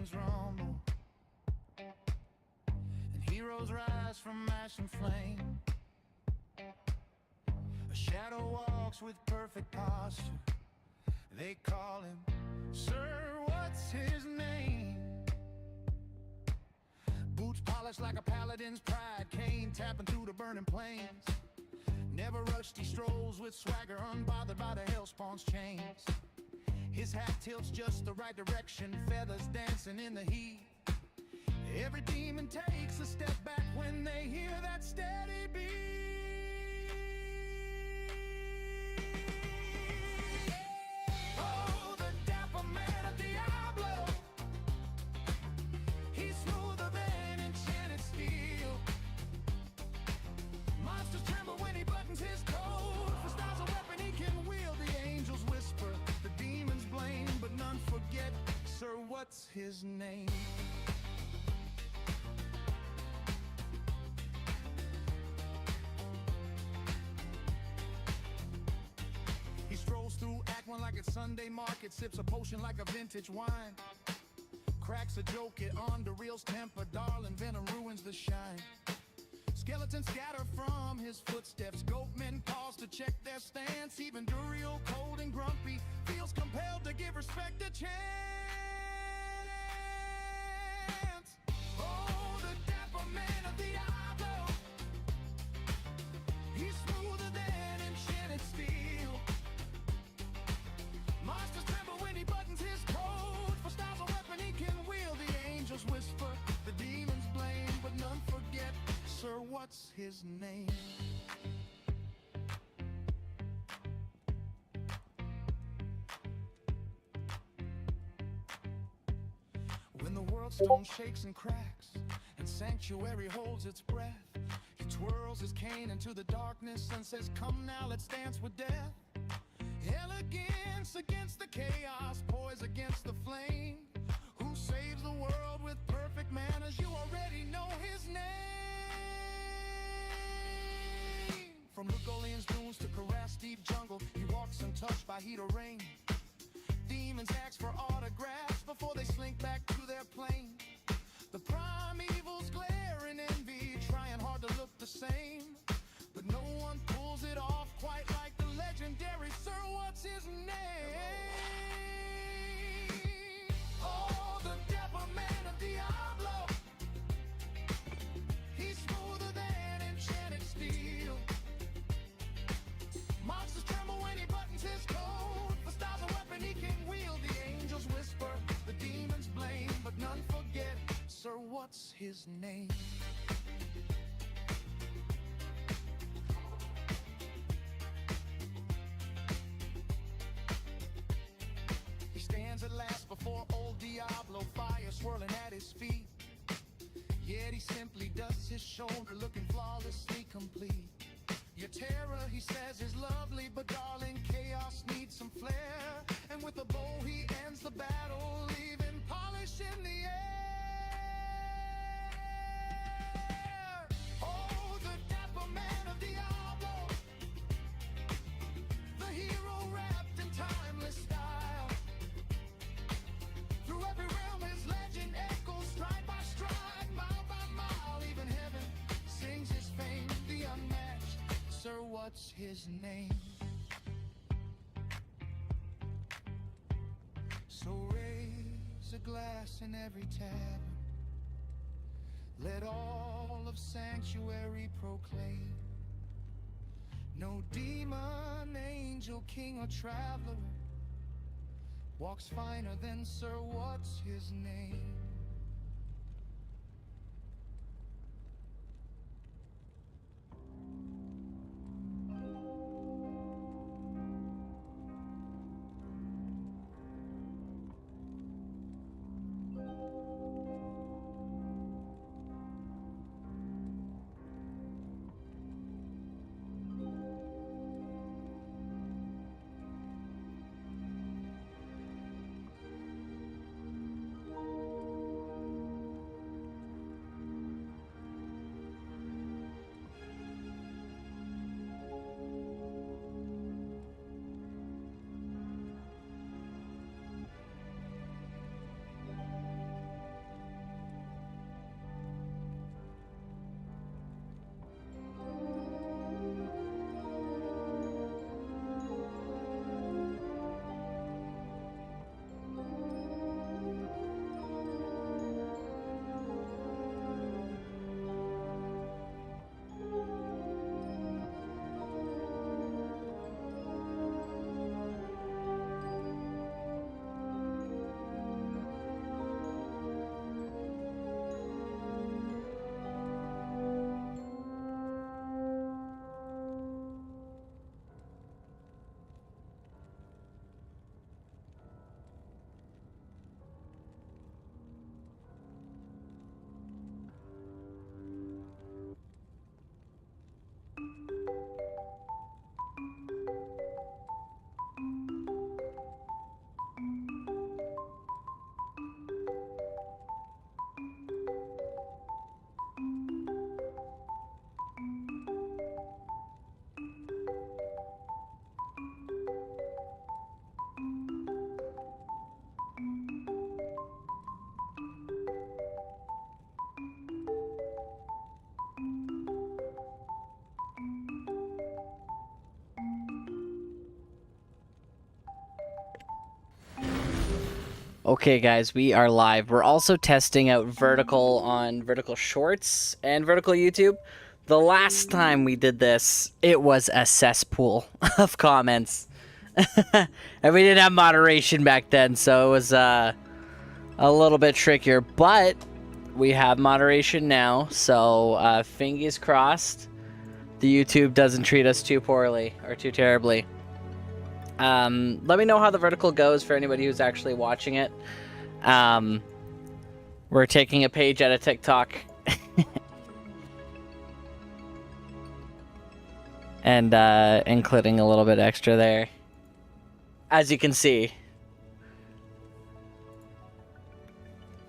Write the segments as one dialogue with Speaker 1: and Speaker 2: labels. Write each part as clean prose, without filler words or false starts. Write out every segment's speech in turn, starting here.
Speaker 1: demons rumble, and heroes rise from ash and flame. A shadow walks with perfect posture. They call him Sir, what's his name? Boots polished like a paladin's pride, cane tapping through the burning plains. Never rushed, he strolls with swagger, unbothered by the hellspawn's chains. His hat tilts just the right direction, feathers dancing in the heat. Every demon takes a step back when they hear that steady beat. Oh, the dapper man of Diablo, he's smoother than enchanted steel. Monsters tremble when he buttons his coat. For styles of weapon he can wield, the angels whisper, the demons blame, but none forget, Sir, what's his name? He strolls through Act 1 like it's Sunday market, sips a potion like a vintage wine, cracks a joke at on the real's temper, darling venom ruins the shine. Skeletons scatter from his footsteps, goatmen pause to check their stance. Even Duriel, cold and grumpy, feels compelled to give respect a chance. Oh, the dapper man of Diablo, he's smoother than enchanted steel. Monsters tremble when he buttons his coat. For styles of weapon he can wield, the angels whisper, the demons blame, but none forget, Sir, what's his name? When the world stone shakes and cracks, and sanctuary holds its breath, he twirls his cane into the darkness and says, come now, let's dance with death. Elegance against the chaos, poise against the flame. Who saves the world with perfect manners? You already know his name. From Lugolian's dunes to Kara's deep jungle, he walks untouched by heat or rain. Demons ask for autographs before they slink back to their plane. The primevals glare in envy, trying hard to look the same, but no one pulls it off quite like the legendary Sir, what's his name? Oh, the dapper man of Diablo, he's smoother than enchanted steel. Monsters tremble when he buttons his coat. For styles of weapon he can wield, the angels whisper, the demons blame, but none forget, Sir, what's his name? He stands at last before old Diablo, fire swirling at his feet. Yet he simply dusts his shoulder, looking flawlessly complete. Your terror, he says, is lovely, but darling, chaos needs some flair. And with a bow he ends the battle, leaving polish in the air. Oh, the dapper man of Diablo, the hero wrapped in timeless style. Through every realm his legend echoes, stride by stride, mile by mile. Even heaven sings his fame, the unmatched Sir, what's his name? So raise a glass in every tavern, let all of sanctuary proclaim, no demon, angel, king, or traveler walks finer than Sir, what's his name?
Speaker 2: Okay, guys, we are live. We're also testing out vertical on vertical shorts and vertical YouTube. The last time we did this, it was a cesspool of comments. And we didn't have moderation back then, so it was a little bit trickier. But we have moderation now, so fingers crossed the YouTube doesn't treat us too poorly or too terribly. Let me know how the vertical goes for anybody who's actually watching it. We're taking a page out of TikTok. And including a little bit extra there. As you can see.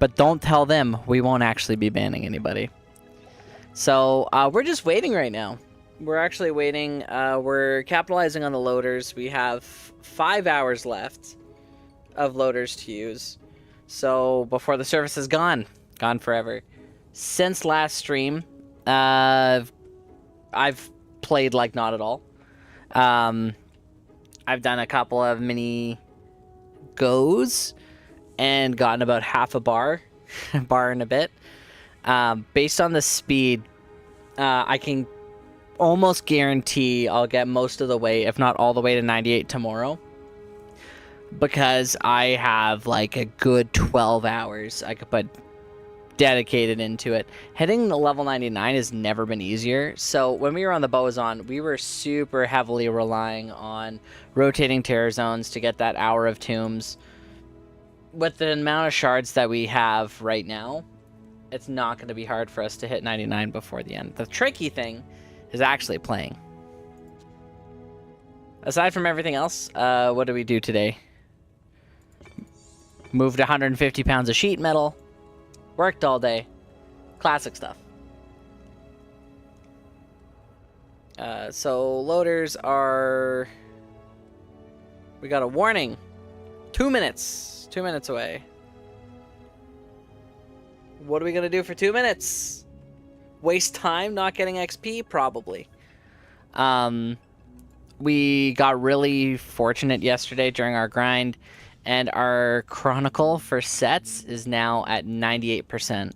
Speaker 2: But don't tell them, we won't actually be banning anybody. So, we're just waiting right now. We're actually waiting. We're capitalizing on the loaders. We have 5 hours left of loaders to use. So before the service is gone forever. Since last stream, I've played like not at all. I've done a couple of mini goes and gotten about half a bar, bar and a bit. Based on the speed, I can almost guarantee I'll get most of the way, if not all the way to 98 tomorrow. Because I have like a good 12 hours I could put dedicated into it. Hitting the level 99 has never been easier. So when we were on the Boson, we were super heavily relying on rotating terror zones to get that hour of tombs. With the amount of shards that we have right now, it's not going to be hard for us to hit 99 before the end. The tricky thing is actually playing. Aside from everything else, what do we do today? Moved 150 pounds of sheet metal. Worked all day. Classic stuff. So loaders are... We got a warning. 2 minutes. 2 minutes away. What are we going to do for 2 minutes? Waste time not getting XP? Probably. We got really fortunate yesterday during our grind. And our Chronicle for sets is now at 98%.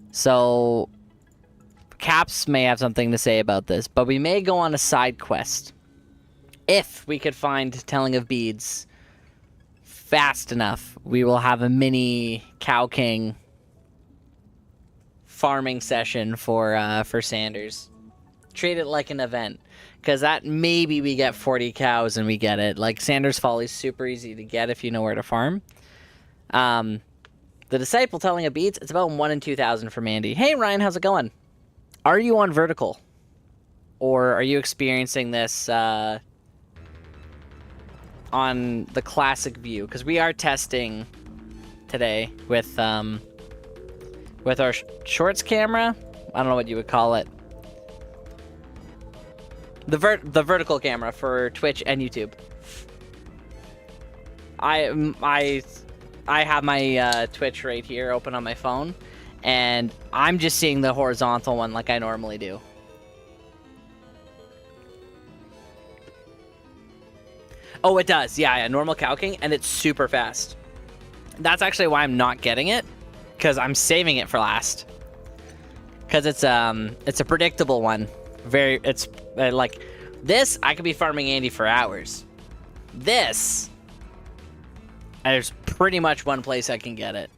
Speaker 2: So, Caps may have something to say about this, but we may go on a side quest. If we could find Telling of Beads fast enough, we will have a mini Cow King farming session for Sanders. Treat it like an event. Because that maybe we get 40 cows and we get it. Like, Sanders Folly is super easy to get if you know where to farm. The Disciple Telling of Beads, it's about 1 in 2,000 for Mandy. Hey, Ryan, how's it going? Are you on vertical? Or are you experiencing this on the classic view? Because we are testing today with our shorts camera. I don't know what you would call it. The vertical camera for Twitch and YouTube. I have my Twitch right here open on my phone, and I'm just seeing the horizontal one like I normally do. Oh, it does. Yeah, normal Cow King, and it's super fast. That's actually why I'm not getting it, because I'm saving it for last. Because it's a predictable one. It's like this, I could be farming Andy for hours. This, there's pretty much one place I can get it.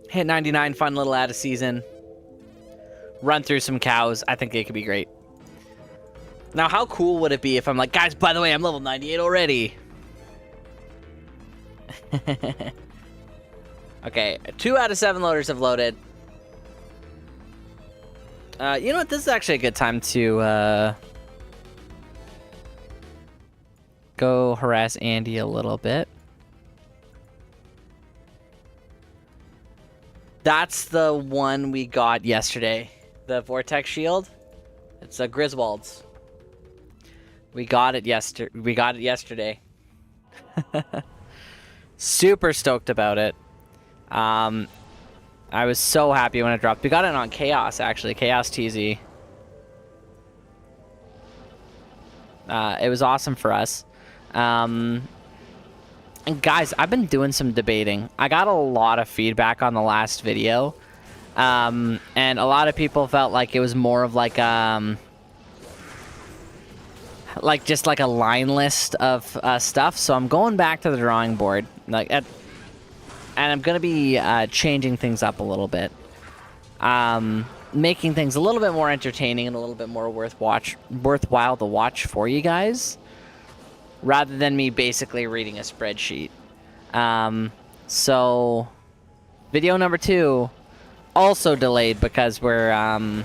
Speaker 2: Hit 99, fun little out of season. Run through some cows. I think it could be great. Now, how cool would it be if I'm like, guys, by the way, I'm level 98 already. Okay, 2 out of 7 loaders have loaded. You know what? This is actually a good time to go harass Andy a little bit. That's the one we got yesterday. The Vortex Shield. It's a Griswold's. We got it yesterday. Super stoked about it. I was so happy when it dropped. We got it on Chaos, actually. Chaos TZ. It was awesome for us. And guys, I've been doing some debating. I got a lot of feedback on the last video. And a lot of people felt like it was more of like just like a line list of stuff. So I'm going back to the drawing board, and I'm gonna be changing things up a little bit, making things a little bit more entertaining and a little bit more worthwhile to watch for you guys, rather than me basically reading a spreadsheet. So video number 2 also delayed because we're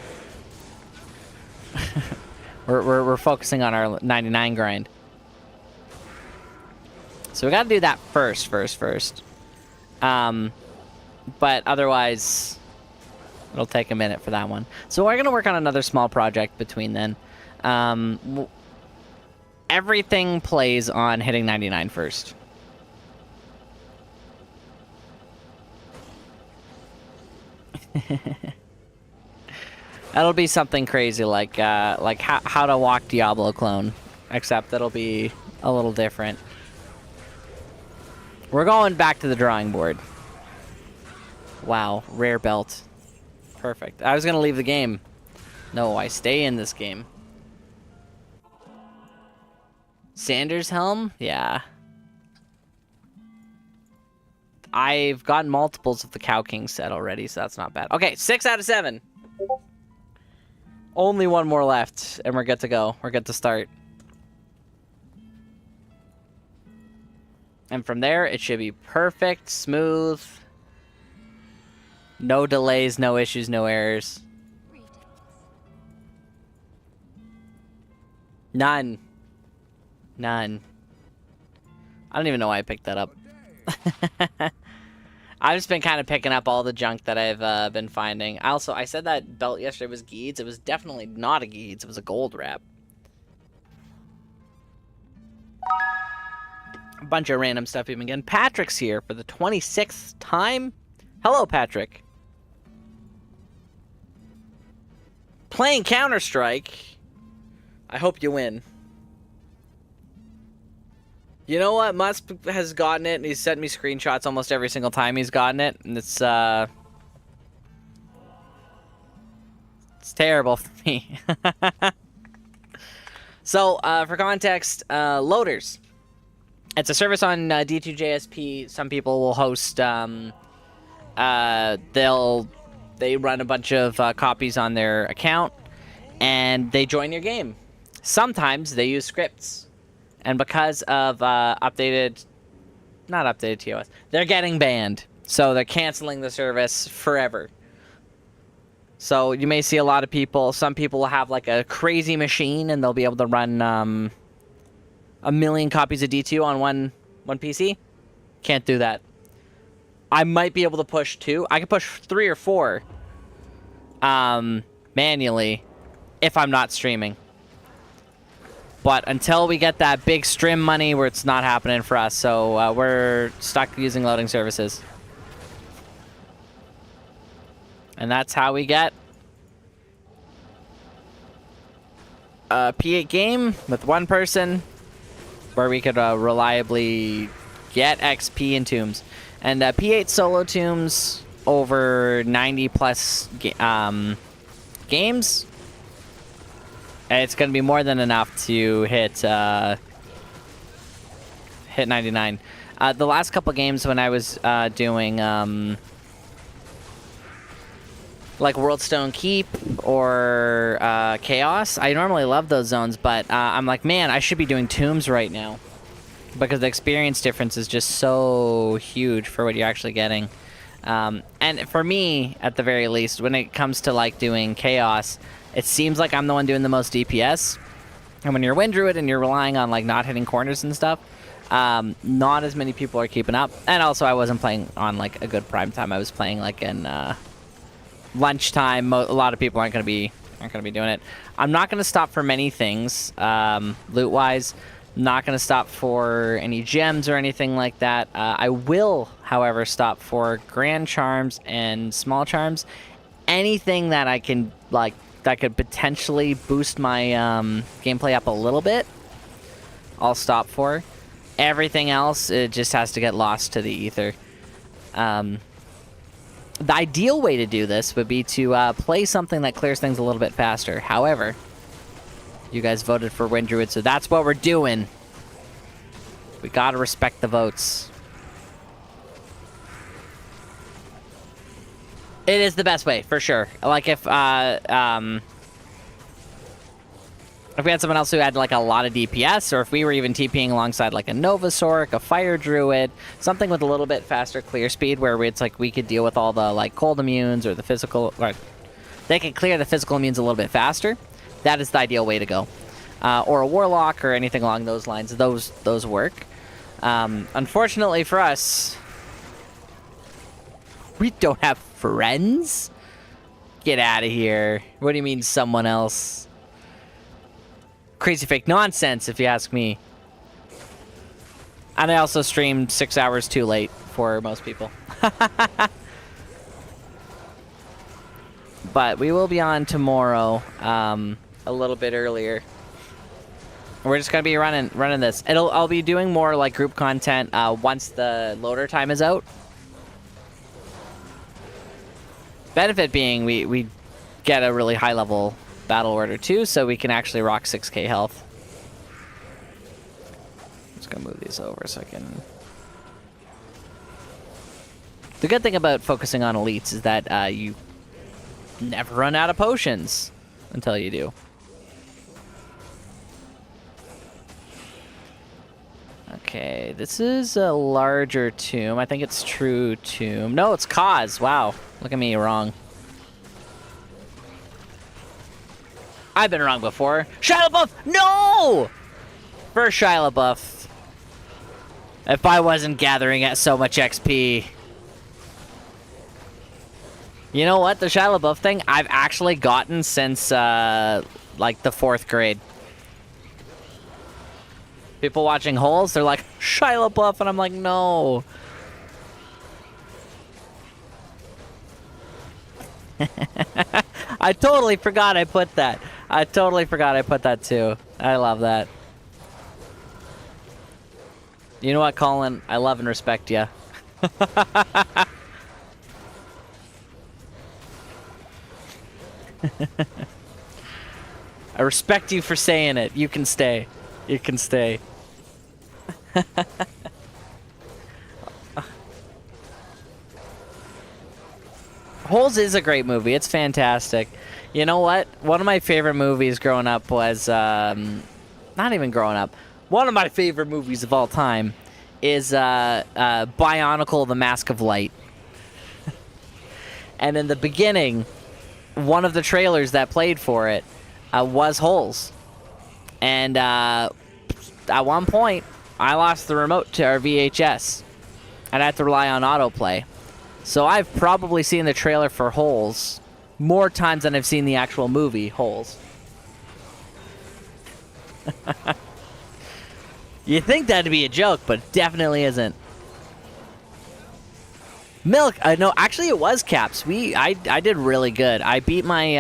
Speaker 2: we're focusing on our 99 grind. So we got to do that first. But otherwise, it'll take a minute for that one. So we're gonna work on another small project between then. Everything plays on hitting 99 first. That'll be something crazy like how to walk Diablo clone, except it'll be a little different. We're going back to the drawing board. Wow, rare belt. Perfect. I was gonna leave the game. No, I stay in this game. Sanders helm? Yeah. I've gotten multiples of the Cow King set already, so that's not bad. Okay, 6 out of 7. Only one more left, and we're good to go. We're good to start. And from there, it should be perfect, smooth. No delays, no issues, no errors. None. None. I don't even know why I picked that up. I've just been kind of picking up all the junk that I've been finding. I said that belt yesterday was Geeds. It was definitely not a Geeds. It was a gold wrap. A bunch of random stuff even again. Patrick's here for the 26th time. Hello, Patrick. Playing Counter-Strike. I hope you win. You know what? Musk has gotten it, and he's sent me screenshots almost every single time he's gotten it, and it's terrible for me. So, for context, Loaders. It's a service on D2JSP. Some people will host. They run a bunch of copies on their account, and they join your game. Sometimes they use scripts. And because of not updated TOS, they're getting banned. So they're canceling the service forever. So you may see a lot of people, some people will have like a crazy machine and they'll be able to run a million copies of D2 on one PC. Can't do that. I might be able to push 2. I can push 3 or 4 manually if I'm not streaming. But until we get that big stream money, where it's not happening for us, so we're stuck using loading services. And that's how we get a P8 game with one person, where we could reliably get XP in tombs. And P8 solo tombs over 90 plus games. It's going to be more than enough to hit 99. The last couple games when I was doing like Worldstone Keep or Chaos, I normally love those zones, but I'm like, man, I should be doing Tombs right now, because the experience difference is just so huge for what you're actually getting. And for me, at the very least, when it comes to like doing Chaos, it seems like I'm the one doing the most DPS. And when you're Wind Druid and you're relying on like not hitting corners and stuff, not as many people are keeping up. And also, I wasn't playing on like a good prime time. I was playing like in lunchtime. A lot of people aren't gonna be doing it. I'm not gonna stop for many things, loot wise. Not gonna stop for any gems or anything like that. I will, however, stop for grand charms and small charms. Anything that I can like that could potentially boost my gameplay up a little bit, I'll stop for. Everything else, it just has to get lost to the ether. The ideal way to do this would be to play something that clears things a little bit faster. However, you guys voted for Wind Druid, so that's what we're doing. We gotta respect the votes. It is the best way, for sure. Like, if we had someone else who had, like, a lot of DPS, or if we were even TPing alongside, like, a Novasauric, a Fire Druid, something with a little bit faster clear speed, where it's, like, we could deal with all the, like, cold immunes, or the physical... Or they could clear the physical immunes a little bit faster. That is the ideal way to go. Or a Warlock, or anything along those lines. Those work. Unfortunately for us... We don't have friends? Get out of here. What do you mean, someone else? Crazy fake nonsense, if you ask me. And I also streamed 6 hours too late for most people. But we will be on tomorrow, a little bit earlier. We're just gonna be running this. I'll be doing more like group content once the loader time is out. Benefit being we get a really high level battle order too, so we can actually rock 6k health. I'm just gonna move these over so I can... The good thing about focusing on elites is that you never run out of potions until you do. Okay, this is a larger tomb. I think it's true tomb. No, it's Cause. Wow. Look at me, wrong. I've been wrong before. Shia LaBeouf! No! First Shia LaBeouf. If I wasn't gathering at so much XP. You know what? The Shia LaBeouf thing, I've actually gotten since, like, the 4th grade. People watching Holes, they're like, Shia LaBeouf, and I'm like, no. I totally forgot I put that. I totally forgot I put that too. I love that. You know what, Colin? I love and respect you. I respect you for saying it. You can stay. You can stay. Holes is a great movie. It's fantastic. You know what? One of my favorite movies growing up was... not even growing up. One of my favorite movies of all time is Bionicle, The Mask of Light. And in the beginning, one of the trailers that played for it was Holes. And at one point, I lost the remote to our VHS. And I had to rely on autoplay. So I've probably seen the trailer for Holes more times than I've seen the actual movie, Holes. You think that'd be a joke, but it definitely isn't. Milk, no, actually it was Caps. I did really good. I beat my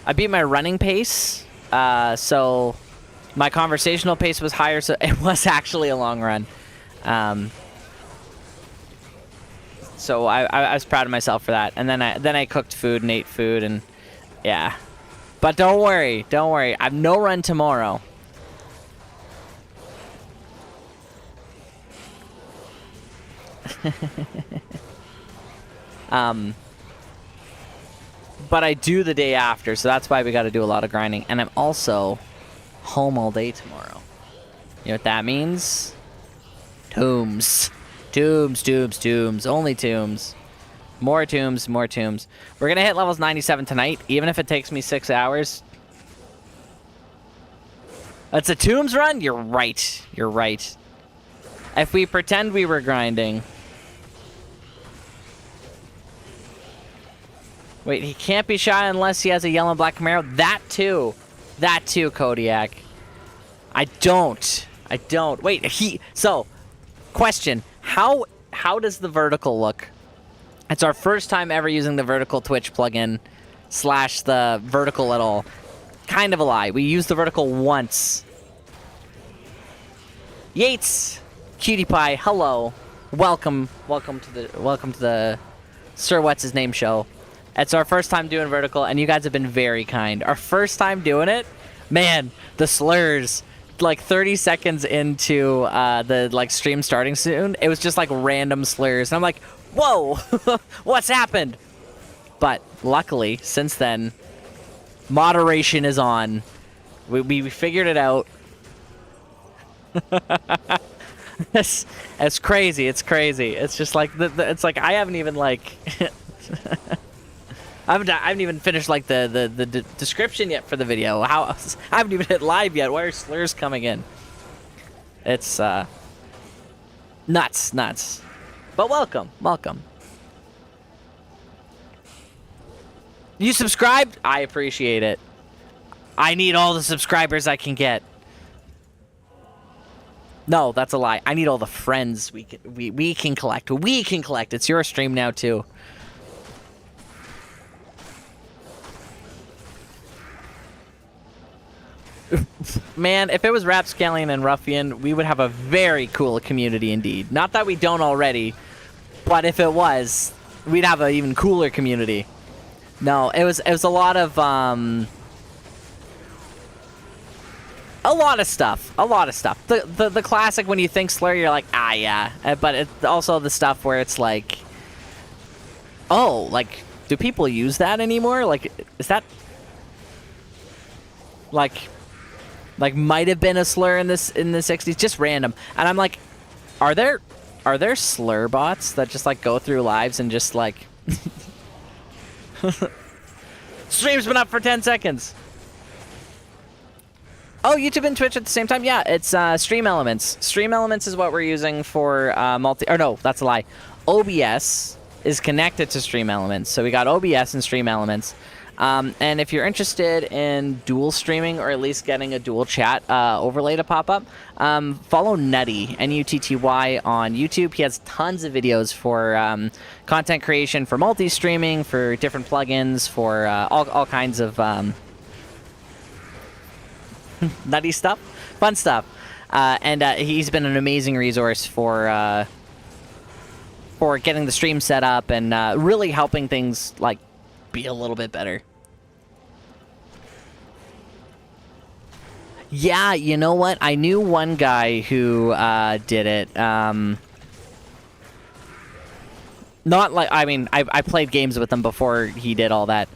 Speaker 2: running pace. So my conversational pace was higher, so it was actually a long run. So I was proud of myself for that. And then I cooked food and ate food, and yeah. But don't worry. I have no run tomorrow. But I do the day after, so that's why we got to do a lot of grinding. And I'm also home all day tomorrow. You know what that means? Tombs. Tombs. Only tombs. More tombs. We're going to hit levels 97 tonight, even if it takes me 6 hours. It's a tombs run? You're right. If we pretend we were grinding... Wait, he can't be shy unless he has a yellow and black Camaro? That too, Kodiak. I don't. Wait, so, question. How does the vertical look? It's our first time ever using the vertical Twitch plugin / the vertical at all. Kind of a lie. We used the vertical once. Yates, Cutie Pie, hello, welcome to the Sir What's His Name show. It's our first time doing vertical, and you guys have been very kind. Our first time doing it, man, the slurs. Like 30 seconds into the like stream starting soon, it was just like random slurs, and I'm like, whoa, what's happened? But luckily, since then, moderation is on. We figured it out. It's crazy. It's crazy. It's just like it's like I haven't even like I haven't even finished like the description yet for the video. I haven't even hit live yet. Why are slurs coming in? It's nuts. But welcome. You subscribed? I appreciate it. I need all the subscribers I can get. No, that's a lie. I need all the friends we can collect. We can collect. It's your stream now too. Man, if it was Rapscallion and Ruffian, we would have a very cool community indeed. Not that we don't already, but if it was, we'd have an even cooler community. No, it was a lot of stuff. The classic when you think slur, you're like, ah, yeah. But it's also the stuff where it's like, oh, like, do people use that anymore? Like, is that like might have been a slur in the 60s, just random. And I'm like, are there slur bots that just like go through lives and just like stream's been up for 10 seconds. Oh, YouTube and Twitch at the same time? Yeah, it's Stream Elements. Stream Elements is what we're using for or no, that's a lie. OBS is connected to Stream Elements. So we got OBS and Stream Elements. And if you're interested in dual streaming or at least getting a dual chat overlay to pop up, follow Nutty, N-U-T-T-Y, on YouTube. He has tons of videos for content creation, for multi-streaming, for different plugins, for all kinds of nutty stuff, fun stuff. And he's been an amazing resource for getting the stream set up and really helping things like be a little bit better. Yeah, you know what? I knew one guy who did it. Not like, I mean, I played games with him before he did all that.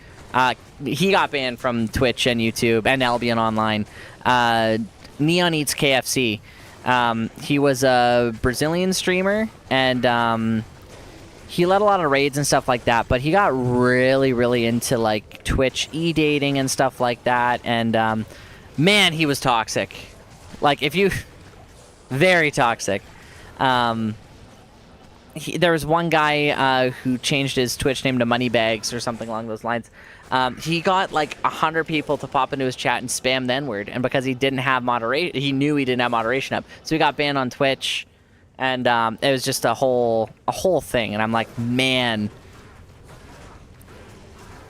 Speaker 2: He got banned from Twitch and YouTube and Albion Online. Neon Eats KFC. He was a Brazilian streamer, and he led a lot of raids and stuff like that, but he got really, really into, like, Twitch e-dating and stuff like that, and, man, he was toxic. Like, if you... Very toxic. There was one guy who changed his Twitch name to Moneybags or something along those lines. He got, like, 100 people to pop into his chat and spam the N-word, and because he didn't have moderation... He knew he didn't have moderation up, so he got banned on Twitch. And it was just a whole thing, and I'm like, man,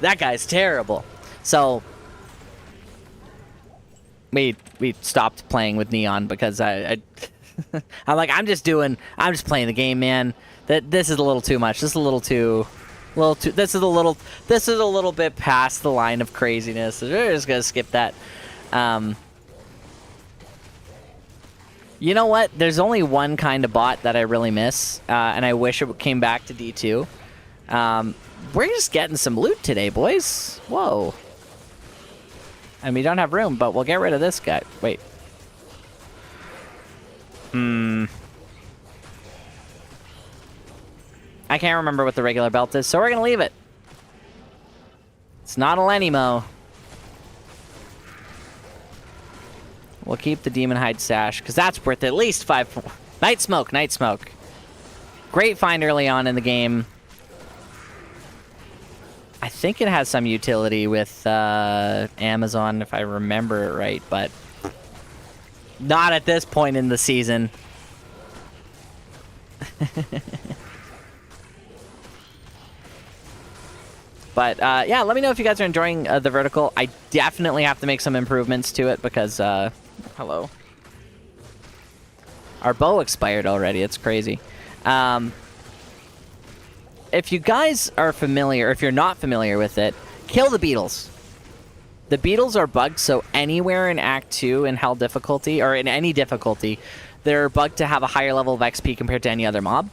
Speaker 2: that guy's terrible. So we stopped playing with Neon because I'm like, I'm just playing the game, man. This is a little too much. This is a little this is a little bit past the line of craziness. So we're just gonna skip that. You know what? There's only one kind of bot that I really miss, and I wish it came back to D2. We're just getting some loot today, boys. Whoa. And we don't have room, but we'll get rid of this guy. Wait. I can't remember what the regular belt is, so we're going to leave it. It's not a Lenimo. We'll keep the Demon Hide Sash, because that's worth at least 5... Night Smoke. Great find early on in the game. I think it has some utility with Amazon, if I remember it right, but not at this point in the season. But, yeah, let me know if you guys are enjoying the vertical. I definitely have to make some improvements to it because... hello. Our bow expired already. It's crazy. If you guys are familiar, or if you're not familiar with it, kill the beetles. The beetles are bugged, so anywhere in Act 2 in Hell difficulty, or in any difficulty, they're bugged to have a higher level of XP compared to any other mob.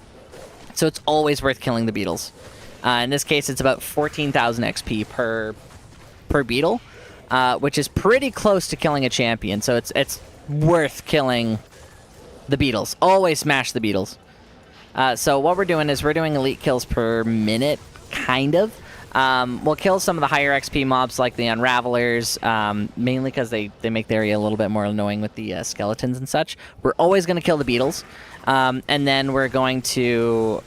Speaker 2: So it's always worth killing the beetles. In this case, it's about 14,000 XP per beetle, which is pretty close to killing a champion. So it's worth killing the beetles. Always smash the beetles. So what we're doing is we're doing elite kills per minute, kind of. We'll kill some of the higher XP mobs like the Unravelers, mainly because they make the area a little bit more annoying with the skeletons and such. We're always going to kill the beetles. And then we're going to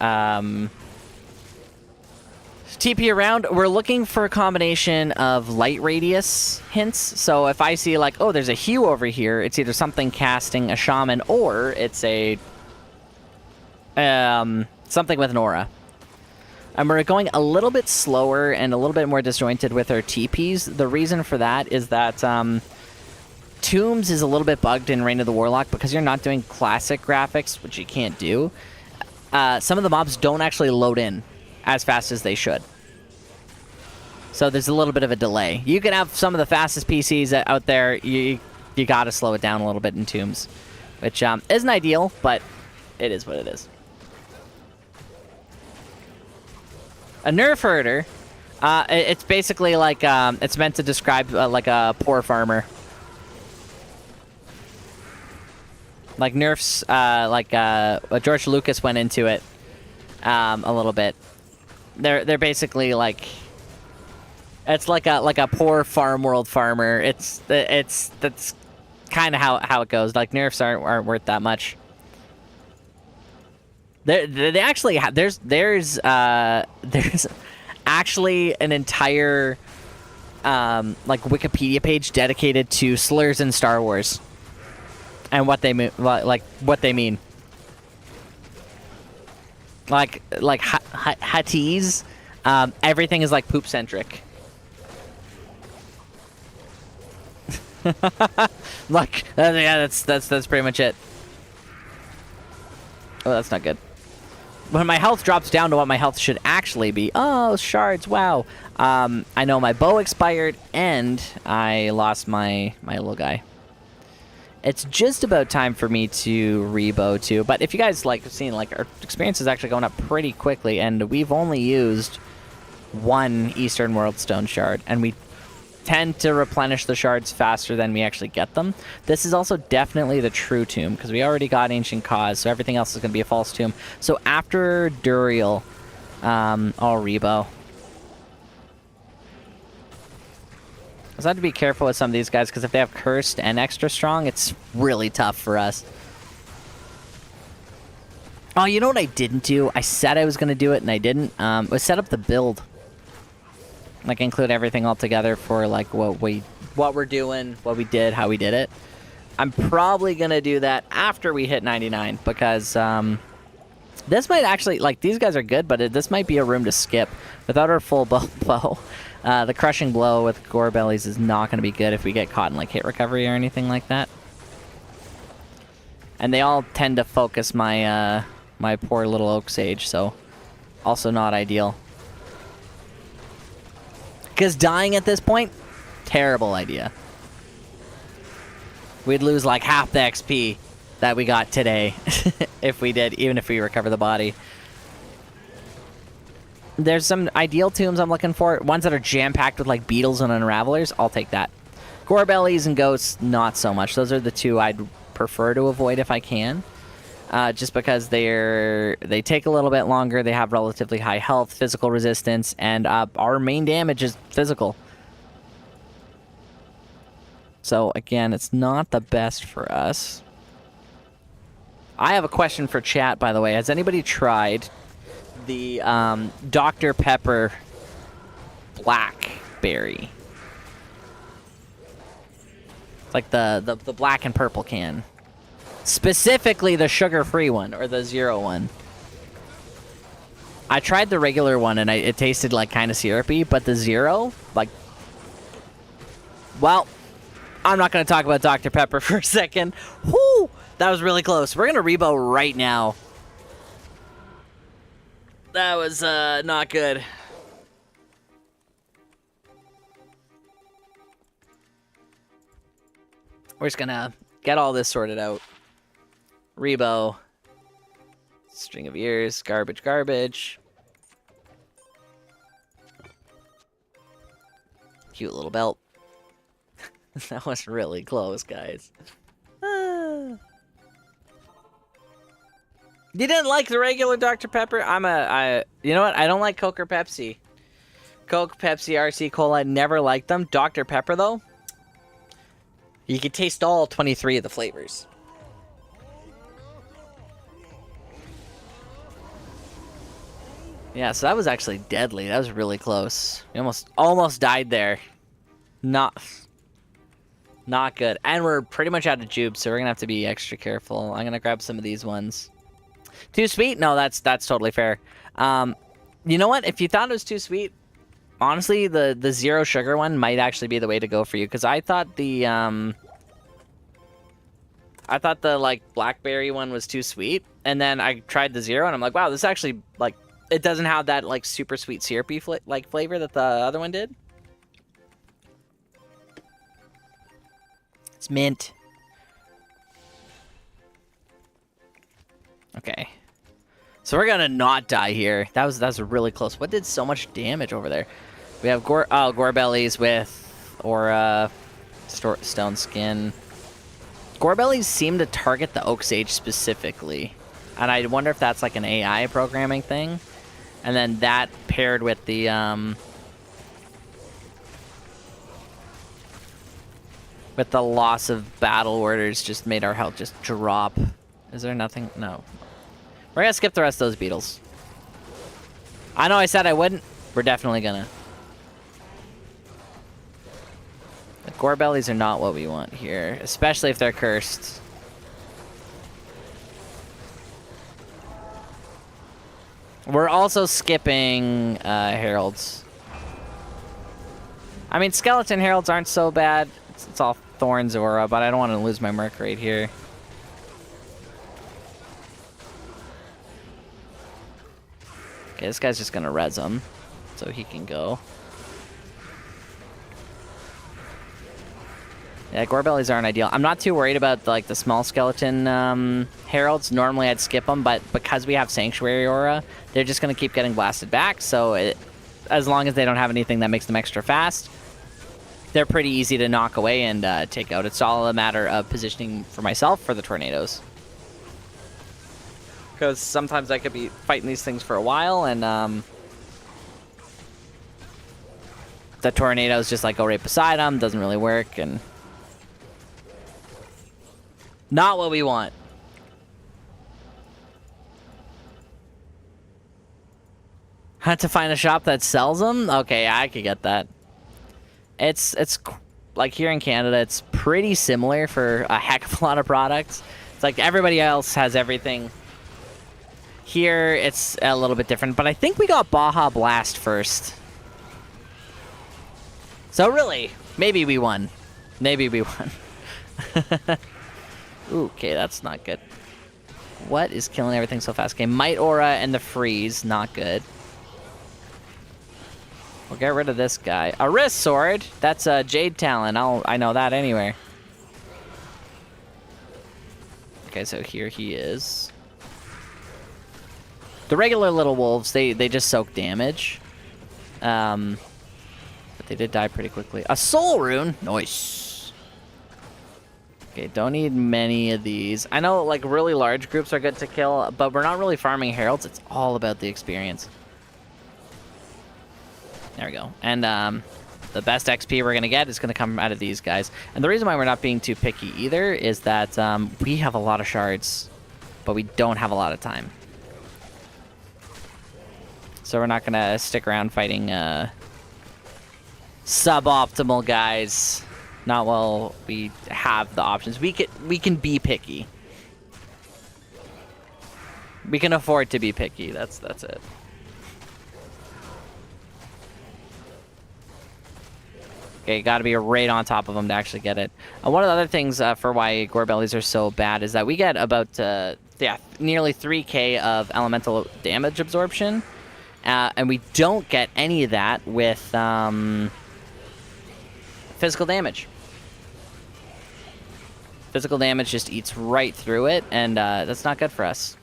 Speaker 2: TP around. We're looking for a combination of light radius hints. So if I see like, oh, there's a hue over here, it's either something casting a shaman or it's a something with an aura. And we're going a little bit slower and a little bit more disjointed with our TPs. The reason for that is that Tombs is a little bit bugged in Reign of the Warlock because you're not doing classic graphics, which you can't do. Some of the mobs don't actually load in as fast as they should. So there's a little bit of a delay. You can have some of the fastest PCs out there. You got to slow it down a little bit in Tombs, which isn't ideal, but it is what it is. A nerf herder, it's basically like, it's meant to describe like a poor farmer. Like nerfs, George Lucas went into it a little bit. They're basically like, it's like a poor farm world farmer. That's kind of how it goes. Like nerfs aren't worth that much. They actually there's actually an entire like Wikipedia page dedicated to slurs in Star Wars and what they mean, like what they mean. Like Huttese, everything is like poop centric. Like yeah, that's pretty much it. Oh, that's not good. When my health drops down to what my health should actually be. Oh, shards, wow. I know my bow expired, and I lost my little guy. It's just about time for me to rebow, too. But if you guys, like, have seen, like, our experience is actually going up pretty quickly, and we've only used one Eastern World Stone shard, and we tend to replenish the shards faster than we actually get them. This is also definitely the true tomb, because we already got Ancient Cause, so everything else is going to be a false tomb. So after Duriel, I'll rebow. I just have to be careful with some of these guys, because if they have Cursed and Extra Strong, it's really tough for us. Oh, you know what I didn't do? I said I was going to do it, and I didn't. Was set up the build. Like, include everything all together for, like, what we're doing, what we did, how we did it. I'm probably going to do that after we hit 99, because this might actually, like, these guys are good, but this might be a room to skip. Without our full bow, the Crushing Blow with Gore Bellies is not going to be good if we get caught in, like, hit recovery or anything like that. And they all tend to focus my, my poor little Oak Sage, so also not ideal. Because dying at this point, terrible idea. We'd lose like half the XP that we got today if we did, even if we recover the body. There's some ideal tombs I'm looking for. Ones that are jam-packed with like beetles and unravelers, I'll take that. Gore Bellies and Ghosts, not so much. Those are the two I'd prefer to avoid if I can. Just because they take a little bit longer, they have relatively high health, physical resistance, and our main damage is physical. So again, it's not the best for us. I have a question for chat, by the way. Has anybody tried the Dr. Pepper Blackberry? It's like the black and purple can. Specifically the sugar-free one, or the zero one. I tried the regular one, and it tasted like kind of syrupy, but the zero, like... Well, I'm not going to talk about Dr. Pepper for a second. Whoo! That was really close. We're gonna rebo right now. That was not good. We're just gonna get all this sorted out. Rebo. String of ears. Garbage, garbage. Cute little belt. That was really close, guys. You didn't like the regular Dr. Pepper? You know what? I don't like Coke or Pepsi. Coke, Pepsi, RC Cola, never liked them. Dr. Pepper, though, you can taste all 23 of the flavors. Yeah, so that was actually deadly. That was really close. We almost died there. Not good. And we're pretty much out of jubes, so we're gonna have to be extra careful. I'm gonna grab some of these ones. Too sweet? No, that's totally fair. You know what? If you thought it was too sweet, honestly, the zero sugar one might actually be the way to go for you, because I thought the like blackberry one was too sweet, and then I tried the zero, and I'm like, wow, this actually, like, it doesn't have that like super sweet syrupy flavor that the other one did. It's mint. Okay. So we're gonna not die here. That was really close. What did so much damage over there? We have Gorebellies with Aura, Stone Skin. Gorebellies seem to target the Oak Sage specifically, and I wonder if that's like an AI programming thing. And then that paired with the loss of battle orders just made our health just drop. Is there nothing? No. We're gonna skip the rest of those beetles. I know I said I wouldn't. We're definitely gonna. The Gorebellies are not what we want here, especially if they're cursed. We're also skipping Heralds. I mean, Skeleton Heralds aren't so bad. It's all Thorns Aura, but I don't want to lose my Merc right here. Okay, this guy's just gonna res him, so he can go. Yeah, Gorebellies aren't ideal. I'm not too worried about like the small skeleton heralds. Normally I'd skip them, but because we have Sanctuary Aura, they're just gonna keep getting blasted back. So as long as they don't have anything that makes them extra fast, they're pretty easy to knock away and take out. It's all a matter of positioning for myself for the tornadoes. Because sometimes I could be fighting these things for a while, and the tornadoes just like go right beside them. Doesn't really work, and not what we want. Had to find a shop that sells them. Okay, I could get that. It's like here in Canada, it's pretty similar for a heck of a lot of products. It's like everybody else has everything. Here, it's a little bit different, but I think we got Baja Blast first. So really, maybe we won. Maybe we won. Ooh, okay, that's not good. What is killing everything so fast? Okay, Might Aura and the Freeze, not good. We'll get rid of this guy. A Wrist Sword, that's a Jade Talon. I know that anywhere. Okay, so here he is. The regular little wolves, they just soak damage. But they did die pretty quickly. A Soul Rune, nice. Okay, don't need many of these. I know like really large groups are good to kill, but we're not really farming heralds. It's all about the experience. There we go. And the best XP we're gonna get is gonna come out of these guys. And the reason why we're not being too picky either is that we have a lot of shards, but we don't have a lot of time. So we're not gonna stick around fighting suboptimal guys. Not while we have the options. We can be picky. We can afford to be picky. That's it. Okay, got to be right on top of them to actually get it. One of the other things for why Gorebellies are so bad is that we get about nearly 3k of elemental damage absorption, and we don't get any of that with physical damage. Physical damage just eats right through it, and that's not good for us.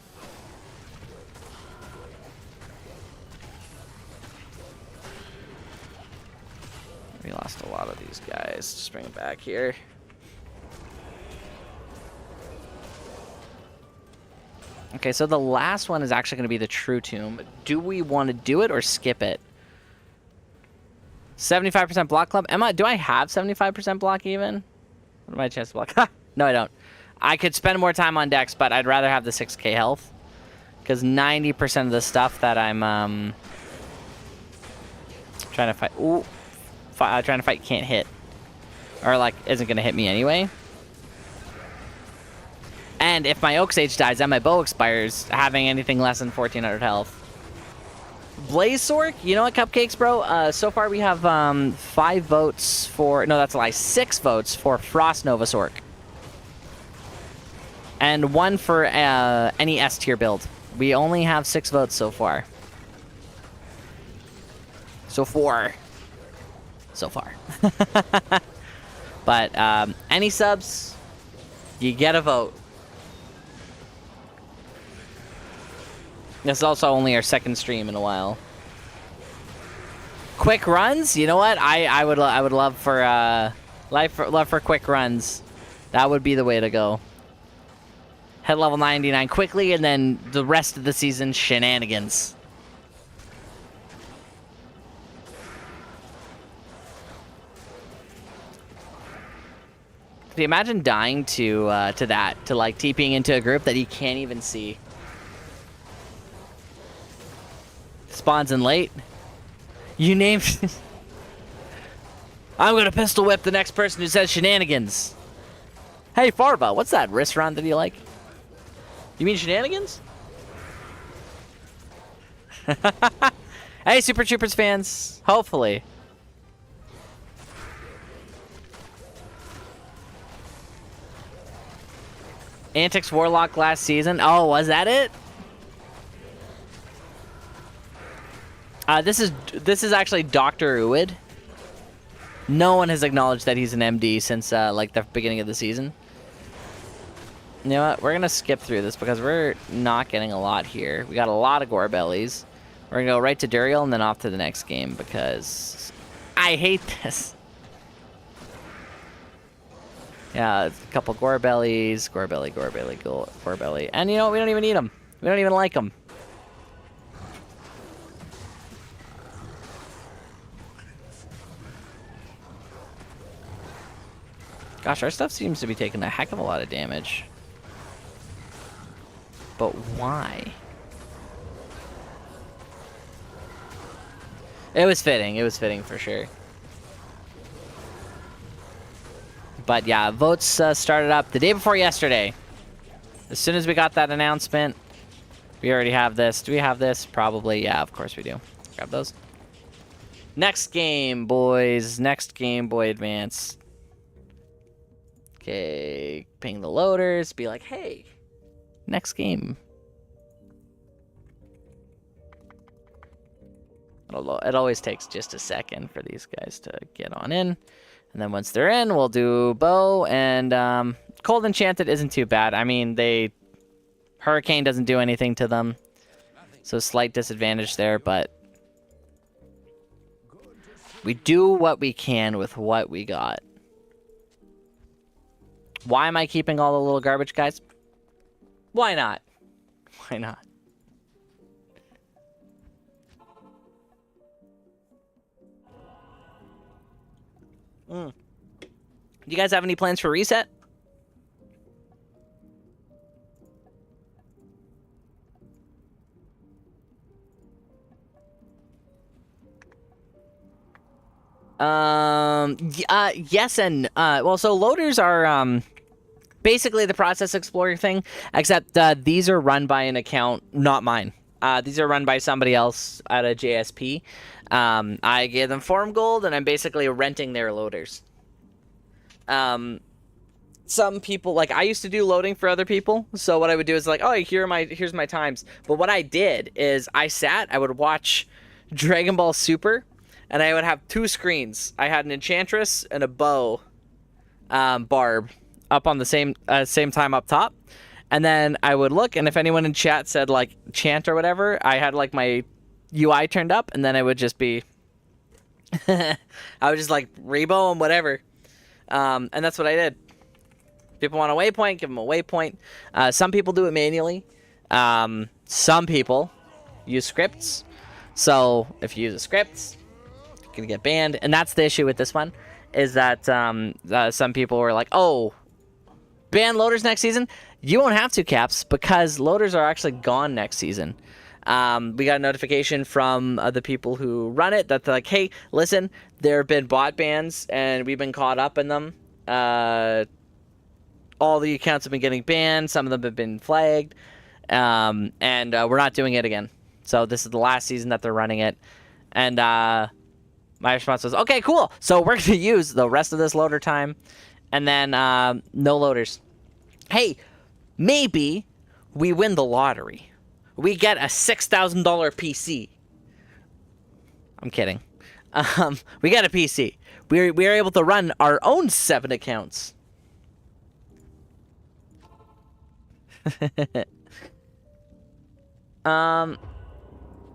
Speaker 2: We lost a lot of these guys. Just bring them back here. Okay, so the last one is actually going to be the True Tomb. Do we want to do it or skip it? 75% block club. Emma, do I have 75% block even? What are my chances to block? No, I don't. I could spend more time on decks, but I'd rather have the 6k health. Because 90% of the stuff that I'm trying to fight... Ooh. Trying to fight can't hit. Or, like, isn't going to hit me anyway. And if my Oak Sage dies and my bow expires, having anything less than 1400 health. Blaze Sork? You know what, Cupcakes, bro? So far we have 5 votes for... No, that's a lie. 6 votes for Frost Nova Sork. And 1 for any S tier build. We only have 6 votes so far. So far. But any subs, you get a vote. This is also only our 2nd stream in a while. Quick runs, you know what? I would love for love for quick runs. That would be the way to go. Hit level 99 quickly, and then the rest of the season shenanigans. Can you imagine dying to like TPing into a group that you can't even see? Spawns in late. You named... I'm gonna pistol whip the next person who says shenanigans. Hey, Farva, what's that restaurant that you like? You mean shenanigans? Hey, Super Troopers fans. Hopefully. Antics Warlock last season. Oh, was that it? This is actually Dr. Uwid. No one has acknowledged that he's an MD since like the beginning of the season. You know what? We're gonna skip through this because we're not getting a lot here. We got a lot of Gorebellies. We're gonna go right to Duriel and then off to the next game because I hate this. Yeah, a couple Gorebellies, Gorebelly. And you know what? We don't even need them. We don't even like them. Gosh, our stuff seems to be taking a heck of a lot of damage. But why? It was fitting. It was fitting for sure. But yeah, votes started up the day before yesterday. As soon as we got that announcement, we already have this. Do we have this? Probably. Yeah, of course we do. Grab those. Next game, boys. Next Game Boy Advance. Okay, ping the loaders. Be like, hey, next game. It always takes just a second for these guys to get on in. And then once they're in, we'll do bow. And Cold Enchanted isn't too bad. I mean, Hurricane doesn't do anything to them. So slight disadvantage there, but we do what we can with what we got. Why am I keeping all the little garbage guys? Why not? Why not? Do you guys have any plans for reset? Yes and well, so loaders are basically the process explorer thing, except these are run by an account, not mine. These are run by somebody else at a JSP. I gave them farm gold, and I'm basically renting their loaders. Some people, like, I used to do loading for other people, so what I would do is like, oh, here's my times. But what I did is I would watch Dragon Ball Super, and I would have 2 screens. I had an Enchantress and a bow barb up on the same time up top, and then I would look, and if anyone in chat said like chant or whatever, I had like my UI turned up, and then it would just be I would just like rebo and whatever, and that's what I did. People want a waypoint, give them a waypoint. Some people do it manually. Some people use scripts. So if you use a script, you're gonna get banned. And that's the issue with this one, is that some people were like, oh, ban loaders next season? You won't have to, Caps, because loaders are actually gone next season. We got a notification from the people who run it that they're like, hey, listen, there have been bot bans and we've been caught up in them. All the accounts have been getting banned. Some of them have been flagged. And we're not doing it again. So this is the last season that they're running it. And my response was, okay, cool. So we're going to use the rest of this loader time. And then no loaders. Hey, maybe we win the lottery. We get a $6,000 PC. I'm kidding. We got a PC. We are able to run our own 7 accounts.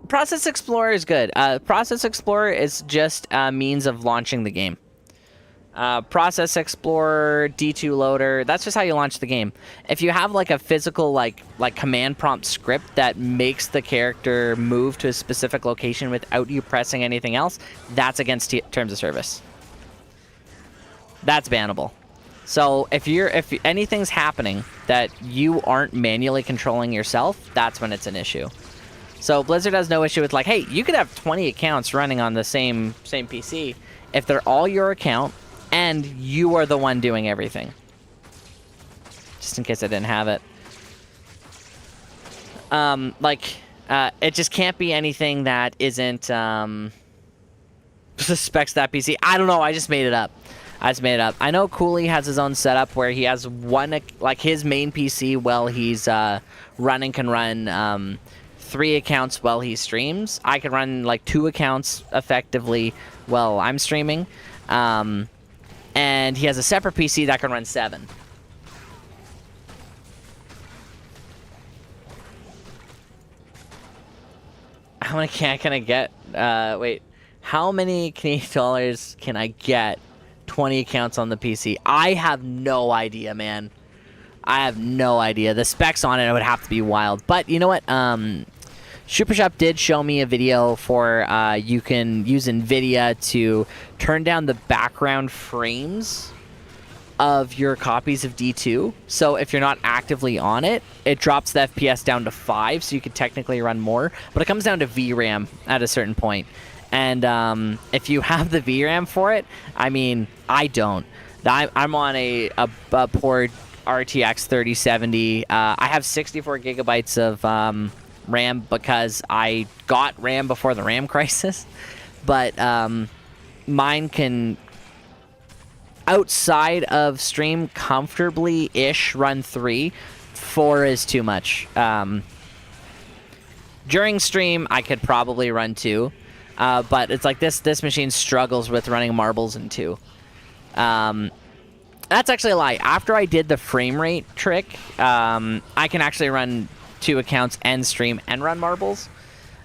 Speaker 2: Process Explorer is good. Process Explorer is just a means of launching the game. Process Explorer, D2 Loader, that's just how you launch the game. If you have like a physical like command prompt script that makes the character move to a specific location without you pressing anything else, that's against terms of service. That's bannable. So if anything's happening that you aren't manually controlling yourself, that's when it's an issue. So Blizzard has no issue with like, hey, you could have 20 accounts running on the same PC if they're all your account and you are the one doing everything. Just in case I didn't have it. It just can't be anything that isn't suspects that PC. I don't know. I just made it up. I know Cooley has his own setup where he has one, like his main PC while he's can run 3 accounts while he streams. I can run like 2 accounts effectively while I'm streaming. And he has a separate PC that can run 7. How many can I get? Wait. How many Canadian dollars can I get? 20 accounts on the PC. I have no idea, man. I have no idea. The specs on it would have to be wild. But you know what? SuperShop did show me a video for you can use NVIDIA to turn down the background frames of your copies of D2. So if you're not actively on it, it drops the FPS down to 5, so you could technically run more. But it comes down to VRAM at a certain point. And if you have the VRAM for it, I mean, I don't. I'm on a poor RTX 3070. I have 64 gigabytes of RAM because I got RAM before the RAM crisis. But mine can, outside of stream, comfortably-ish run 3. 4 is too much. During stream, I could probably run 2. But it's like this machine struggles with running marbles in 2. That's actually a lie. After I did the frame rate trick, I can actually run 2 accounts and stream and run marbles.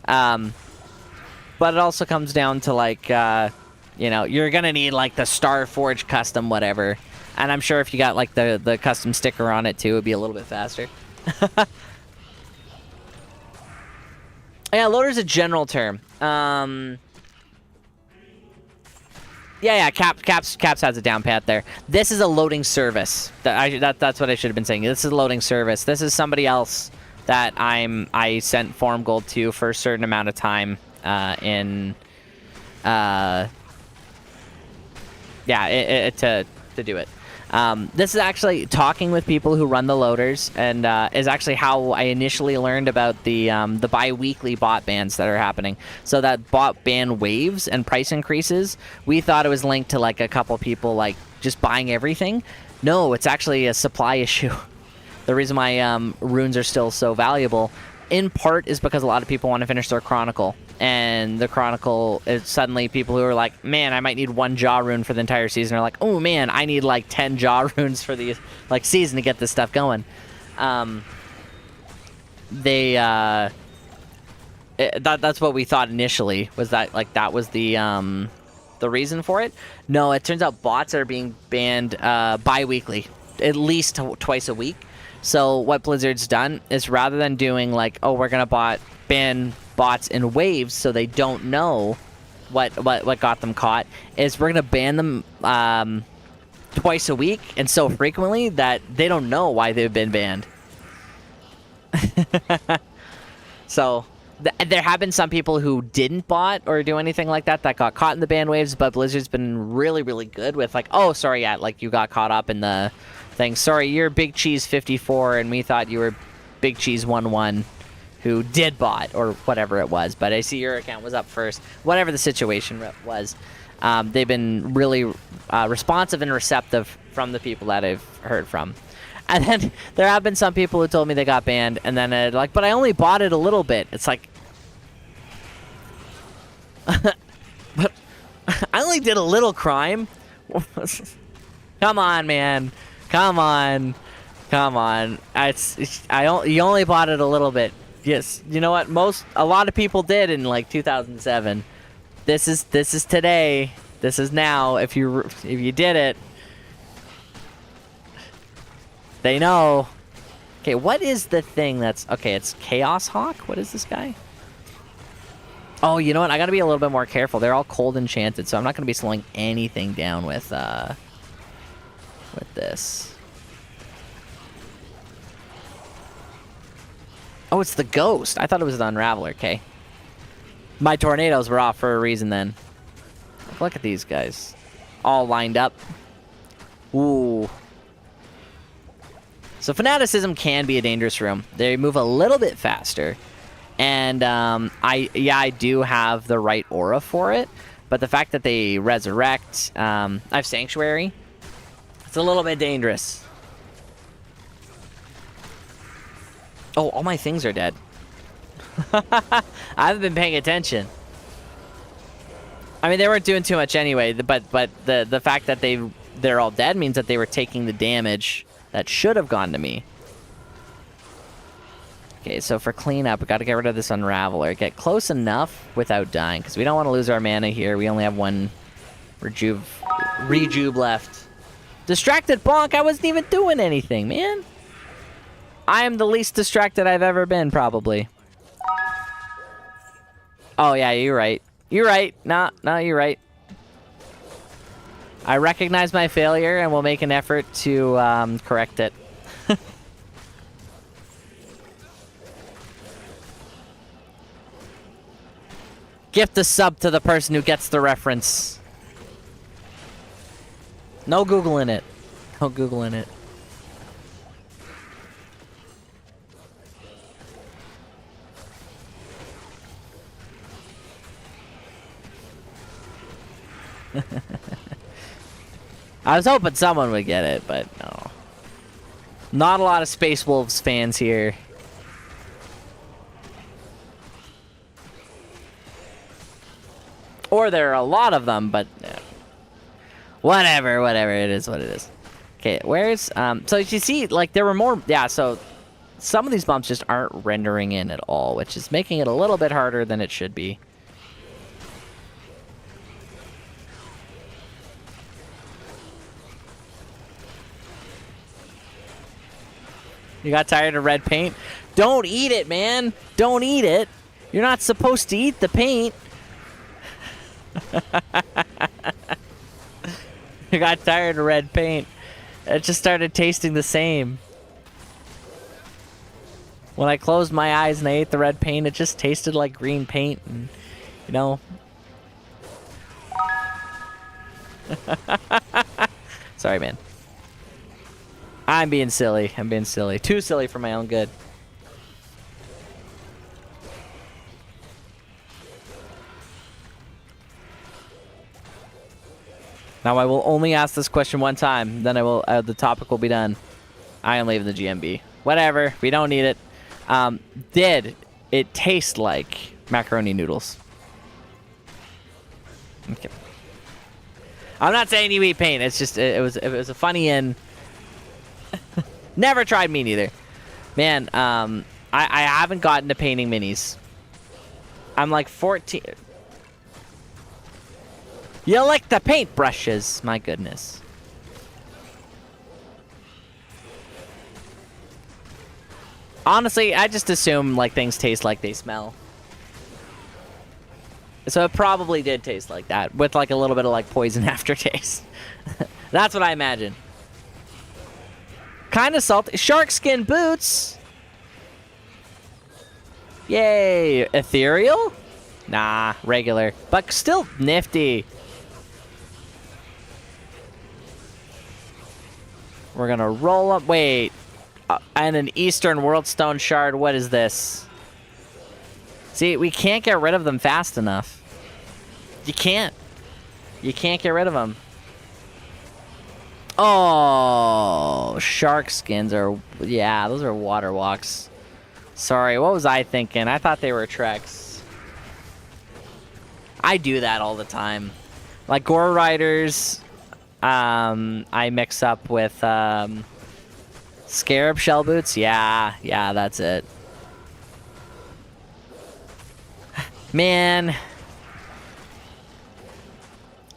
Speaker 2: But it also comes down to like, you're gonna need like the Starforge custom whatever. And I'm sure if you got like the custom sticker on it too, it'd be a little bit faster. Yeah, loader's a general term. Yeah, Caps has a down pat there. This is a loading service. That's what I should have been saying. This is a loading service. This is somebody else that I sent farm gold to for a certain amount of time to do it. This is actually talking with people who run the loaders, and is actually how I initially learned about the bi-weekly bot bans that are happening. So that bot ban waves and price increases, we thought it was linked to like a couple people like just buying everything. No, it's actually a supply issue. The reason why runes are still so valuable, in part, is because a lot of people want to finish their Chronicle. And the Chronicle is suddenly people who are like, man, I might need 1 Jaw rune for the entire season. Are like, oh man, I need like 10 Jaw runes for the like season to get this stuff going. That's what we thought initially, was that like that was the reason for it. No, it turns out bots are being banned bi-weekly, at least twice a week. So what Blizzard's done is, rather than doing like, oh, we're gonna ban bots in waves so they don't know what got them caught, is we're gonna ban them twice a week and so frequently that they don't know why they've been banned. So there have been some people who didn't bot or do anything like that got caught in the ban waves, but Blizzard's been really, really good with like, oh, sorry, yeah, like you got caught up in the thing. Sorry, you're Big Cheese 54, and we thought you were Big Cheese 11, who did bot or whatever it was. But I see your account was up first. Whatever the situation was, they've been really responsive and receptive from the people that I've heard from. And then there have been some people who told me they got banned, and then like, but I only bought it a little bit. It's like, but I only did a little crime. Come on, man. Come on. You only bought it a little bit. Yes, you know what? A lot of people did in like 2007. This is today. This is now. If you did it, they know. Okay, what is the thing that's... Okay, it's Chaos Hawk? What is this guy? Oh, you know what? I gotta be a little bit more careful. They're all cold enchanted, so I'm not gonna be slowing anything down with this. Oh, it's the Ghost. I thought it was the Unraveler. Okay. My tornadoes were off for a reason then. Look at these guys. All lined up. Ooh. So Fanaticism can be a dangerous room. They move a little bit faster. And I do have the right aura for it. But the fact that they resurrect... I have Sanctuary. It's a little bit dangerous. Oh, all my things are dead. I haven't been paying attention. I mean, they weren't doing too much anyway, but the fact that they're all dead means that they were taking the damage that should have gone to me. Okay, so for cleanup, we got to get rid of this Unraveler. Get close enough without dying, because we don't want to lose our mana here. We only have 1 Rejuve left. Distracted bonk! I wasn't even doing anything, man. I am the least distracted I've ever been, probably. Oh, yeah, you're right. You're right. No, you're right. I recognize my failure and will make an effort to correct it. Gift a sub to the person who gets the reference. No Googling it. No Googling it. I was hoping someone would get it, but no. Not a lot of Space Wolves fans here. Or there are a lot of them, but whatever, it is what it is. Okay, where's so you see, like, there were more, yeah, so some of these bumps just aren't rendering in at all, which is making it a little bit harder than it should be. You got tired of red paint? Don't eat it, man. Don't eat it. You're not supposed to eat the paint. You got tired of red paint. It just started tasting the same. When I closed my eyes and I ate the red paint, it just tasted like green paint. And, you know. Sorry, man. I'm being silly. I'm being silly. Too silly for my own good. Now I will only ask this question one time, then I will. The topic will be done. I am leaving the GMB. Whatever, we don't need it. Did it taste like macaroni noodles? Okay. I'm not saying you eat paint. It's just it was a funny and never tried me neither. Man, I haven't gotten to painting minis. I'm like 14. You like the paintbrushes, my goodness. Honestly, I just assume like things taste like they smell. So it probably did taste like that, with like a little bit of like poison aftertaste. That's what I imagine. Kind of salty. Shark skin boots. Yay. Ethereal? Nah, regular. But still nifty. We're gonna roll up. Wait. And an Eastern World Stone Shard. What is this? See, we can't get rid of them fast enough. You can't. You can't get rid of them. Oh, shark skins are... Yeah, those are water walks. Sorry, what was I thinking? I thought they were Treks. I do that all the time. Like Gore Riders, I mix up with Scarab Shell Boots. Yeah, that's it. Man,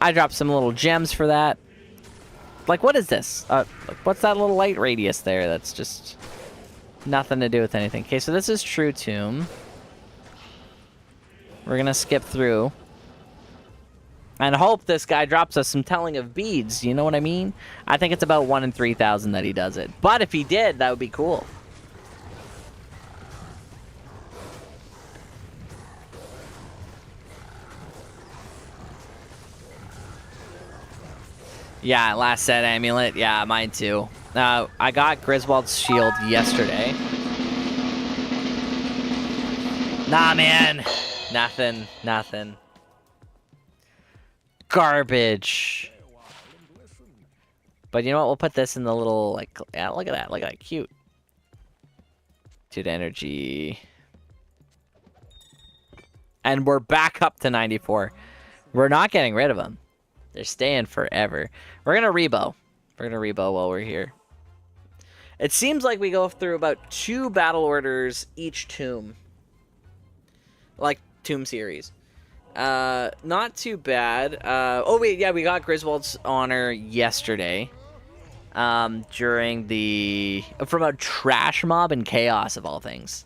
Speaker 2: I dropped some little gems for that. Like, what is this? What's that little light radius there? That's just nothing to do with anything. Okay, so this is True Tomb. We're gonna skip through and hope this guy drops us some Telling of Beads. You know what I mean? I think it's about 1 in 3,000 that he does it. But if he did, that would be cool. Yeah, last set amulet. Yeah, mine too. I got Griswold's shield yesterday. Nah, man. Nothing. Garbage. But you know what? We'll put this in the little, like, yeah, look at that. Look at that. Cute. Dude, energy. And we're back up to 94. We're not getting rid of them. They're staying forever. We're going to rebo. We're going to rebo while we're here. It seems like we go through about 2 battle orders each tomb. Like, tomb series. Not too bad. Oh, wait, yeah, we got Griswold's Honor yesterday. During the... From a trash mob in Chaos, of all things.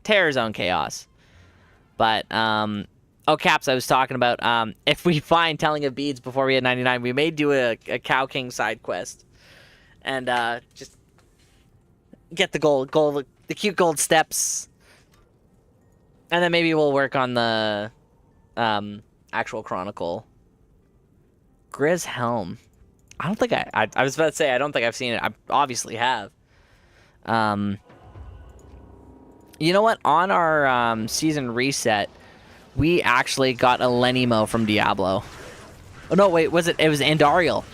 Speaker 2: Terror Zone Chaos. But, oh, Caps, I was talking about, if we find Telling of Beads before we hit 99, we may do a Cow King side quest. And, just get the gold, the cute gold steps. And then maybe we'll work on the, actual Chronicle. Grizz Helm. I don't think I was about to say, I don't think I've seen it. I obviously have. You know what? On our, season reset, we actually got a Lenimo from Diablo. Oh, no, wait, was it? It was Andariel.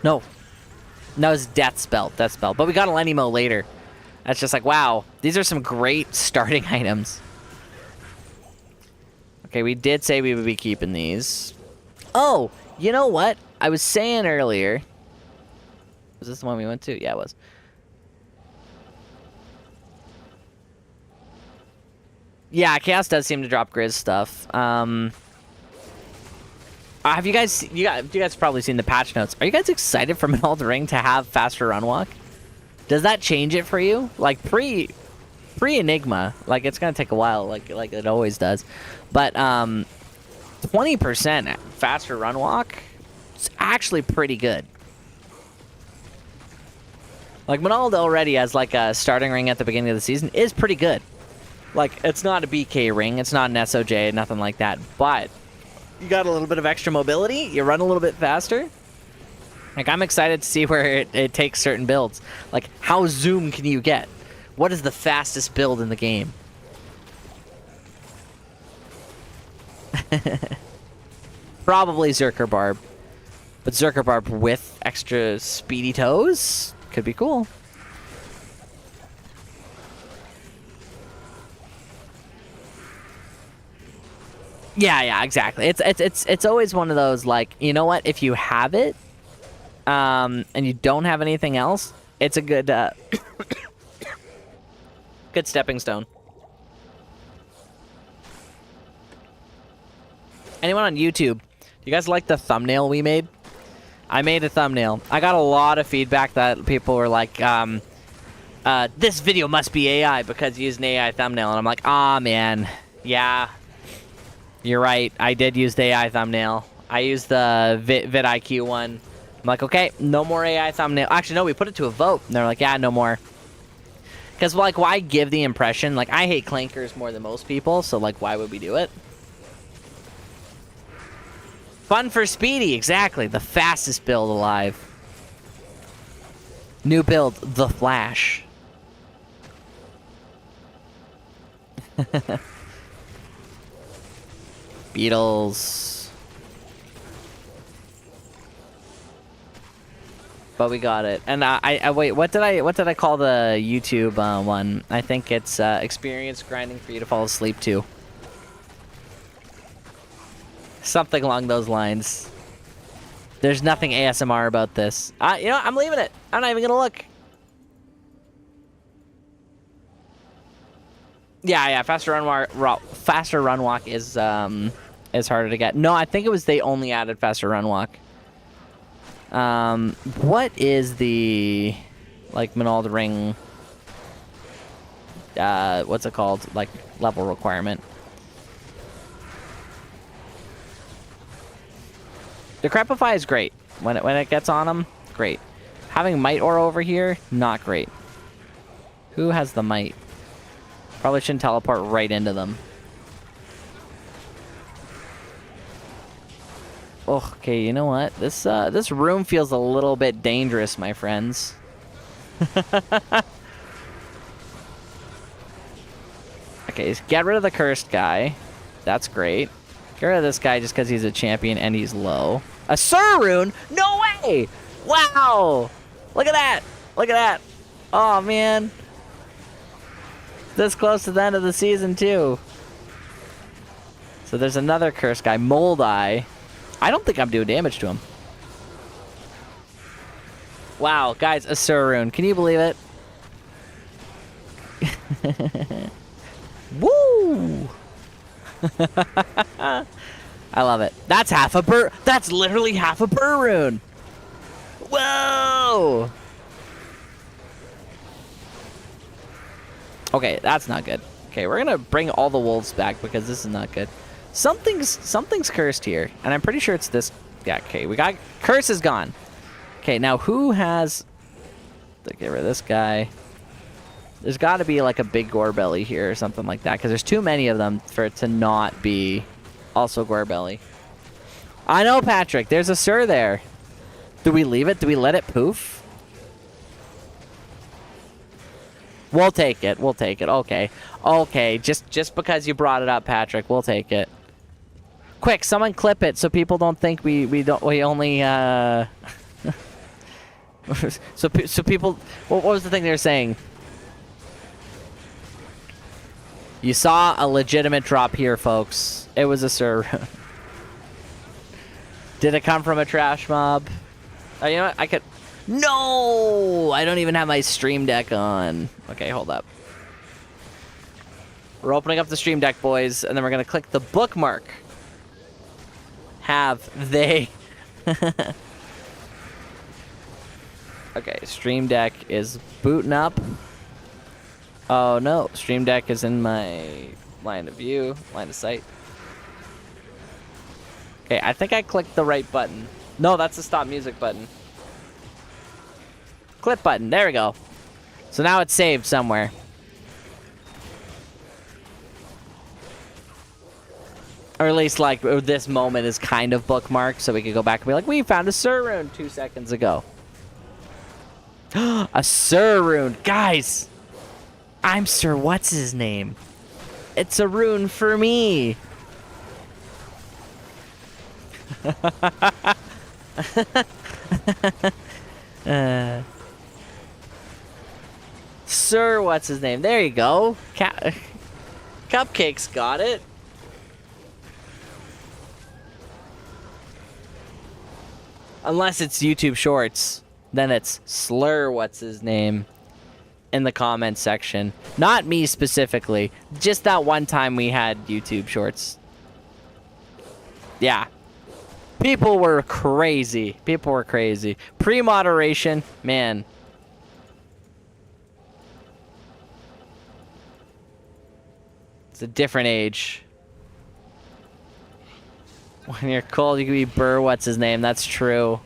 Speaker 2: No. No, it was Deathspell. But we got a Lenimo later. That's just like, wow. These are some great starting items. Okay, we did say we would be keeping these. Oh, you know what? I was saying earlier. Was this the one we went to? Yeah, it was. Yeah, Chaos does seem to drop Grizz stuff. Have you guys probably seen the patch notes? Are you guys excited for Metal Ring to have faster run walk? Does that change it for you? Like pre Enigma, like it's gonna take a while, like it always does. But 20% faster run walk, it's actually pretty good. Like Monald already has like a starting ring at the beginning of the season is pretty good. Like it's not a BK ring, it's not an SOJ, nothing like that. But you got a little bit of extra mobility, you run a little bit faster. Like, I'm excited to see where it takes certain builds. Like, how zoom can you get? What is the fastest build in the game? Probably Zerker Barb. But Zerker Barb with extra speedy toes could be cool. Yeah, exactly. It's always one of those, like, you know what? If you have it, and you don't have anything else, it's a good, good stepping stone. Anyone on YouTube? You guys like the thumbnail we made? I made a thumbnail. I got a lot of feedback that people were like, this video must be AI because you used an AI thumbnail. And I'm like, ah, man. Yeah. You're right. I did use the AI thumbnail. I used the vidIQ one. I'm like, okay, no more AI thumbnail. Actually, no, we put it to a vote. And they're like, yeah, no more. Because, like, why give the impression? Like, I hate clankers more than most people, so, like, why would we do it? Fun for Speedy, exactly. The fastest build alive. New build, The Flash. Beatles. But we got it. And I wait, what did I call the YouTube one? I think it's experience grinding for you to fall asleep to. Something along those lines. There's nothing ASMR about this. You know, I'm leaving it. I'm not even gonna look. Yeah. Faster run walk is harder to get. No, I think it was they only added faster run walk. What is the like Minald Ring? What's it called? Like level requirement. Decrepify is great. When it gets on them, great. Having Might Ore over here, not great. Who has the Might? Probably shouldn't teleport right into them. Oh, okay, you know what? This room feels a little bit dangerous, my friends. Okay, get rid of the cursed guy. That's great. Get rid of this guy just because he's a champion and he's low. A Surrune? No way! Wow! Look at that! Look at that! Oh, man. This close to the end of the season, too. So there's another cursed guy. Moldeye. I don't think I'm doing damage to him. Wow, guys, a Surrune. Can you believe it? Woo! I love it. That's half a burr. That's literally half a Burroon. Whoa! Okay, that's not good. Okay, we're gonna bring all the wolves back because this is not good. Something's cursed here, and I'm pretty sure it's this. Yeah, okay, we got curse is gone. Okay, now who has? Get rid of this guy. There's got to be like a big Gorebelly here or something like that because there's too many of them for it to not be also Gorebelly. I know, Patrick. There's a Sir there. Do we leave it? Do we let it poof? We'll take it. We'll take it. Okay. Okay. Just because you brought it up, Patrick, we'll take it. Quick, someone clip it so people don't think we only so people. What was the thing they were saying? You saw a legitimate drop here, folks. It was a Sir. Did it come from a trash mob? Oh, you know what? I could. No! I don't even have my stream deck on. Okay, hold up. We're opening up the stream deck, boys, and then we're going to click the bookmark. Have they... Okay, stream deck is booting up. Oh, no. Stream deck is in my line of view, line of sight. Okay, I think I clicked the right button. No, that's the stop music button. Clip button. There we go. So now it's saved somewhere. Or at least, like, this moment is kind of bookmarked, so we could go back and be like, we found a Sir rune 2 seconds ago. A Sir rune. Guys! I'm Sir what's his name? It's a rune for me. Sir what's his name? There you go. Cupcake's got it. Unless it's YouTube Shorts, then it's Slur what's his name in the comment section. Not me specifically, just that one time we had YouTube Shorts. Yeah. People were crazy. People were crazy. Pre-moderation, man. It's a different age. When you're cold, you can be Burr, what's his name? That's true.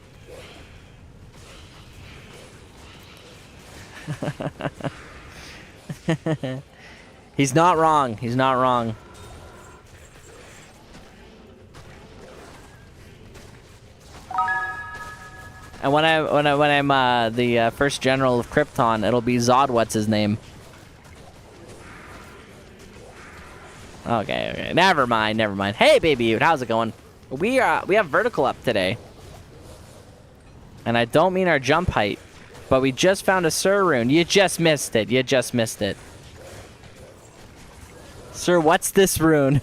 Speaker 2: He's not wrong. He's not wrong. And when I'm the first general of Krypton, it'll be Zod. What's his name? Okay. Never mind. Hey, baby, Ute, how's it going? We have vertical up today, and I don't mean our jump height, but we just found a Sir rune. You just missed it. Sir, what's this rune?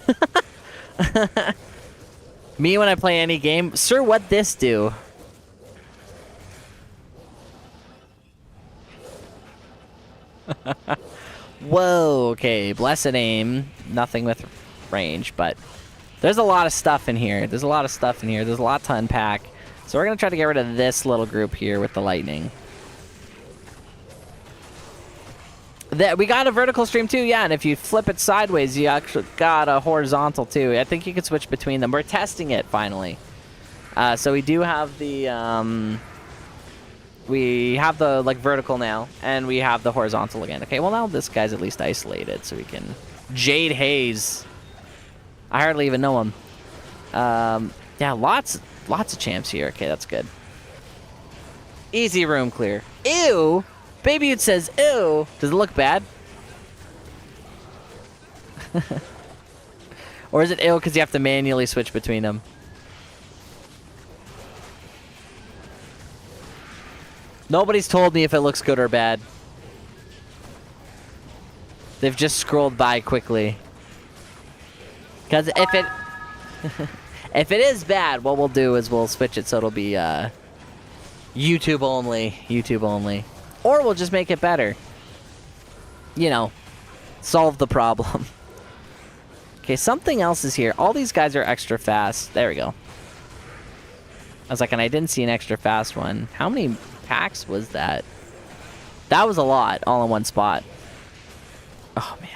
Speaker 2: Me when I play any game, Sir, what this do? Whoa, okay, blessed aim. Nothing with range, but there's a lot of stuff in here. There's a lot to unpack. So we're going to try to get rid of this little group here with the lightning. We got a vertical stream too, yeah, and if you flip it sideways, you actually got a horizontal too. I think you can switch between them. We're testing it, finally. So we do have the... We have the, like, vertical now, and we have the horizontal again. Okay, well, now this guy's at least isolated, so we can... Jade Haze. I hardly even know him. Yeah, lots of champs here. Okay, that's good. Easy room clear. Ew! Baby Ute says, ew! Does it look bad? Or is it ew because you have to manually switch between them? Nobody's told me if it looks good or bad. They've just scrolled by quickly. Because if it... if it is bad, what we'll do is we'll switch it so it'll be YouTube only. Or we'll just make it better. You know, solve the problem. Okay, something else is here. All these guys are extra fast. There we go. I was like, and I didn't see an extra fast one. How many... packs was that? That was a lot, all in one spot. Oh, man.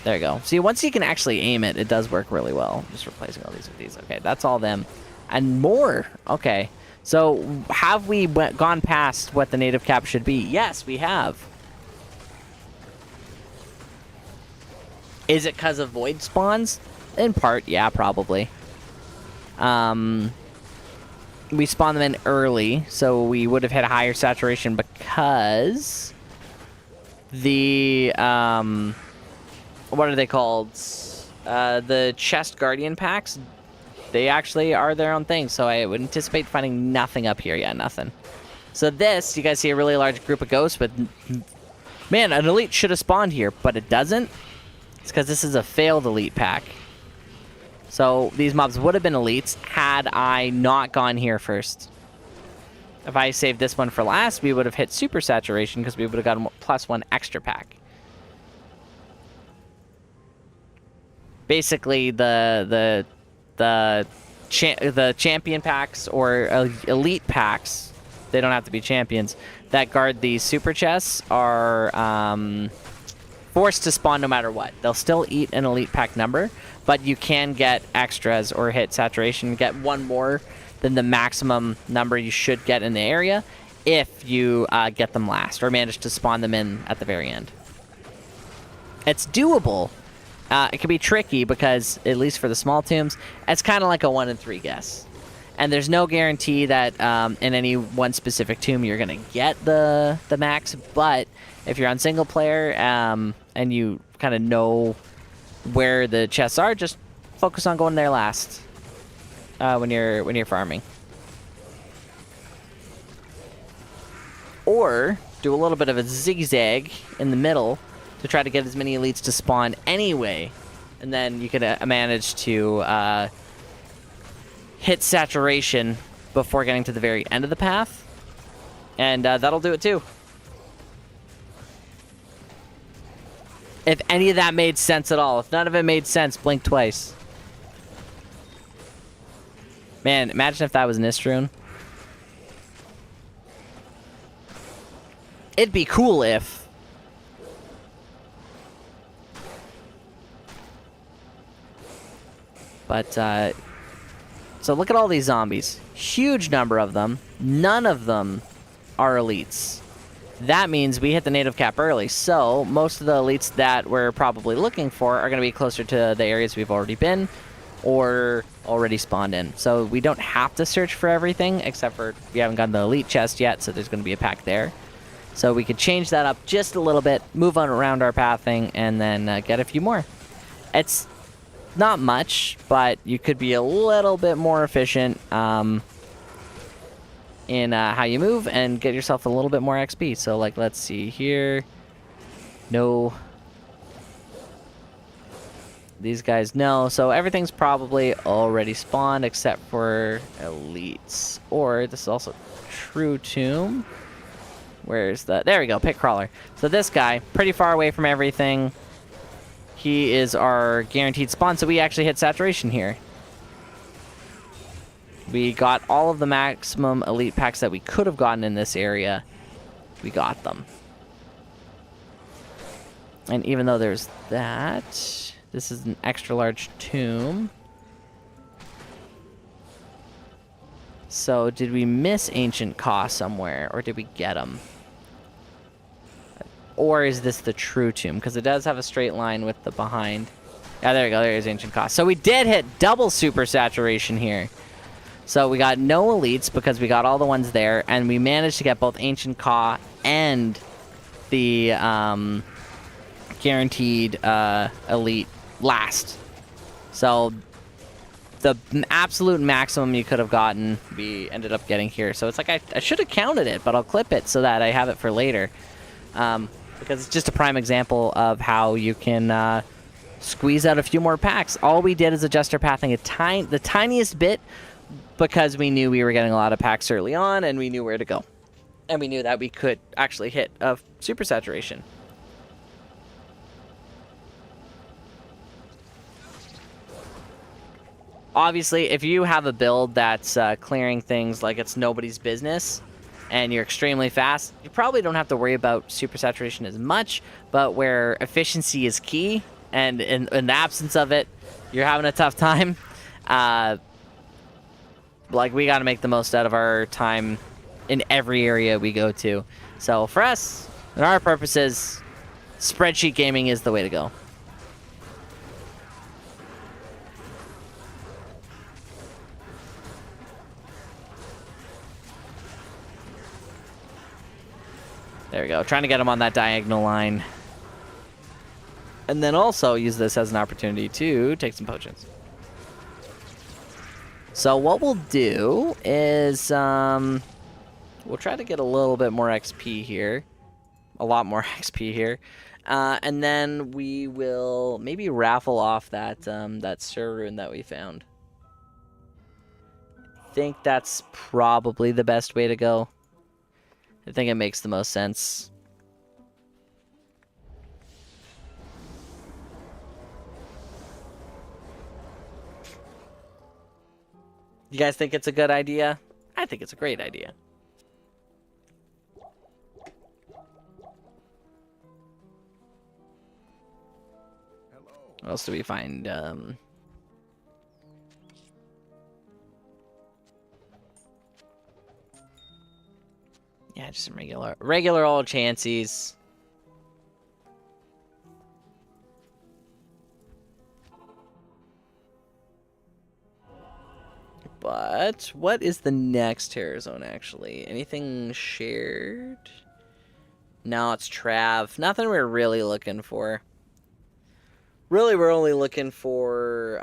Speaker 2: There you go. See, once you can actually aim it, it does work really well. Just replacing all these with these. Okay, that's all them. And more. Okay. So, have we gone past what the native cap should be? Yes, we have. Is it because of void spawns? In part, yeah, probably. We spawned them in early, so we would have hit a higher saturation because the, what are they called? The chest guardian packs, they actually are their own thing, so I would anticipate finding nothing up here. Yeah, nothing. So this, you guys see a really large group of ghosts, but man, an elite should have spawned here, but it doesn't. It's because this is a failed elite pack. So these mobs would have been elites had I not gone here first. If I saved this one for last, we would have hit super saturation because we would have gotten +1 extra pack. Basically, the champion packs or elite packs, they don't have to be champions, that guard these super chests are forced to spawn no matter what. They'll still eat an elite pack number, but you can get extras or hit saturation, get one more than the maximum number you should get in the area if you get them last or manage to spawn them in at the very end. It's doable, it can be tricky because, at least for the small tombs, it's kind of like a 1 in 3 guess. And there's no guarantee that in any one specific tomb you're going to get the max, but if you're on single player and you kind of know where the chests are, just focus on going there last when you're farming. Or do a little bit of a zigzag in the middle to try to get as many elites to spawn anyway, and then you can manage to hit saturation before getting to the very end of the path, and that'll do it too. If any of that made sense at all, if none of it made sense, blink twice. Man, imagine if that was Nistrune. It'd be cool if. But, so look at all these zombies. Huge number of them. None of them are elites. That means we hit the native cap early. So most of the elites that we're probably looking for are going to be closer to the areas we've already been or already spawned in. So we don't have to search for everything, except for we haven't gotten the elite chest yet, so there's going to be a pack there. So we could change that up just a little bit, move on around our pathing, and then get a few more. It's not much, but you could be a little bit more efficient in how you move and get yourself a little bit more XP. So, like, let's see here. No. These guys, no. So everything's probably already spawned except for elites. Or this is also True Tomb. Where's the... There we go, Pit Crawler. So this guy, pretty far away from everything. He is our guaranteed spawn, so we actually hit saturation here. We got all of the maximum elite packs that we could have gotten in this area. We got them. And even though there's that, this is an extra large tomb. So did we miss Ancient Ka somewhere, or did we get them? Or is this the True Tomb? Because it does have a straight line with the behind. Yeah, there we go. There is Ancient Ka. So we did hit double super saturation here. So we got no elites because we got all the ones there, and we managed to get both Ancient Ka and the guaranteed elite last. So the absolute maximum you could have gotten, we ended up getting here. So it's like I should have counted it, but I'll clip it so that I have it for later. Because it's just a prime example of how you can squeeze out a few more packs. All we did is adjust our pathing the tiniest bit because we knew we were getting a lot of packs early on and we knew where to go. And we knew that we could actually hit a super saturation. Obviously, if you have a build that's clearing things like it's nobody's business, and you're extremely fast, you probably don't have to worry about super saturation as much, but where efficiency is key, and in the absence of it, you're having a tough time. Like, we got to make the most out of our time in every area we go to. So for us, and our purposes, spreadsheet gaming is the way to go. There we go. Trying to get him on that diagonal line. And then also use this as an opportunity to take some potions. So what we'll do is we'll try to get a little bit more XP here. A lot more XP here. And then we will maybe raffle off that Sur rune that we found. I think that's probably the best way to go. I think it makes the most sense. You guys think it's a good idea? I think it's a great idea. What else do we find? Yeah, just some regular old chancies. But what is the next terror zone, actually? Anything shared? No, it's Trav. Nothing we're really looking for. Really, we're only looking for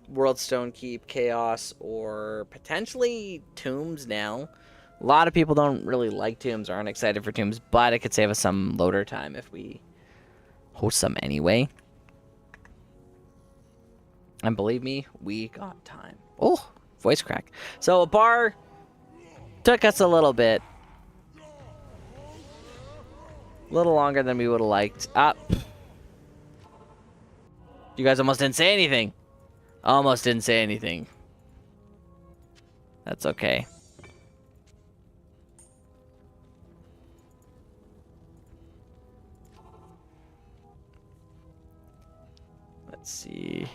Speaker 2: World Stone Keep, Chaos, or potentially Tombs now. A lot of people don't really like Tombs, aren't excited for Tombs, but it could save us some loader time if we host them anyway. And believe me, we got time. Oh, voice crack. So a bar took us a little bit. A little longer than we would have liked. Up. You guys almost didn't say anything. Almost didn't say anything. That's okay. Let's see.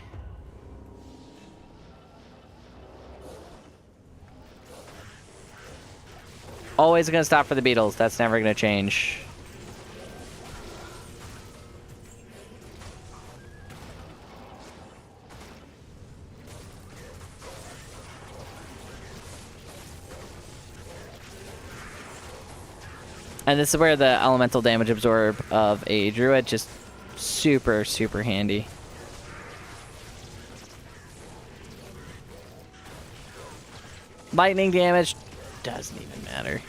Speaker 2: Always gonna stop for the Beatles. That's never gonna change. And this is where the elemental damage absorb of a druid just super, super handy. Lightning damage doesn't even matter.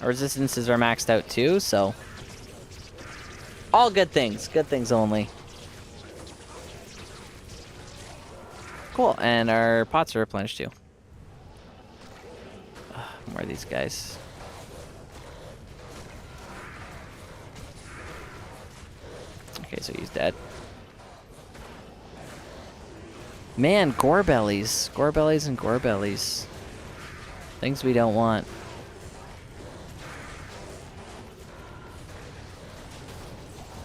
Speaker 2: Our resistances are maxed out too, so all good things. Good things only. Cool, and our pots are replenished too. More of these guys. Okay, so he's dead. Man, gore bellies. Gore bellies and gore bellies. Things we don't want.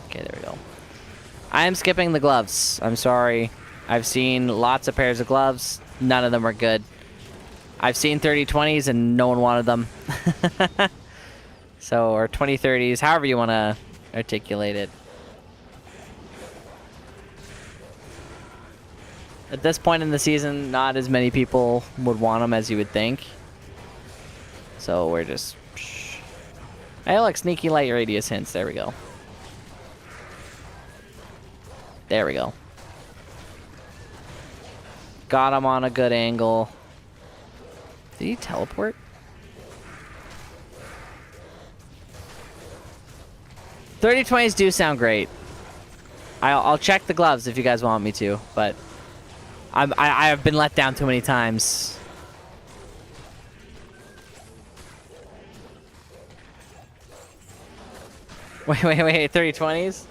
Speaker 2: Okay, there we go. I am skipping the gloves. I'm sorry. I've seen lots of pairs of gloves. None of them were good. I've seen 30-20s and no one wanted them. So, or 20-30s, however you want to articulate it. At this point in the season, not as many people would want them as you would think. So we're just... Hey, look, sneaky light radius hints. There we go. There we go. Got him on a good angle. Did he teleport? 30-20s do sound great. I'll check the gloves if you guys want me to, but... I have been let down too many times. Wait, 30-20s?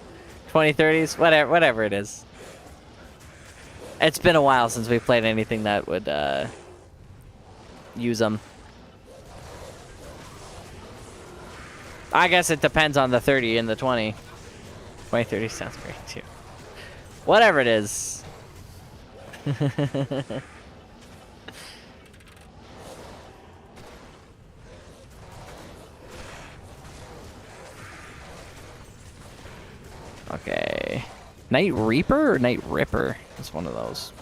Speaker 2: 20-30s? Whatever it is. It's been a while since we played anything that would use them. I guess it depends on the 30 and the 20. 20-30 sounds great too. Whatever it is. Okay. Night Reaper or Night Ripper? It's one of those.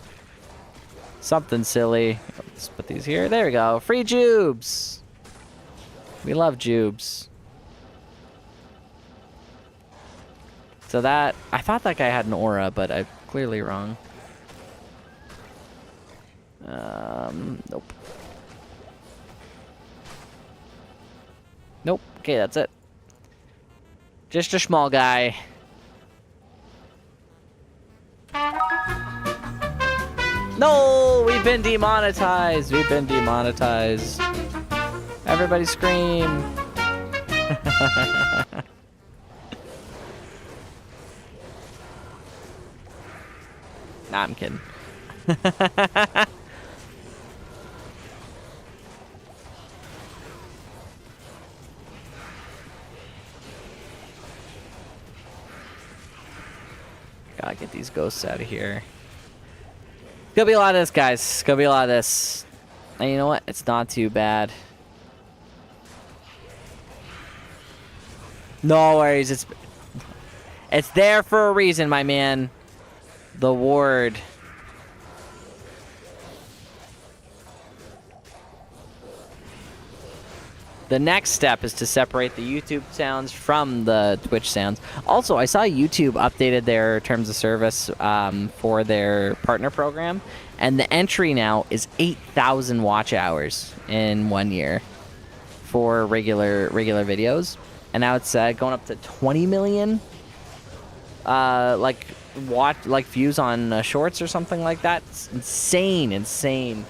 Speaker 2: Something silly. Let's put these here. There we go. Free jubes. We love jubes. So that... I thought that guy had an aura, but I'm clearly wrong. Nope. Nope. Okay, that's it. Just a small guy. No! We've been demonetized! We've been demonetized. Everybody scream! Nah, I'm kidding. Gotta get these ghosts out of here. Gonna be a lot of this, guys. Gonna be a lot of this. And you know what? It's not too bad. No worries. It's there for a reason, my man. The ward. The next step is to separate the YouTube sounds from the Twitch sounds. Also, I saw YouTube updated their terms of service for their partner program, and the entry now is 8,000 watch hours in 1 year for regular videos, and now it's going up to 20 million views on shorts or something like that. It's insane.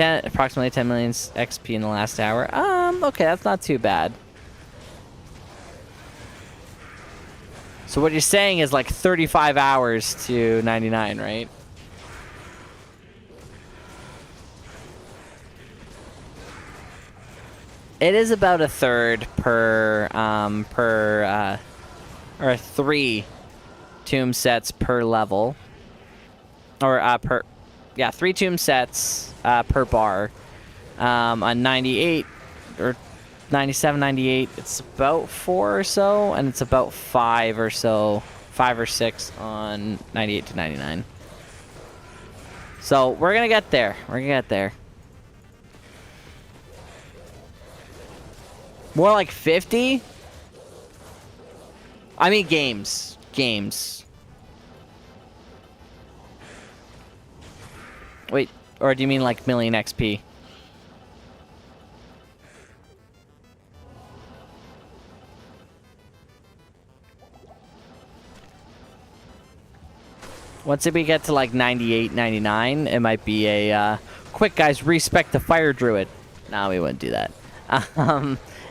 Speaker 2: Approximately 10 million XP in the last hour. Okay, that's not too bad. So what you're saying is like 35 hours to 99, right? It is about a third or 3 tomb sets per level, or 3 tomb sets per bar. On 98 or 97, 98, it's about 4 or so, and it's about 5 or 6 on 98 to 99. So we're gonna get there. More like 50? I mean games. Wait, or do you mean like million XP? Once we get to like 98, 99, it might be a quick guys, respect the fire druid. No, we wouldn't do that.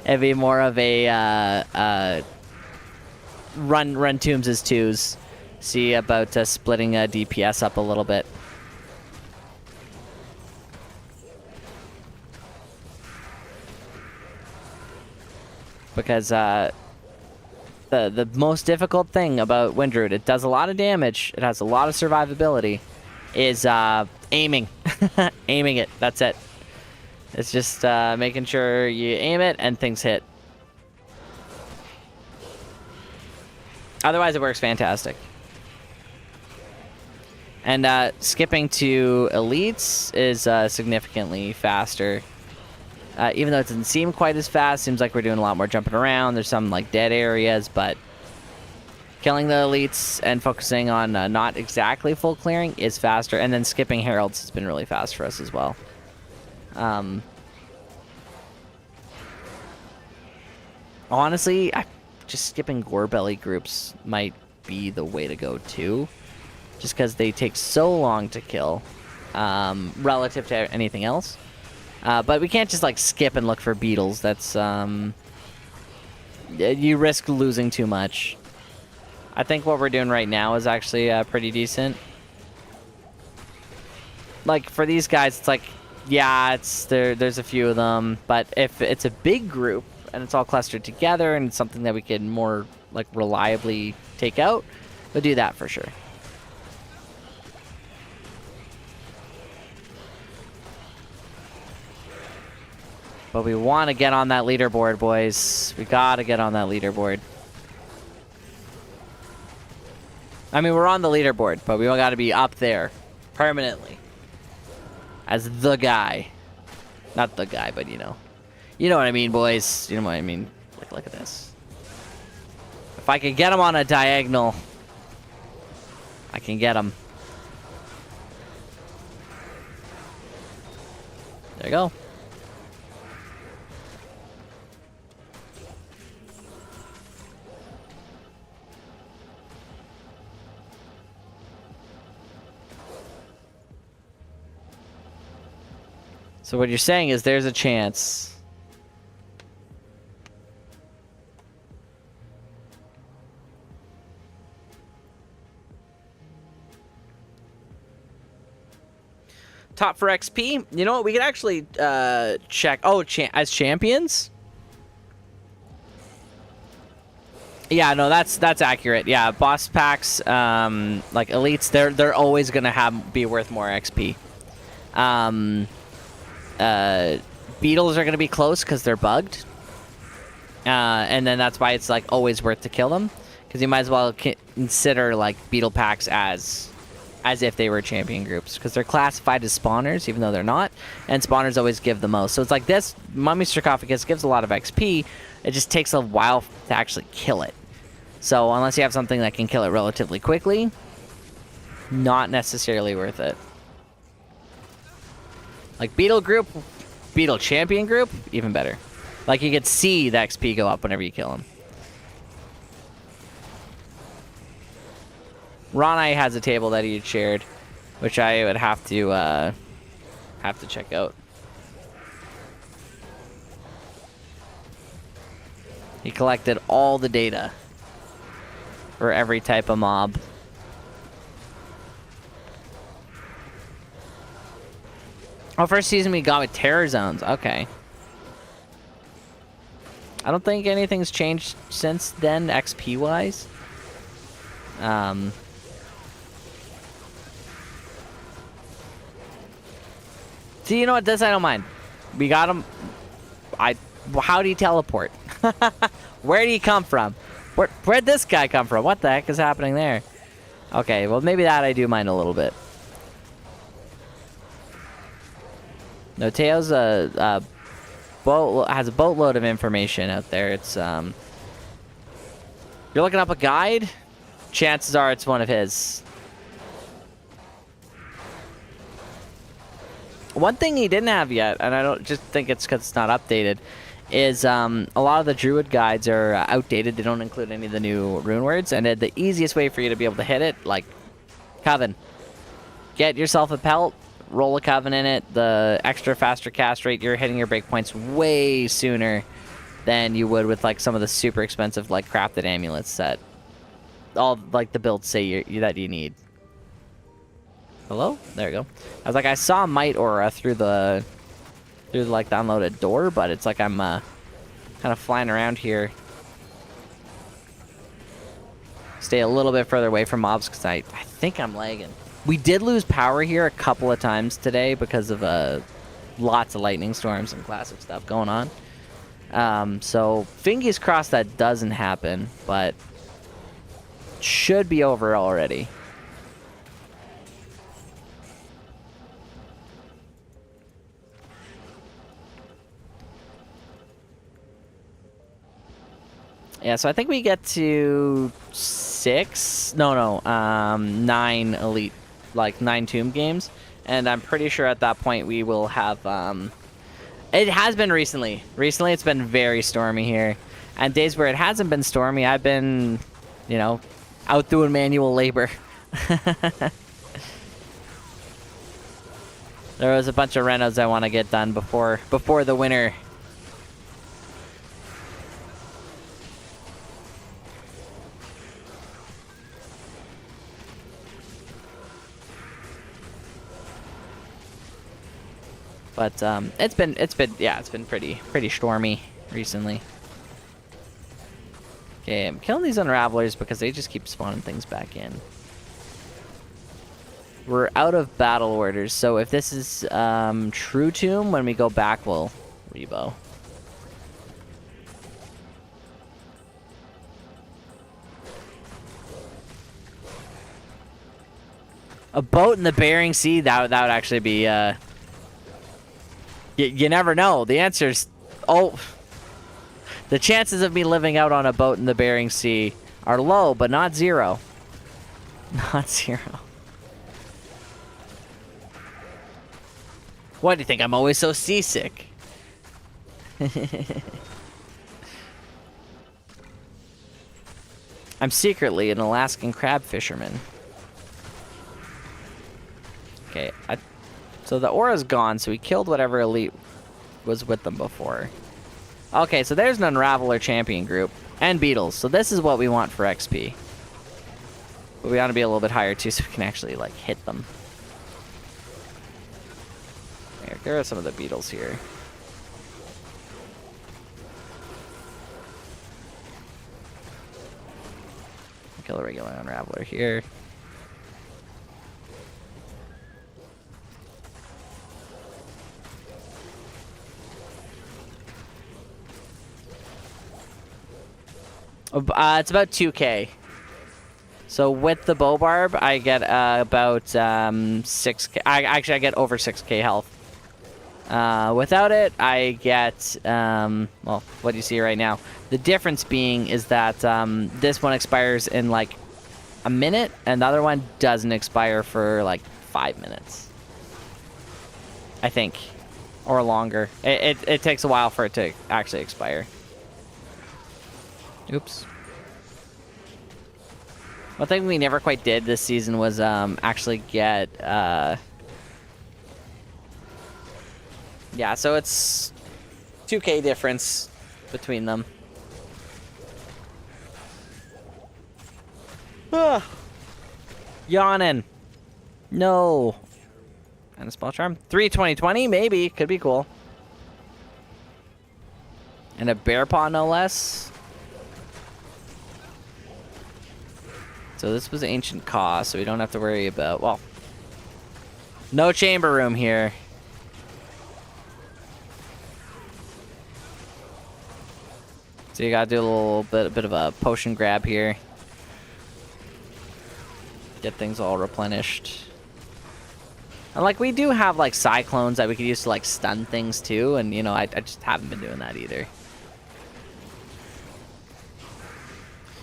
Speaker 2: It'd be more of a run tombs as 2s. See about splitting DPS up a little bit. Because the most difficult thing about Wind Druid, it does a lot of damage, it has a lot of survivability, is aiming. Aiming it, that's it. It's just making sure you aim it and things hit. Otherwise, it works fantastic. And skipping to elites is significantly faster. Even though it doesn't seem quite as fast, seems like we're doing a lot more jumping around. There's some like dead areas, but killing the elites and focusing on not exactly full clearing is faster. And then skipping heralds has been really fast for us as well. Honestly, just skipping Gorebelly groups might be the way to go too, just because they take so long to kill relative to anything else. But we can't just like skip and look for beetles. That's you risk losing too much. I think what we're doing right now is actually pretty decent. Like for these guys, it's like, yeah, it's there's a few of them, but if it's a big group and it's all clustered together and it's something that we can more like reliably take out, we'll do that for sure. But we want to get on that leaderboard, boys. We gotta get on that leaderboard. I mean, we're on the leaderboard, but we all gotta be up there permanently as the guy. Not the guy, but you know. You know what I mean, boys. You know what I mean. Look at this. If I can get him on a diagonal, I can get him. There you go. So what you're saying is there's a chance. Top for XP? You know what? We could actually check. Oh, as champions? Yeah, no, that's accurate. Yeah, boss packs, like elites, they're always gonna be worth more XP. Beetles are going to be close because they're bugged. And then that's why it's like always worth to kill them, because you might as well consider like beetle packs as as if they were champion groups, because they're classified as spawners, even though they're not, and spawners always give the most. So it's like this Mummy Sarcophagus gives a lot of XP, it just takes a while to actually kill it. So unless you have something that can kill it relatively quickly, not necessarily worth it. Like Beetle group, Beetle champion group, even better. Like you could see the XP go up whenever you kill him. Ronai has a table that he had shared, which I would have to check out. He collected all the data for every type of mob. Oh, first season we got with terror zones. Okay. I don't think anything's changed since then, XP wise. See, you know what? This I don't mind. We got him. How do you teleport? Where do you come from? Where'd this guy come from? What the heck is happening there? Okay, well maybe that I do mind a little bit. No, Teo's has a boatload of information out there. It's you're looking up a guide. Chances are it's one of his. One thing he didn't have yet, and I don't just think it's because it's not updated, is a lot of the Druid guides are outdated. They don't include any of the new rune words, and the easiest way for you to be able to hit it, like Coven. Get yourself a pelt, roll a Coven in it, the extra faster cast rate, you're hitting your breakpoints way sooner than you would with like some of the super expensive like crafted amulets that all like the builds say that you need. Hello? There we go. I was like, I saw Might Aura through the like the unloaded door, but it's like I'm kind of flying around here. Stay a little bit further away from mobs because I think I'm lagging. We did lose power here a couple of times today because of lots of lightning storms and classic stuff going on. So fingers crossed that doesn't happen, but should be over already. Yeah, so I think we get to 9 elite, like 9 tomb games, and I'm pretty sure at that point we will have, it has been recently. Recently it's been very stormy here, and days where it hasn't been stormy, I've been, you know, out doing manual labor. There was a bunch of renos I want to get done before the winter. But it's been pretty stormy recently. Okay, I'm killing these unravelers because they just keep spawning things back in. We're out of battle orders, so if this is True Tomb, when we go back, we'll rebo. A boat in the Bering Sea, that would actually be you never know. The answer's the chances of me living out on a boat in the Bering Sea are low, but not zero. Not zero. Why do you think I'm always so seasick? I'm secretly an Alaskan crab fisherman. Okay, so the aura's gone, so we killed whatever elite was with them before. Okay, so there's an Unraveler champion group. And beetles, so this is what we want for XP. But we ought to be a little bit higher too, so we can actually, like, hit them. There are some of the beetles here. Kill a regular Unraveler here. It's about 2K. So with the bow barb, I get about 6k. I get over 6k health. Without it, I get well, what do you see right now? The difference being is that this one expires in like a minute, and the other one doesn't expire for like 5 minutes. I think, or longer. It takes a while for it to actually expire. Oops. One thing we never quite did this season was actually get yeah, so it's 2k difference between them. Yawning. No. And a small charm. 3/20/20, maybe. Could be cool. And a bear paw, no less. So this was ancient cost, so we don't have to worry about, well, no chamber room here. So you gotta do a little bit of a potion grab here. Get things all replenished. And like we do have like cyclones that we could use to like stun things too, and you know, I just haven't been doing that either.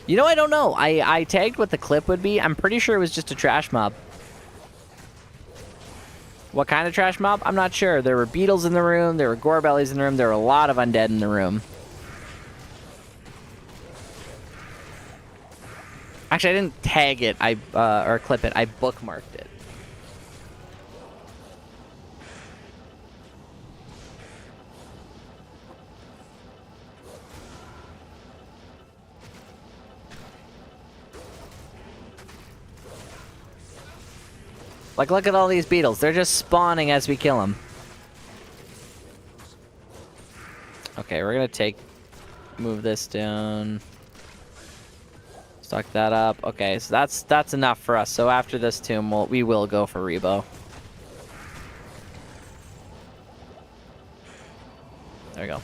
Speaker 2: You know, I don't know. I tagged what the clip would be. I'm pretty sure it was just a trash mob. What kind of trash mob? I'm not sure. There were beetles in the room, there were gore bellies in the room, there were a lot of undead in the room. Actually, I didn't tag it, or clip it. I bookmarked it. Like, look at all these beetles. They're just spawning as we kill them. Okay, we're gonna move this down. Stock that up. Okay, so that's enough for us. So after this tomb, we will go for Rebo. There we go.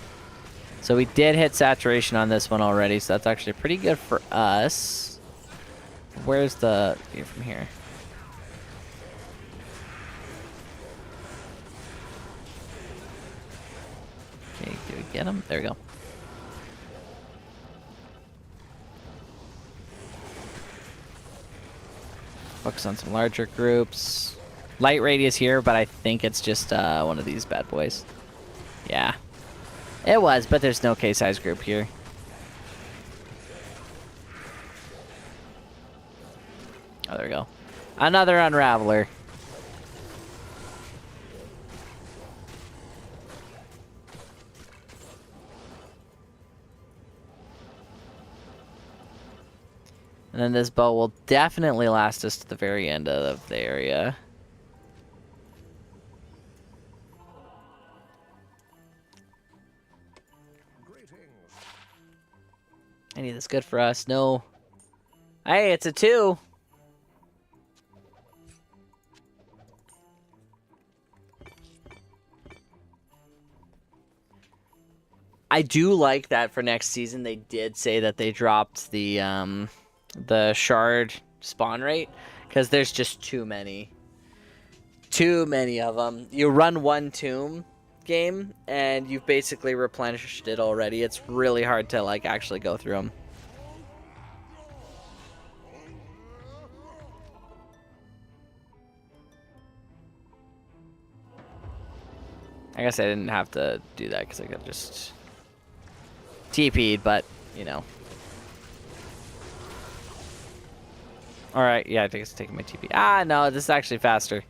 Speaker 2: So we did hit saturation on this one already, so that's actually pretty good for us. Where's the view from here? Okay, do we get him? There we go. Focus on some larger groups. Light radius here, but I think it's just one of these bad boys. Yeah. It was, but there's no K-size group here. Oh, there we go. Another Unraveler. And then this bow will definitely last us to the very end of the area. Any of this good for us? No. Hey, it's a 2. I do like that for next season. They did say that they dropped the shard spawn rate because there's just too many of them. You run one tomb game and you've basically replenished it already. It's really hard to like actually go through them. I guess I didn't have to do that because I could just TP'd, but you know. Alright, yeah, I think it's taking my TP. Ah, no, this is actually faster.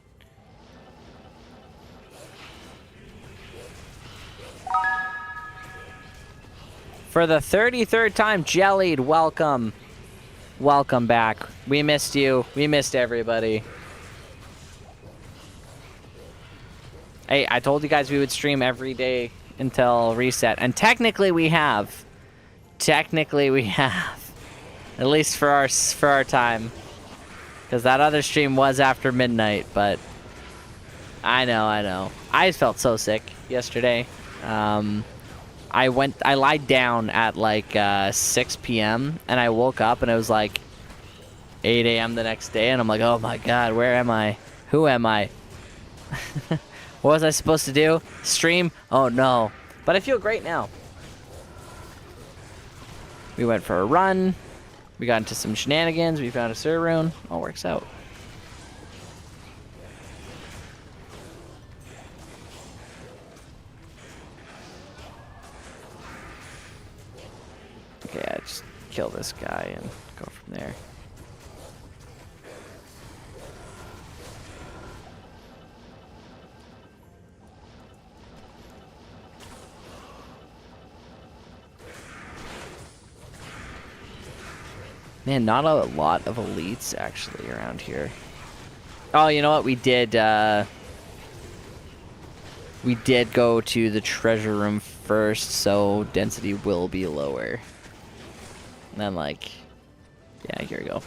Speaker 2: For the 33rd time, Jellied, welcome. Welcome back. We missed you. We missed everybody. Hey, I told you guys we would stream every day until reset. And technically we have. Technically we have. At least for our time. Because that other stream was after midnight, but I know. I felt so sick yesterday. I lied down at like 6 p.m. and I woke up and it was like 8 a.m. the next day, and I'm like, oh my god, where am I? Who am I? What was I supposed to do? Stream? Oh no. But I feel great now. We went for a run. We got into some shenanigans. We found a Sir Rune. All works out. Okay, I just kill this guy and go from there. Man, not a lot of elites actually around here. Oh, you know what? We did go to the treasure room first, so density will be lower. And then, like, yeah, here we go.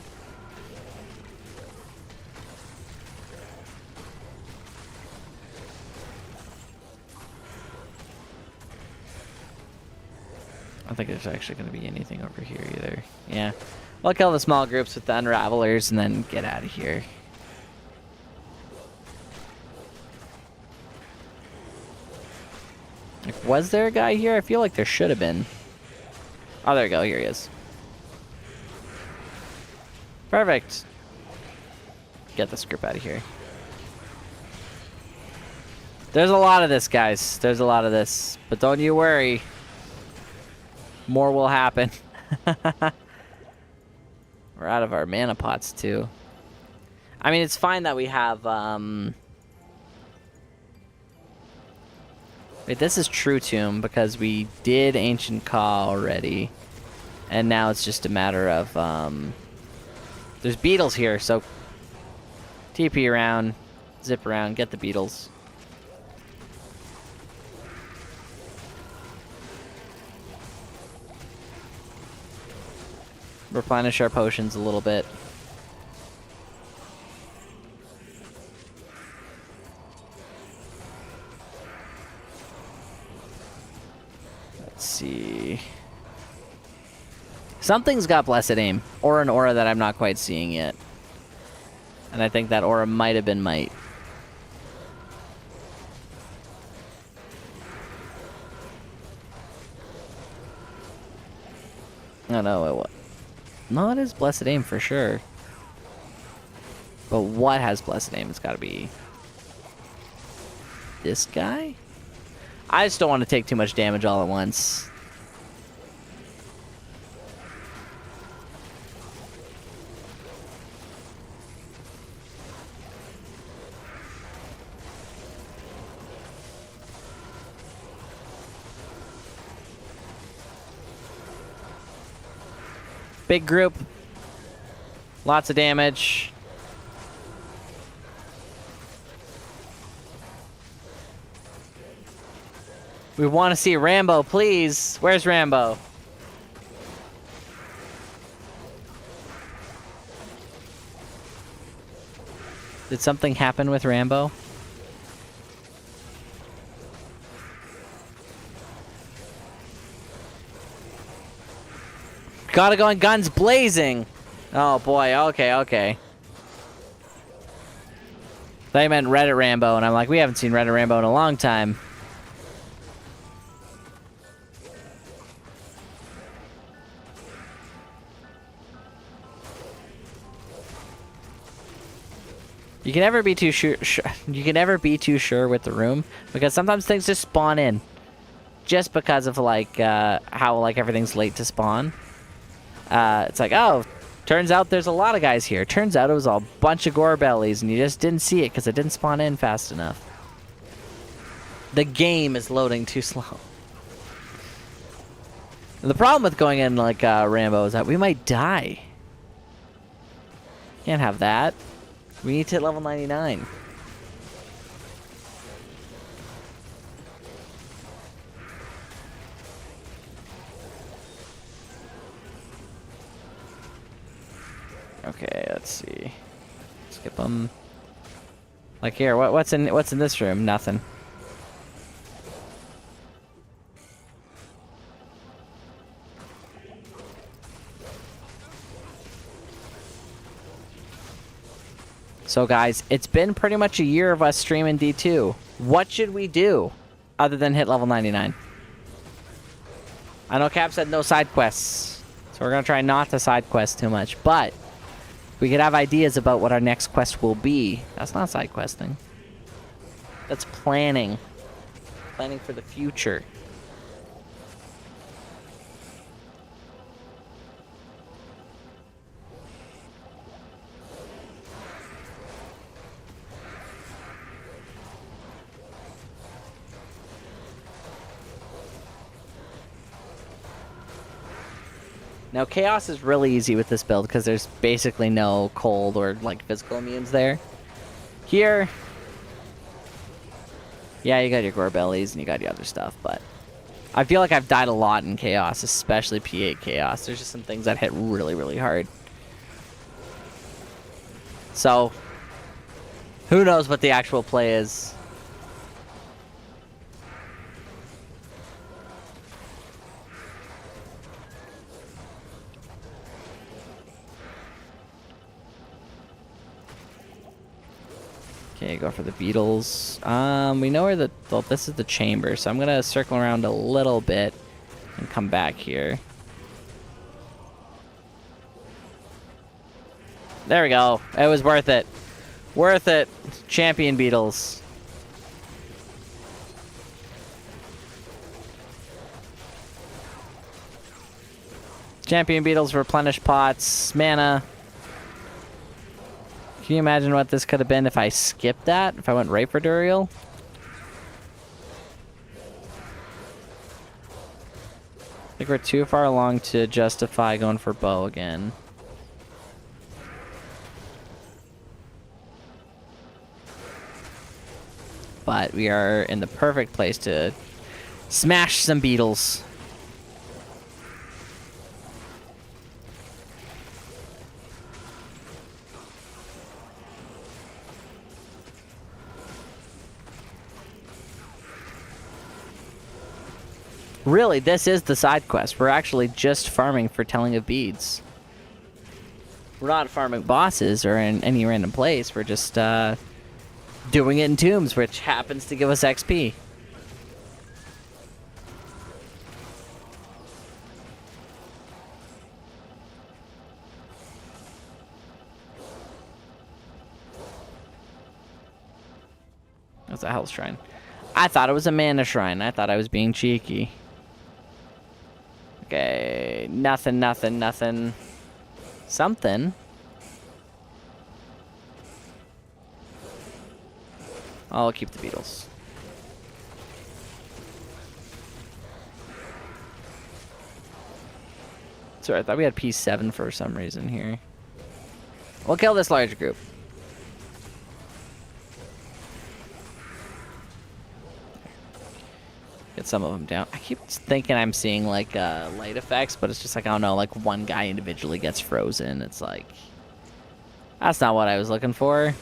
Speaker 2: I don't think there's actually going to be anything over here either. Yeah. I'll kill the small groups with the unravelers and then get out of here. Like, was there a guy here? I feel like there should have been. Oh, there we go. Here he is. Perfect. Get this group out of here. There's a lot of this, guys. There's a lot of this. But don't you worry. More will happen. We're out of our mana pots, too. I mean, it's fine that we have, Wait, this is True Tomb, because we did Ancient Caw already. And now it's just a matter of, there's beetles here, so TP around, zip around, get the beetles. Replenish our potions a little bit. Let's see. Something's got Blessed Aim, or an aura that I'm not quite seeing yet. And I think that aura might have been Might. Oh no, it was. No, it is Blessed Aim for sure. But what has Blessed Aim? It's gotta be this guy? I just don't want to take too much damage all at once. Big group. Lots of damage. We want to see Rambo, please. Where's Rambo? Did something happen with Rambo? Gotta go in guns blazing. Oh boy, okay. They meant Reddit Rambo, and I'm like, we haven't seen Reddit Rambo in a long time. You can never be too sure. You can never be too sure with the room, because sometimes things just spawn in, just because of like how like everything's late to spawn. It's like, oh, turns out there's a lot of guys here. Turns out it was a bunch of gore bellies, and you just didn't see it because it didn't spawn in fast enough. The game is loading too slow. The problem with going in like Rambo is that we might die. Can't have that. We need to hit level 99. Okay, let's see. Skip them. Like here, what's in this room? Nothing. So guys, it's been pretty much a year of us streaming D2. What should we do other than hit level 99? I know Cap said no side quests, so we're going to try not to side quest too much, but we could have ideas about what our next quest will be. That's not side questing. That's planning. Planning for the future. Now, Chaos is really easy with this build because there's basically no cold or, like, physical immunes there. Here, yeah, you got your Gorbellies and you got your other stuff, but I feel like I've died a lot in Chaos, especially P8 Chaos. There's just some things that hit really, really hard. So, who knows what the actual play is. Okay, go for the beetles. We know where well, this is the chamber, so I'm gonna circle around a little bit and come back here. There we go. It was worth it. Worth it. Champion beetles. Champion beetles replenish pots, mana. Can you imagine what this could have been if I skipped that? If I went right for Duriel? I think we're too far along to justify going for bow again. But we are in the perfect place to smash some beetles. Really, this is the side quest. We're actually just farming for Telling of Beads. We're not farming bosses or in any random place. We're just doing it in tombs, which happens to give us XP. That's a health shrine. I thought it was a mana shrine. I thought I was being cheeky. Okay, nothing, nothing, nothing. Something. I'll keep the beetles. Sorry, I thought we had P7 for some reason here. We'll kill this large group. Get some of them down. I keep thinking I'm seeing like light effects, but it's just like, I don't know, like one guy individually gets frozen. It's like, that's not what I was looking for.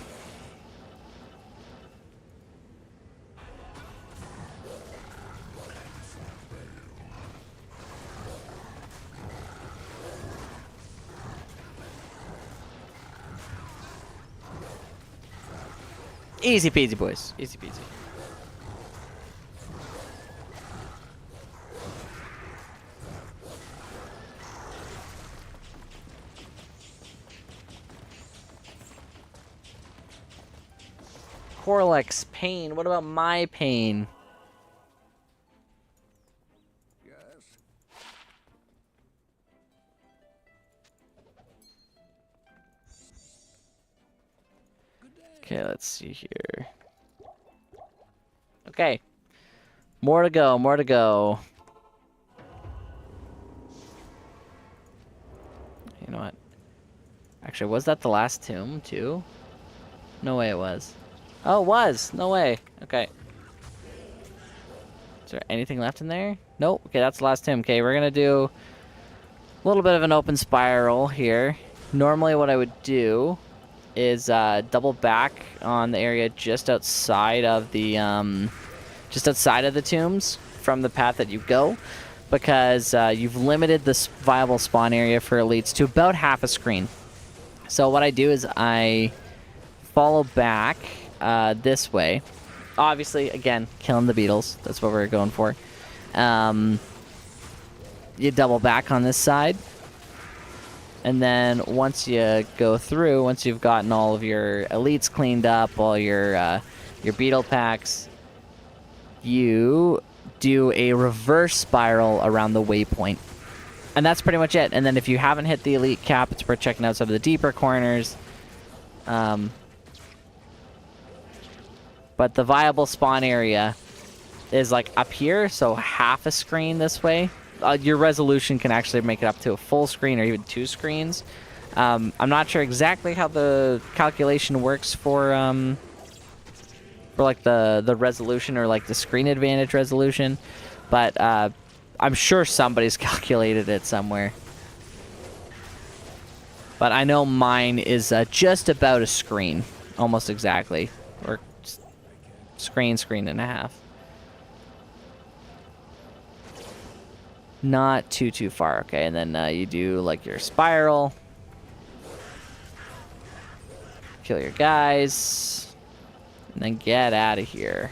Speaker 2: Easy peasy, boys. Easy peasy. Corlex, pain. What about my pain?
Speaker 1: Yes.
Speaker 2: Okay, let's see here. Okay. More to go, more to go. You know what? Actually, was that the last tomb, too? No way it was. Oh, it was! No way. Okay. Is there anything left in there? Nope. Okay, that's the last tomb. Okay, we're gonna do a little bit of an open spiral here. Normally what I would do is double back on the area just outside of the tombs from the path that you go, because you've limited the viable spawn area for elites to about half a screen. So what I do is I follow back this way. Obviously, again, killing the beetles. That's what we're going for. You double back on this side. And then once you go through, once you've gotten all of your elites cleaned up, all your beetle packs, you do a reverse spiral around the waypoint. And that's pretty much it. And then if you haven't hit the elite cap, it's worth checking out some of the deeper corners. But the viable spawn area is like up here, so half a screen this way. Your resolution can actually make it up to a full screen or even 2 screens. I'm not sure exactly how the calculation works for like the resolution or like the screen advantage resolution, but I'm sure somebody's calculated it somewhere. But I know mine is just about a screen, almost exactly, or screen and a half. Not too far. Okay, and then you do like your spiral, kill your guys, and then get out of here.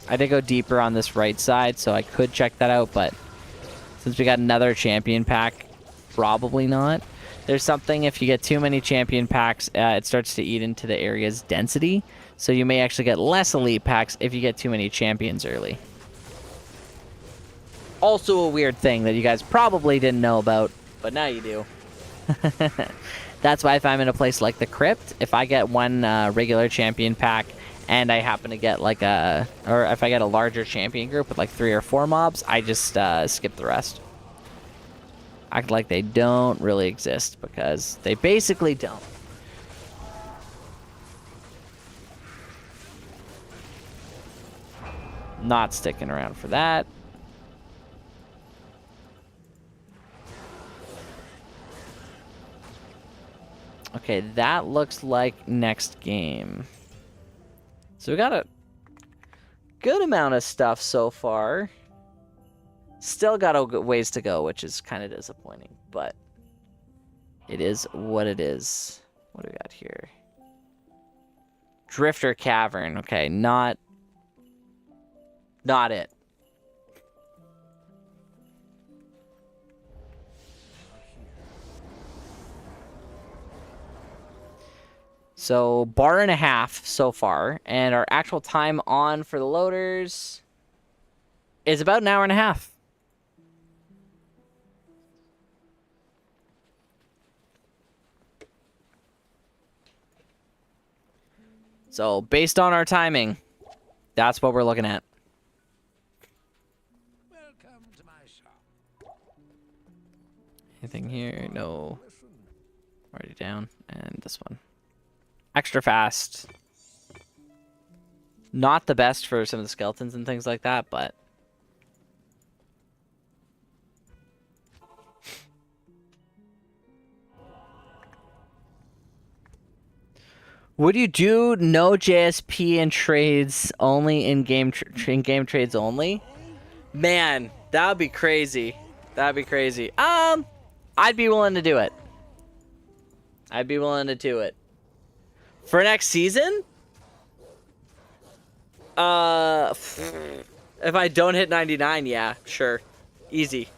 Speaker 2: I did go deeper on this right side, so I could check that out, but since we got another champion pack, probably not. There's something, if you get too many champion packs, it starts to eat into the area's density, so you may actually get less elite packs if you get too many champions early. Also a weird thing that you guys probably didn't know about, but now you do. That's why if I'm in a place like the Crypt, if I get one regular champion pack and I happen to get like or if I get a larger champion group with like 3 or 4 mobs, I just skip the rest. Act like they don't really exist, because they basically don't. Not sticking around for that. Okay, that looks like next game. So we got a good amount of stuff so far. Still got a ways to go, which is kind of disappointing, but it is what it is. What do we got here? Drifter Cavern. Okay, not it. So, bar and a half so far, and our actual time on for the loaders is about an hour and a half. So, based on our timing, that's what we're looking at.
Speaker 1: Welcome to my shop.
Speaker 2: Anything here? No. Already down. And this one. Extra fast. Not the best for some of the skeletons and things like that, but... Would you do no JSP and trades only in-game trades only? Man, that would be crazy. That would be crazy. I'd be willing to do it. I'd be willing to do it. For next season? If I don't hit 99, yeah, sure. Easy.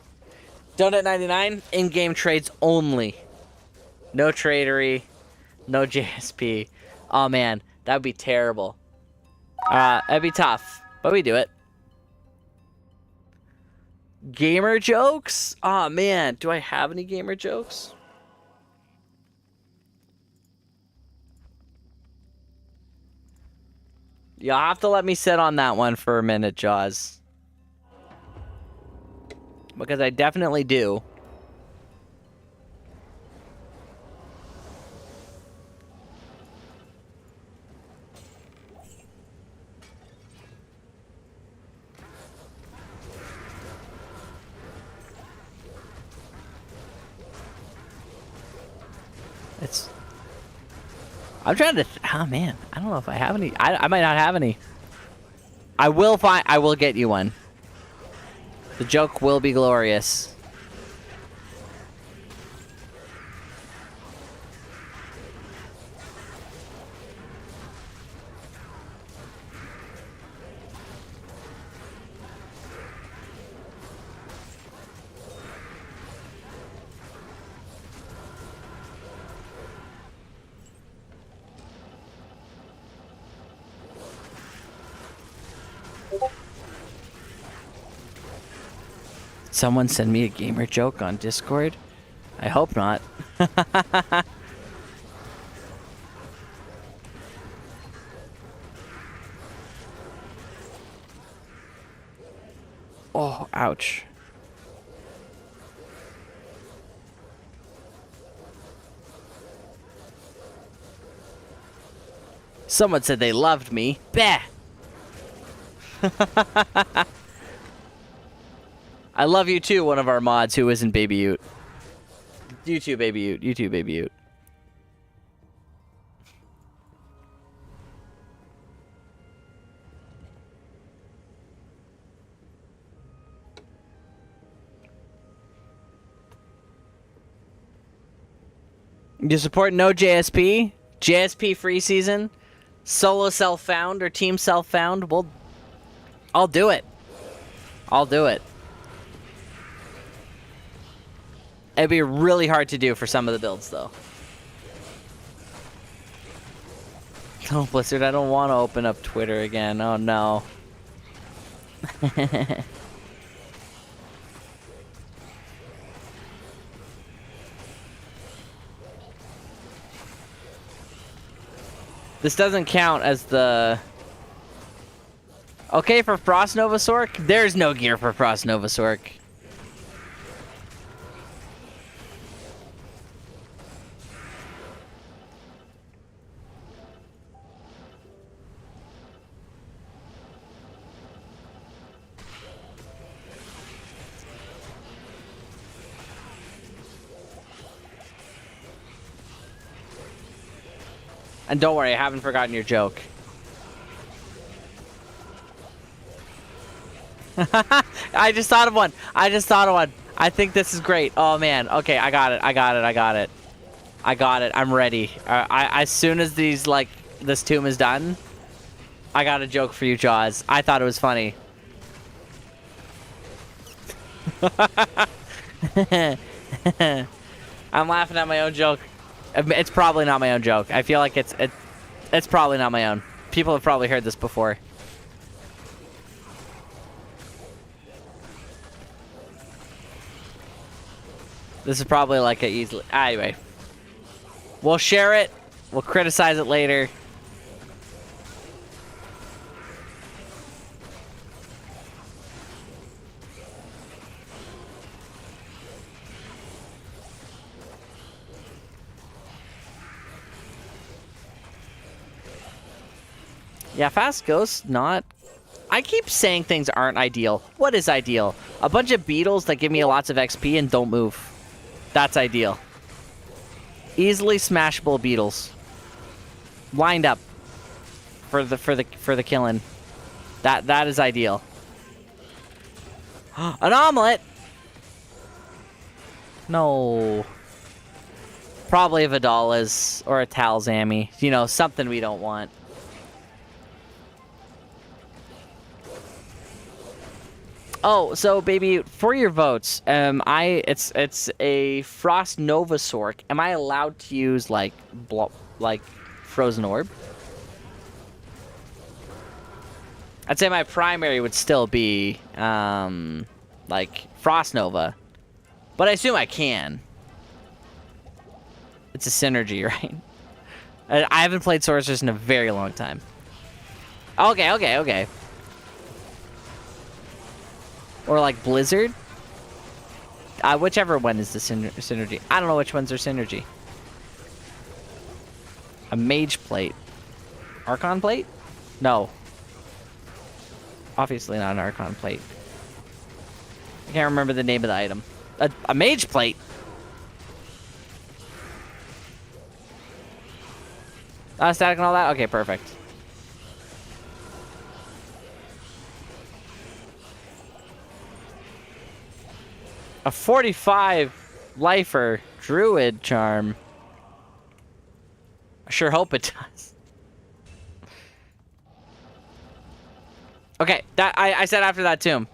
Speaker 2: Don't hit 99, in-game trades only. No tradery, no JSP. Oh man, that would be terrible. That'd be tough, but we do it. Gamer jokes? Oh man, do I have any gamer jokes? You'll have to let me sit on that one for a minute, Jaws. Because I definitely do. It's... I'm trying to... oh, man. I don't know if I have any. I might not have any. I will get you one. The joke will be glorious. someone send me a gamer joke on Discord? I hope not. Oh, ouch. Someone said they loved me. Bah! I love you too, one of our mods who isn't Baby Ute. You too, Baby Ute. You too, Baby Ute. You support no JSP? JSP free season? Solo self-found or team self-found? Well, I'll do it. I'll do it. It'd be really hard to do for some of the builds, though. Oh, Blizzard, I don't want to open up Twitter again. Oh, no. This doesn't count as the... Okay, for Frost Novasaurk? There's no gear for Frost Novasaurk. And don't worry, I haven't forgotten your joke. I just thought of one. I just thought of one. I think this is great. Oh, man. Okay, I got it. I got it. I got it. I got it. I'm ready. As soon as these, like, this tomb is done, I got a joke for you, Jaws. I thought it was funny. I'm laughing at my own joke. It's probably not my own joke. I feel like it's probably not my own. People have probably heard this before. This is probably like a easily... Anyway. We'll share it. We'll criticize it later. Yeah, Fast Ghost, not... I keep saying things aren't ideal. What is ideal? A bunch of beetles that give me lots of XP and don't move. That's ideal. Easily smashable beetles. Lined up for the killing. That is ideal. An omelet? No. Probably a Vidala's or a Talzami. You know, something we don't want. Oh, so baby, for your votes, it's a Frost Novasaurk. Am I allowed to use like Frozen Orb? I'd say my primary would still be like Frost Nova, but I assume I can. It's a synergy, right? I haven't played Sorceress in a very long time. Okay. Or like Blizzard. Whichever one is the synergy. I don't know which ones are synergy. A Mage Plate. Archon Plate? No. Obviously not an Archon Plate. I can't remember the name of the item. A Mage Plate? Static and all that? Okay, perfect. A 45 lifer druid charm. I sure hope it does. Okay, I said after that tomb.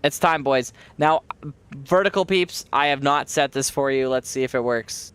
Speaker 2: It's time, boys. Now, vertical peeps, I have not set this for you. Let's see if it works.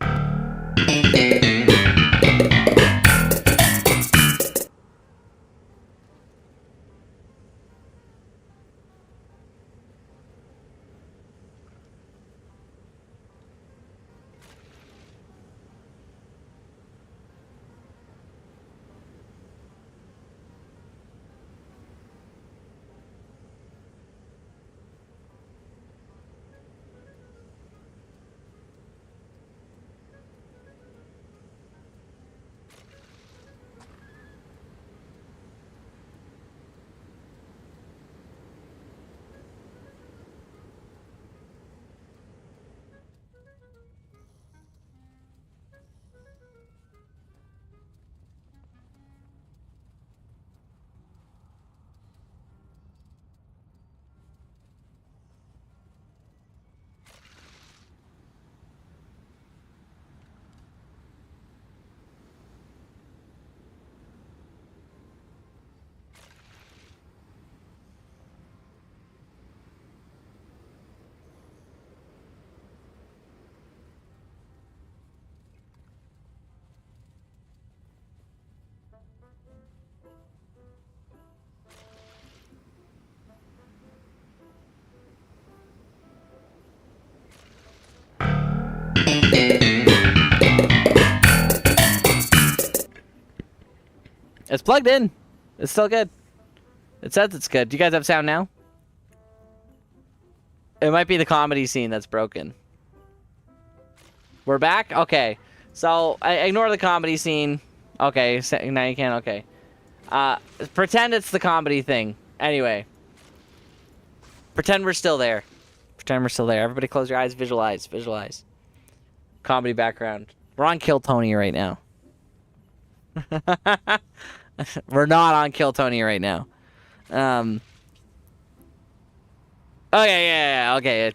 Speaker 2: It's plugged in. It's still good. It says it's good. Do you guys have sound now? It might be the comedy scene that's broken. We're back? Okay. So, ignore the comedy scene. Okay, now you can. Okay. Pretend it's the comedy thing. Anyway. Pretend we're still there. Pretend we're still there. Everybody close your eyes. Visualize. Visualize. Comedy background. We're on Kill Tony right now. We're not on Kill Tony right now. Okay, yeah, okay.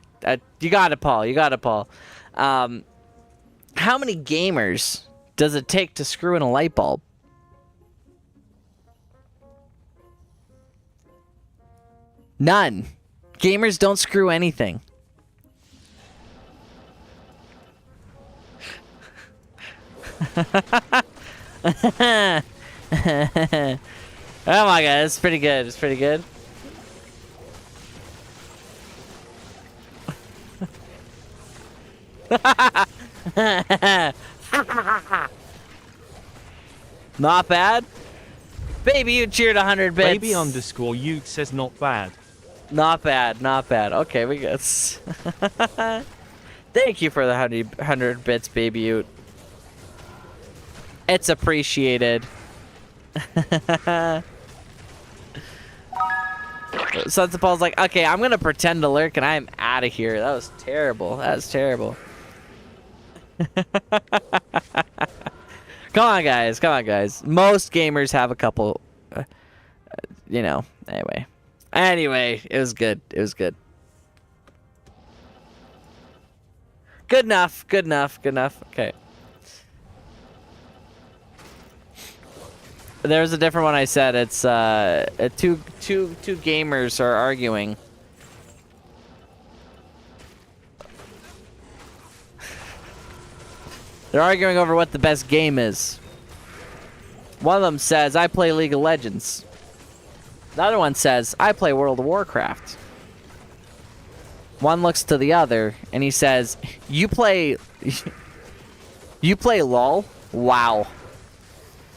Speaker 2: You got it, Paul. You got it, Paul. How many gamers does it take to screw in a light bulb? None. Gamers don't screw anything. Oh my god, it's pretty good. It's pretty good. Not bad. Baby, you cheered 100 bits.
Speaker 3: Baby underscore Ute says not bad.
Speaker 2: Not bad, not bad. Okay, we got. Thank you for the 100 bits, baby Ute. It's appreciated. Sons of Paul's like, okay, I'm gonna pretend to lurk and I'm out of here. That was terrible. That was terrible. Come on, guys. Come on, guys. Most gamers have a couple. You know. Anyway, it was good. It was good. Good enough. Good enough. Good enough. Okay. There's a different one I said. It's two gamers are arguing. They're arguing over what the best game is. One of them says, I play League of Legends. The other one says, I play World of Warcraft. One looks to the other and he says, you play LOL? Wow.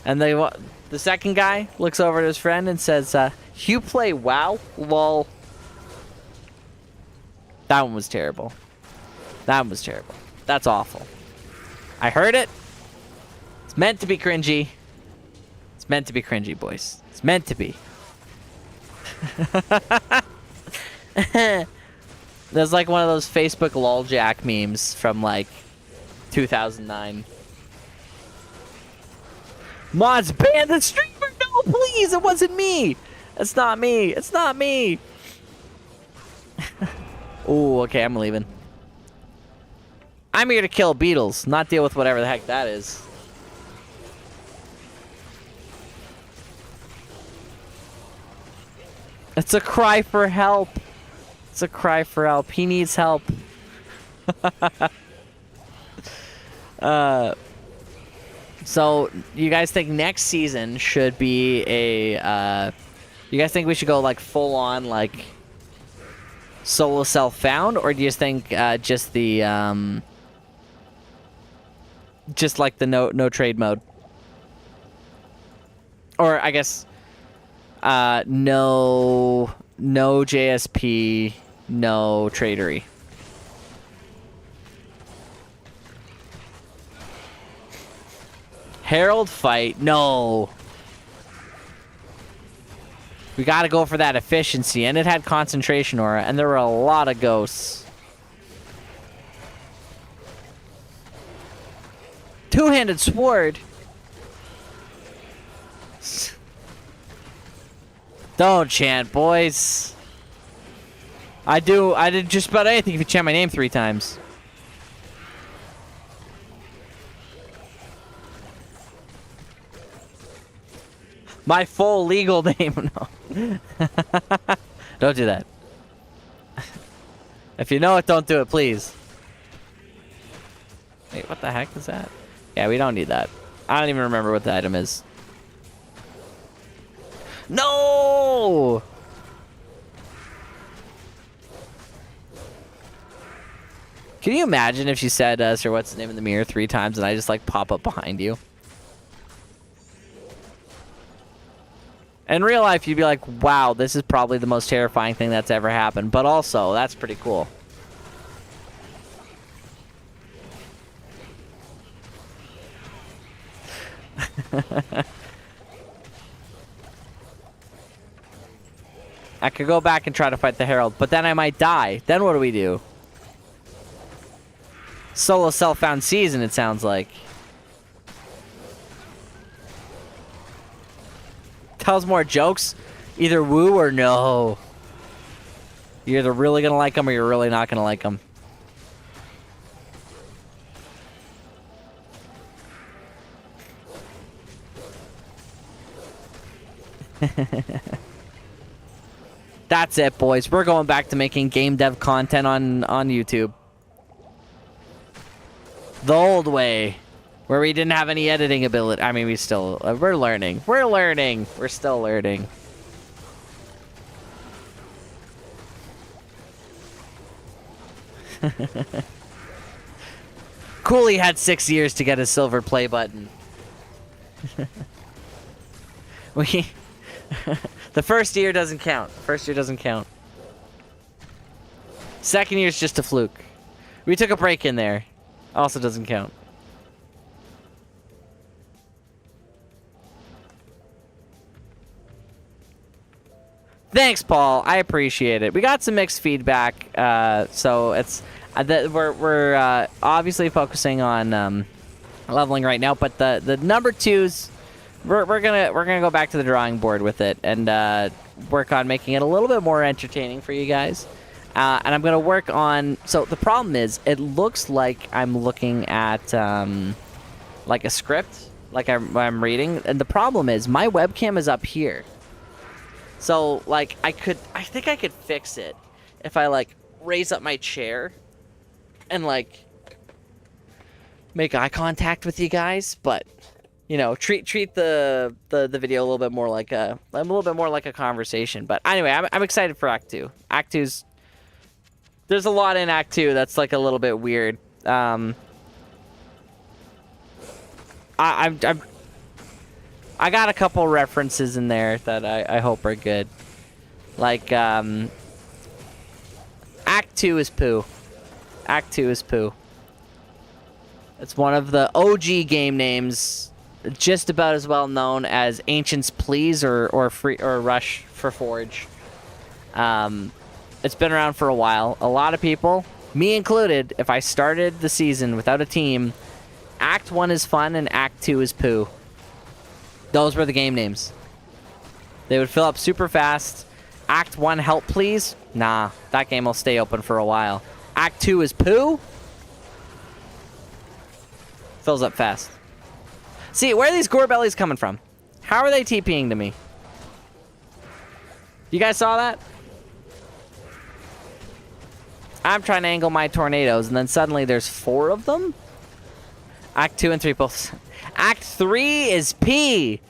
Speaker 2: And the second guy looks over at his friend and says, you play WoW? LOL. That one was terrible. That one was terrible. That's awful. I heard it. It's meant to be cringy. It's meant to be cringy, boys. It's meant to be. There's like one of those Facebook loljack memes from like 2009. Mods ban the streamer! No, please! It wasn't me! It's not me! It's not me! Ooh, okay, I'm leaving. I'm here to kill beetles, not deal with whatever the heck that is. It's a cry for help. It's a cry for help. He needs help. So, you guys think next season should be a, you guys think we should go, like, full-on, like, solo self-found? Or do you think, just the, just, like, the no trade mode? Or, I guess, no JSP, no tradery. Herald fight? No. We gotta go for that efficiency, and it had concentration aura, and there were a lot of ghosts. Two-handed sword? Don't chant, boys. I did just about anything if you chant my name 3 times. My full legal name. No. Don't do that. If you know it, don't do it, please. Wait, what the heck is that? Yeah, we don't need that. I don't even remember what the item is. No! Can you imagine if she said, sir, what's his name in the mirror 3 times and I just, like, pop up behind you? In real life, you'd be like, wow, this is probably the most terrifying thing that's ever happened. But also, that's pretty cool. I could go back and try to fight the Herald, but then I might die. Then what do we do? Solo self-found season, it sounds like. Tells more jokes. Either woo or no. You're either really gonna like them or you're really not gonna like them. That's it, boys. We're going back to making game dev content on YouTube. The old way. Where we didn't have any editing ability. I mean, we're learning. We're learning. We're still learning. Cooley had 6 years to get a silver play button. The first year doesn't count. First year doesn't count. Second year's just a fluke. We took a break in there. Also doesn't count. Thanks, Paul. I appreciate it. We got some mixed feedback, so it's we're obviously focusing on leveling right now, but the number twos. We're gonna go back to the drawing board with it and work on making it a little bit more entertaining for you guys. And I'm gonna work on. So the problem is, it looks like I'm looking at like a script, like I'm reading, and the problem is my webcam is up here. So like I think I could fix it if I like raise up my chair and like make eye contact with you guys, but. You know, treat the video a little bit more like a conversation. But anyway, I'm excited for Act 2. Act 2's there's a lot in Act 2 that's like a little bit weird. I got a couple references in there that I hope are good. Like Act 2 is poo. Act 2 is poo. It's one of the OG game names. Just about as well known as Ancient's Pleas or Rush for Forge. It's been around for a while. A lot of people, me included, if I started the season without a team, Act 1 is fun and Act 2 is poo. Those were the game names. They would fill up super fast. Act 1, help please? Nah, that game will stay open for a while. Act 2 is poo? Fills up fast. See, where are these gore bellies coming from? How are they TPing to me? You guys saw that? I'm trying to angle my tornadoes, and then suddenly there's 4 of them? Act 2 and 3 both. Act 3 is P!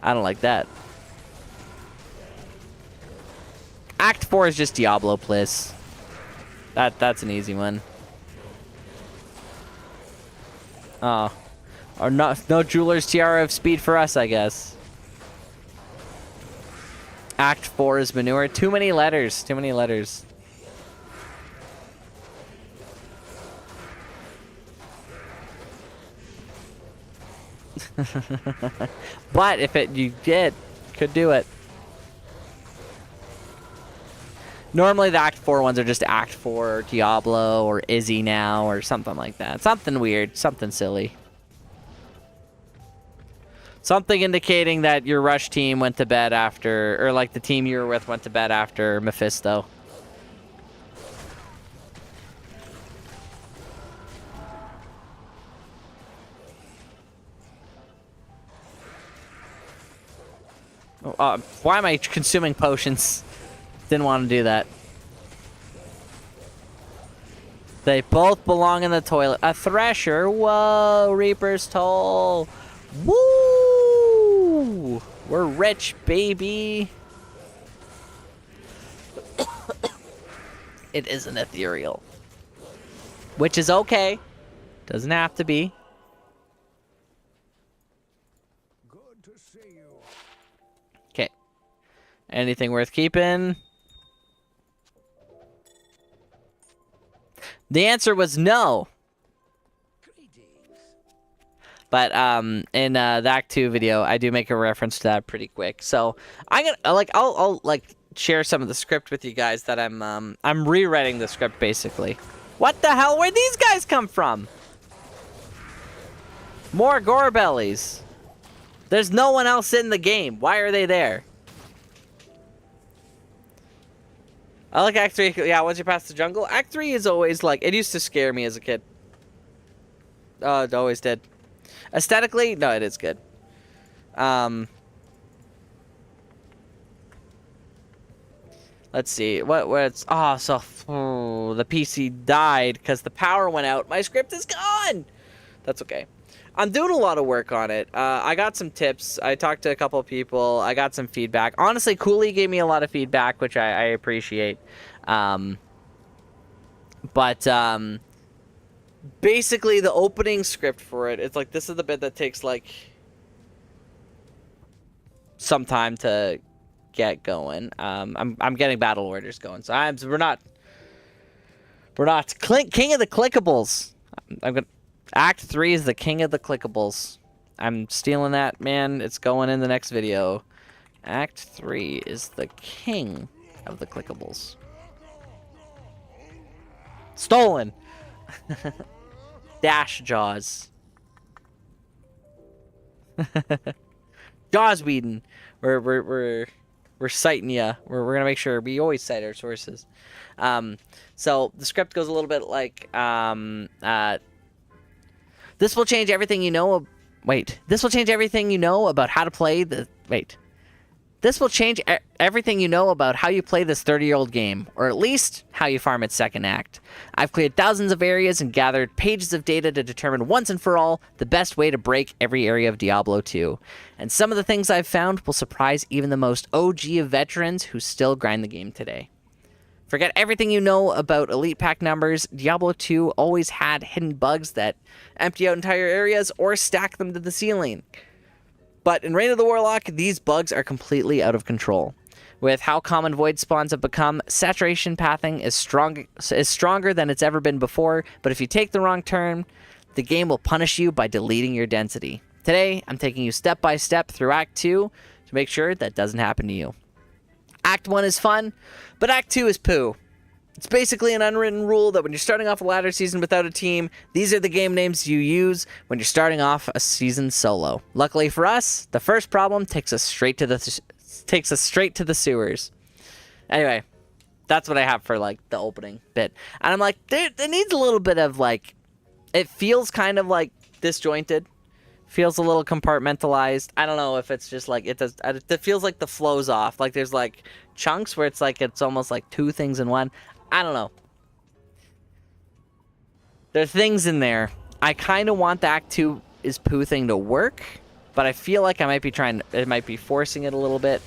Speaker 2: I don't like that. Act 4 is just Diablo Bliss. That's an easy one. Oh. Or no Jeweler's Tiara of Speed for us, I guess. Act 4 is Manure. Too many letters. Too many letters. But if you could do it. Normally the Act 4 ones are just Act 4 or Diablo or Izzy now or something like that. Something weird, something silly. Something indicating that your Rush team went to bed after, or like the team you were with went to bed after Mephisto. Why am I consuming potions? Didn't want to do that. They both belong in the toilet. A Thresher. Whoa. Reaper's Toll. Woo. We're rich, baby. It is an ethereal. Which is okay. Doesn't have to be. Anything worth keeping? The answer was no. But in the Act 2 video, I do make a reference to that pretty quick. So I'm gonna I'll share some of the script with you guys that I'm rewriting the script basically. What the hell? Where'd these guys come from? More gore bellies. There's no one else in the game. Why are they there? I like Act 3. Yeah, once you pass the jungle. Act 3 is always like, it used to scare me as a kid. Oh, it always did. Aesthetically, no, it is good. Let's see. What's... Oh, so... Oh, the PC died because the power went out. My script is gone! That's okay. I'm doing a lot of work on it. I got some tips. I talked to a couple of people. I got some feedback. Honestly, Cooley gave me a lot of feedback, which I appreciate. Basically, the opening script for it, it's like, this is the bit that takes, like, some time to get going. I'm getting battle orders going, so we're not king of the clickables. Act 3 is the king of the clickables. I'm stealing that, man. It's going in the next video. Act 3 is the king of the clickables. Stolen. Dash Jaws. Jaws Whedon. We're citing ya. We're gonna make sure we always cite our sources. So the script goes a little bit like this will change everything you know. This will change everything you know about how to play the. This will change everything you know about how you play this 30-year-old game, or at least how you farm its second act. I've cleared thousands of areas and gathered pages of data to determine once and for all the best way to break every area of Diablo 2. And some of the things I've found will surprise even the most OG of veterans who still grind the game today. Forget everything you know about elite pack numbers. Diablo 2 always had hidden bugs that empty out entire areas or stack them to the ceiling. But in Reign of the Warlock, these bugs are completely out of control. With how common void spawns have become, saturation pathing is stronger than it's ever been before, but if you take the wrong turn, the game will punish you by deleting your density. Today, I'm taking you step by step through Act 2 to make sure that doesn't happen to you. Act 1 is fun, but Act 2 is poo. It's basically an unwritten rule that when you're starting off a ladder season without a team, these are the game names you use when you're starting off a season solo. Luckily for us, the first problem takes us straight to the sewers. Anyway, that's what I have for like the opening bit. And I'm like, dude, it needs a little bit of like, it feels kind of like disjointed. Feels a little compartmentalized. I don't know if it's just like it does. It feels like the flow's off. Like there's like chunks where it's like it's almost like two things in one. I don't know. There are things in there. I kind of want the Act 2 is poo thing to work, but I feel like I might be it might be forcing it a little bit.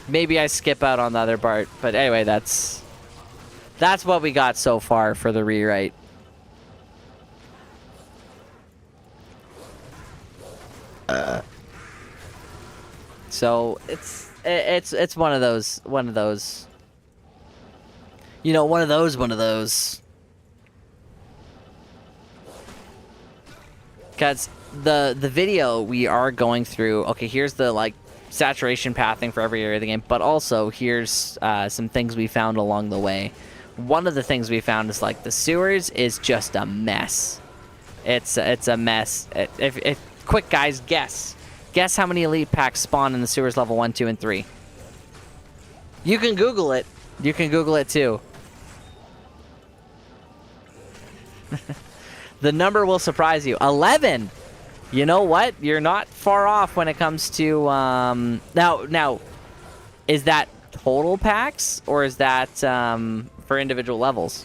Speaker 2: Maybe I skip out on the other part, but anyway, that's what we got so far for the rewrite. So it's one of those. You know, one of those. Because the video we are going through, okay, here's the like saturation pathing for every area of the game, but also here's some things we found along the way. One of the things we found is like the sewers is just a mess. It's a mess. If quick guys, guess how many elite packs spawn in the sewers level 1, 2, and 3. You can Google it. You can Google it too. The number will surprise you. 11. You know what? You're not far off when it comes to now is that total packs or is that for individual levels?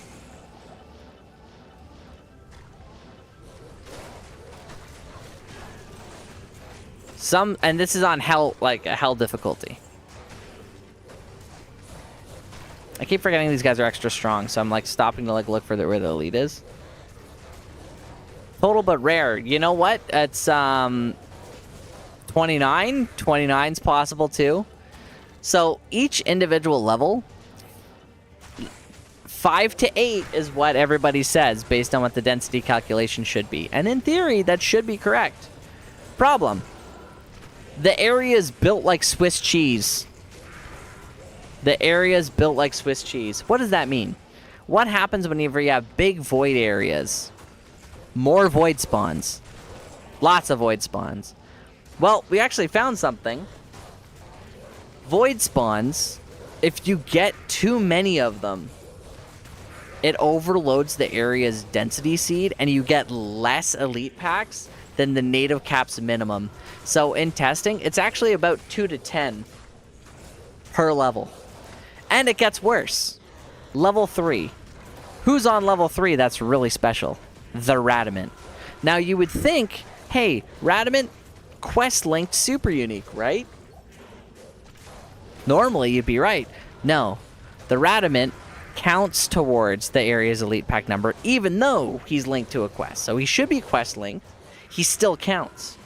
Speaker 2: And this is on hell, like a hell difficulty. I keep forgetting these guys are extra strong, so I'm like stopping to like look for where the elite is. Total but rare. You know what? It's 29. 29's possible too. So each individual level, 5 to 8 is what everybody says based on what the density calculation should be. And in theory, that should be correct. Problem. The area is built like Swiss cheese. The area is built like Swiss cheese. What does that mean? What happens whenever you have big void areas? More void spawns. Lots of void spawns. Well, we actually found something. Void spawns, if you get too many of them, it overloads the area's density seed, and you get less elite packs than the native cap's minimum. So in testing, it's actually about 2 to 10 per level. And it gets worse. Level 3. Who's on level 3 that's really special? The Radamant. Now you would think, hey, Radamant, quest-linked super unique, right? Normally you'd be right. No. The Radamant counts towards the area's elite pack number, even though he's linked to a quest. So he should be quest linked. He still counts.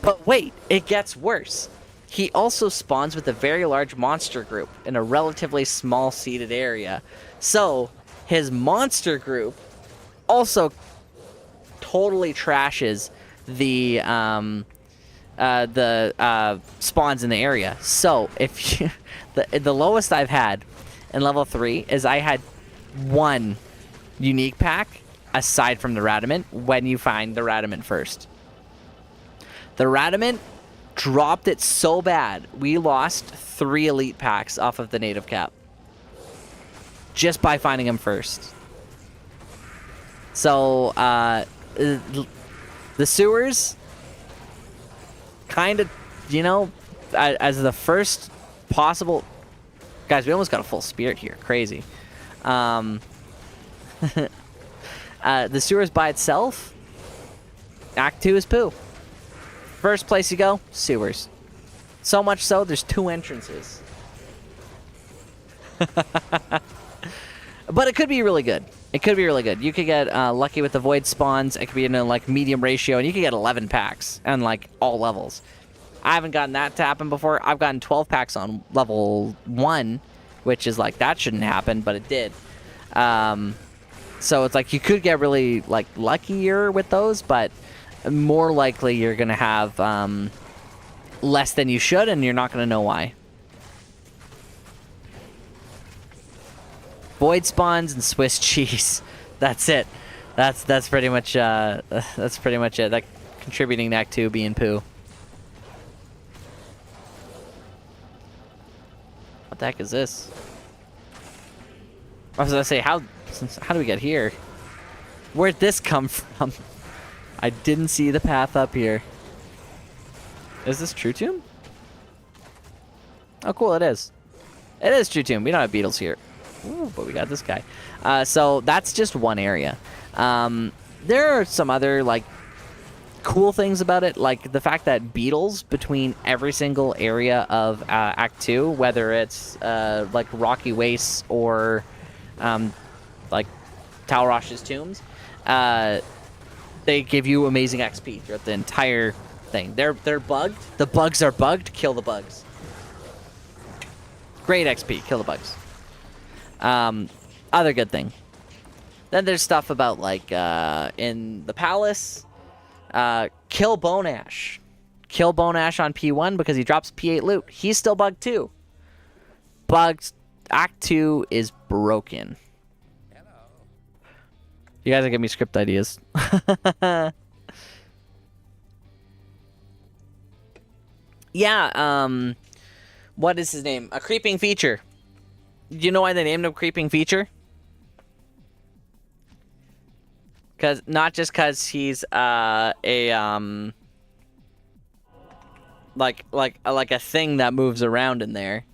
Speaker 2: But wait, it gets worse. He also spawns with a very large monster group in a relatively small seeded area. So his monster group also totally trashes the spawns in the area. So if you, the lowest I've had in level 3 is I had 1 unique pack aside from the Radamant when you find the Radamant first. The Radamant dropped it so bad, we lost 3 elite packs off of the native cap. Just by finding him first. So, the sewers, kind of, you know, as the first possible... Guys, we almost got a full spirit here. Crazy. The sewers by itself, Act 2 is poo. First place you go, sewers. So much so, there's 2 entrances. But it could be really good. It could be really good. You could get lucky with the void spawns. It could be in a like medium ratio, and you could get 11 packs and like all levels. I haven't gotten that to happen before. I've gotten 12 packs on level 1, which is like, that shouldn't happen, but it did. So it's like you could get really like luckier with those, but more likely you're gonna have less than you should, and you're not gonna know why. Void spawns and Swiss cheese. That's it. That's pretty much it. That contributing to Act 2 being poo. What the heck is this? I was gonna say, how do we get here? Where'd this come from? I didn't see the path up here. Is this True Tomb? Oh, cool, it is. It is True Tomb. We don't have beetles here. Ooh, but we got this guy. So that's just one area. There are some other, like, cool things about it, like the fact that beetles between every single area of Act 2, whether it's like Rocky Wastes or like Talrosh's Tombs, they give you amazing XP throughout the entire thing. They're bugged. The bugs are bugged. Kill the bugs. Great XP. Kill the bugs. Other good thing. Then there's stuff about like in the palace. Kill Bone Ash. Kill Bone Ash on P1 because he drops P8 loot. He's still bugged too. Bugged. Act 2 is broken. Hello. You guys are giving me script ideas. Yeah, what is his name? A creeping feature. Do you know why they named him Creeping Feature? Not just because he's like a thing that moves around in there,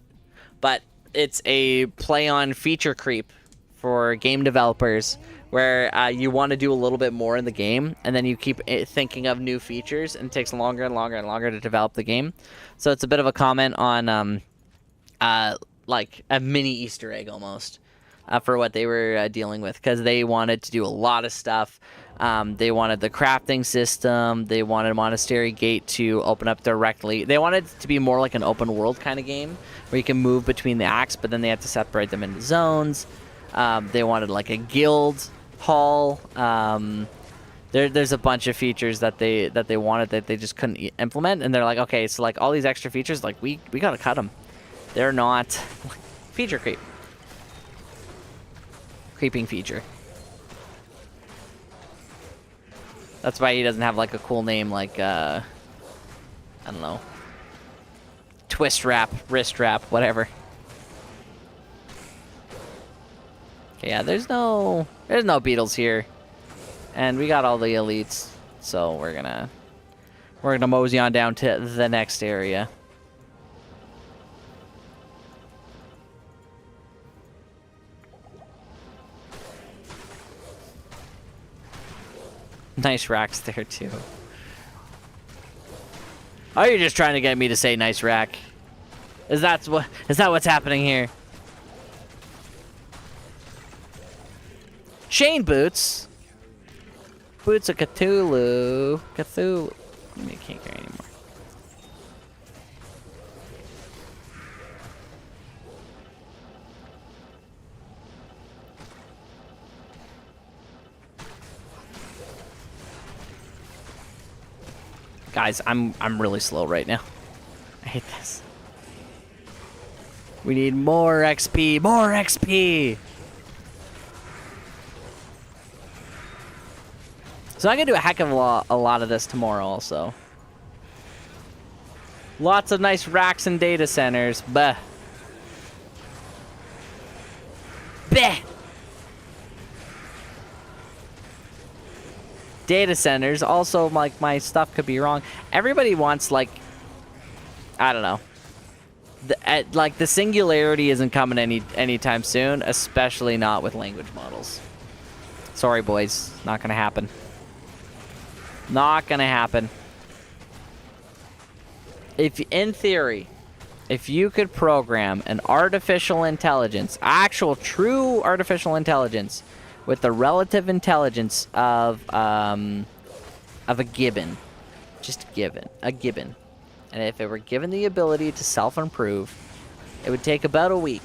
Speaker 2: but it's a play on feature creep for game developers, where you want to do a little bit more in the game, and then you keep thinking of new features, and it takes longer and longer and longer to develop the game. So it's a bit of a comment on like a mini Easter egg almost. for what they were dealing with, because they wanted to do a lot of stuff. They wanted the crafting system. They wanted Monastery Gate to open up directly. They wanted it to be more like an open world kind of game where you can move between the acts, but then they had to separate them into zones. They wanted like a guild hall. There's a bunch of features that they wanted that they just couldn't implement, and they're like, okay, so like all these extra features, like we gotta cut them. They're not feature creep. Creeping feature. That's why he doesn't have like a cool name like I don't know, twist wrap, wrist wrap, whatever. Okay, yeah, there's no beetles here, and we got all the elites, so we're gonna mosey on down to the next area. Nice racks there too. Are you just trying to get me to say nice rack? Is that what's happening here? Shane boots. Boots of Cthulhu. Cthulhu. I can't carry anymore. Guys, I'm really slow right now. I hate this. We need more XP, more XP. So I'm gonna do a heck of a lot of this tomorrow also. Lots of nice racks and data centers. Bah. Bah. Data centers. Also, like, my stuff could be wrong. Everybody wants, like, I don't know. Like, the singularity isn't coming anytime soon, especially not with language models. Sorry, boys. Not gonna happen. Not gonna happen. If, in theory, if you could program an artificial intelligence, actual true artificial intelligence, with the relative intelligence of a gibbon, just a gibbon, and if it were given the ability to self-improve, it would take about a week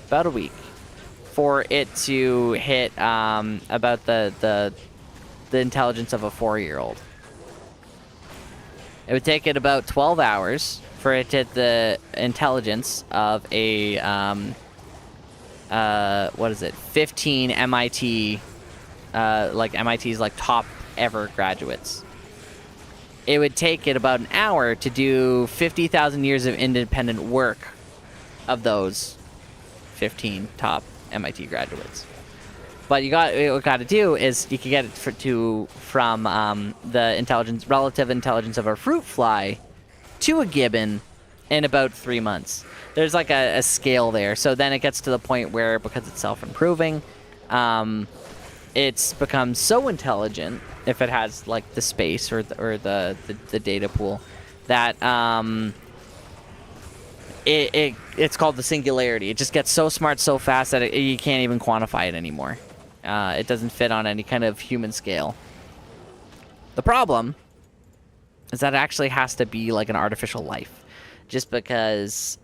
Speaker 2: for it to hit about the intelligence of a 4-year-old. It would take it about 12 hours for it to hit the intelligence of a what is it? 15 MIT, like MIT's like top ever graduates. It would take it about an hour to do 50,000 years of independent work of those 15 top MIT graduates. But what you got to do is you can get it from the relative intelligence of a fruit fly to a gibbon in about 3 months. There's like a scale there. So then it gets to the point where, because it's self-improving, it's become so intelligent, if it has like the space or the data pool, that it's called the singularity. It just gets so smart so fast that you can't even quantify it anymore. It doesn't fit on any kind of human scale. The problem is that it actually has to be like an artificial life. Just because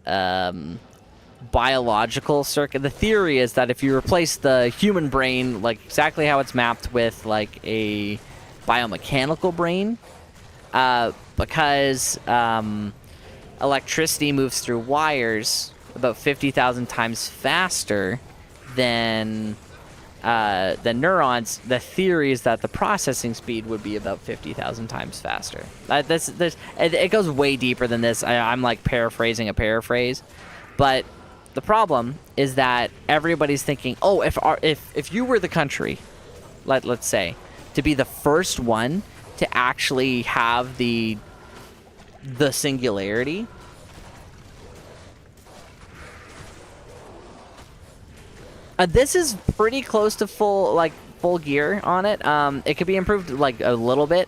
Speaker 2: biological circuit, the theory is that if you replace the human brain, like exactly how it's mapped, with like a biomechanical brain, because electricity moves through wires about 50,000 times faster than neurons, the theory is that the processing speed would be about 50,000 times faster. It goes way deeper than this. I'm like paraphrasing a paraphrase, but the problem is that everybody's thinking, oh, if you were the country, let's say, to be the first one to actually have the singularity, this is pretty close to full gear on it. It could be improved like a little bit,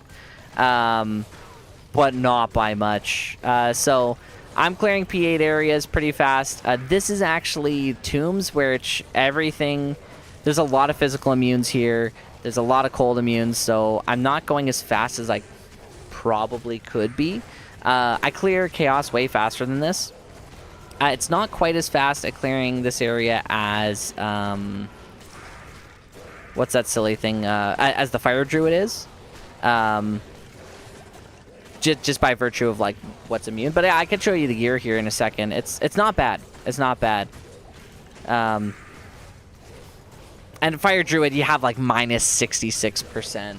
Speaker 2: but not by much. So I'm clearing P8 areas pretty fast. This is actually tombs where it's everything. There's a lot of physical immunes here. There's a lot of cold immunes, so I'm not going as fast as I probably could be. I clear chaos way faster than this. It's not quite as fast at clearing this area as what's that silly thing? As the fire druid is. Just by virtue of like what's immune, but I can show you the gear here in a second. It's not bad. It's not bad. And fire druid, you have like minus 66%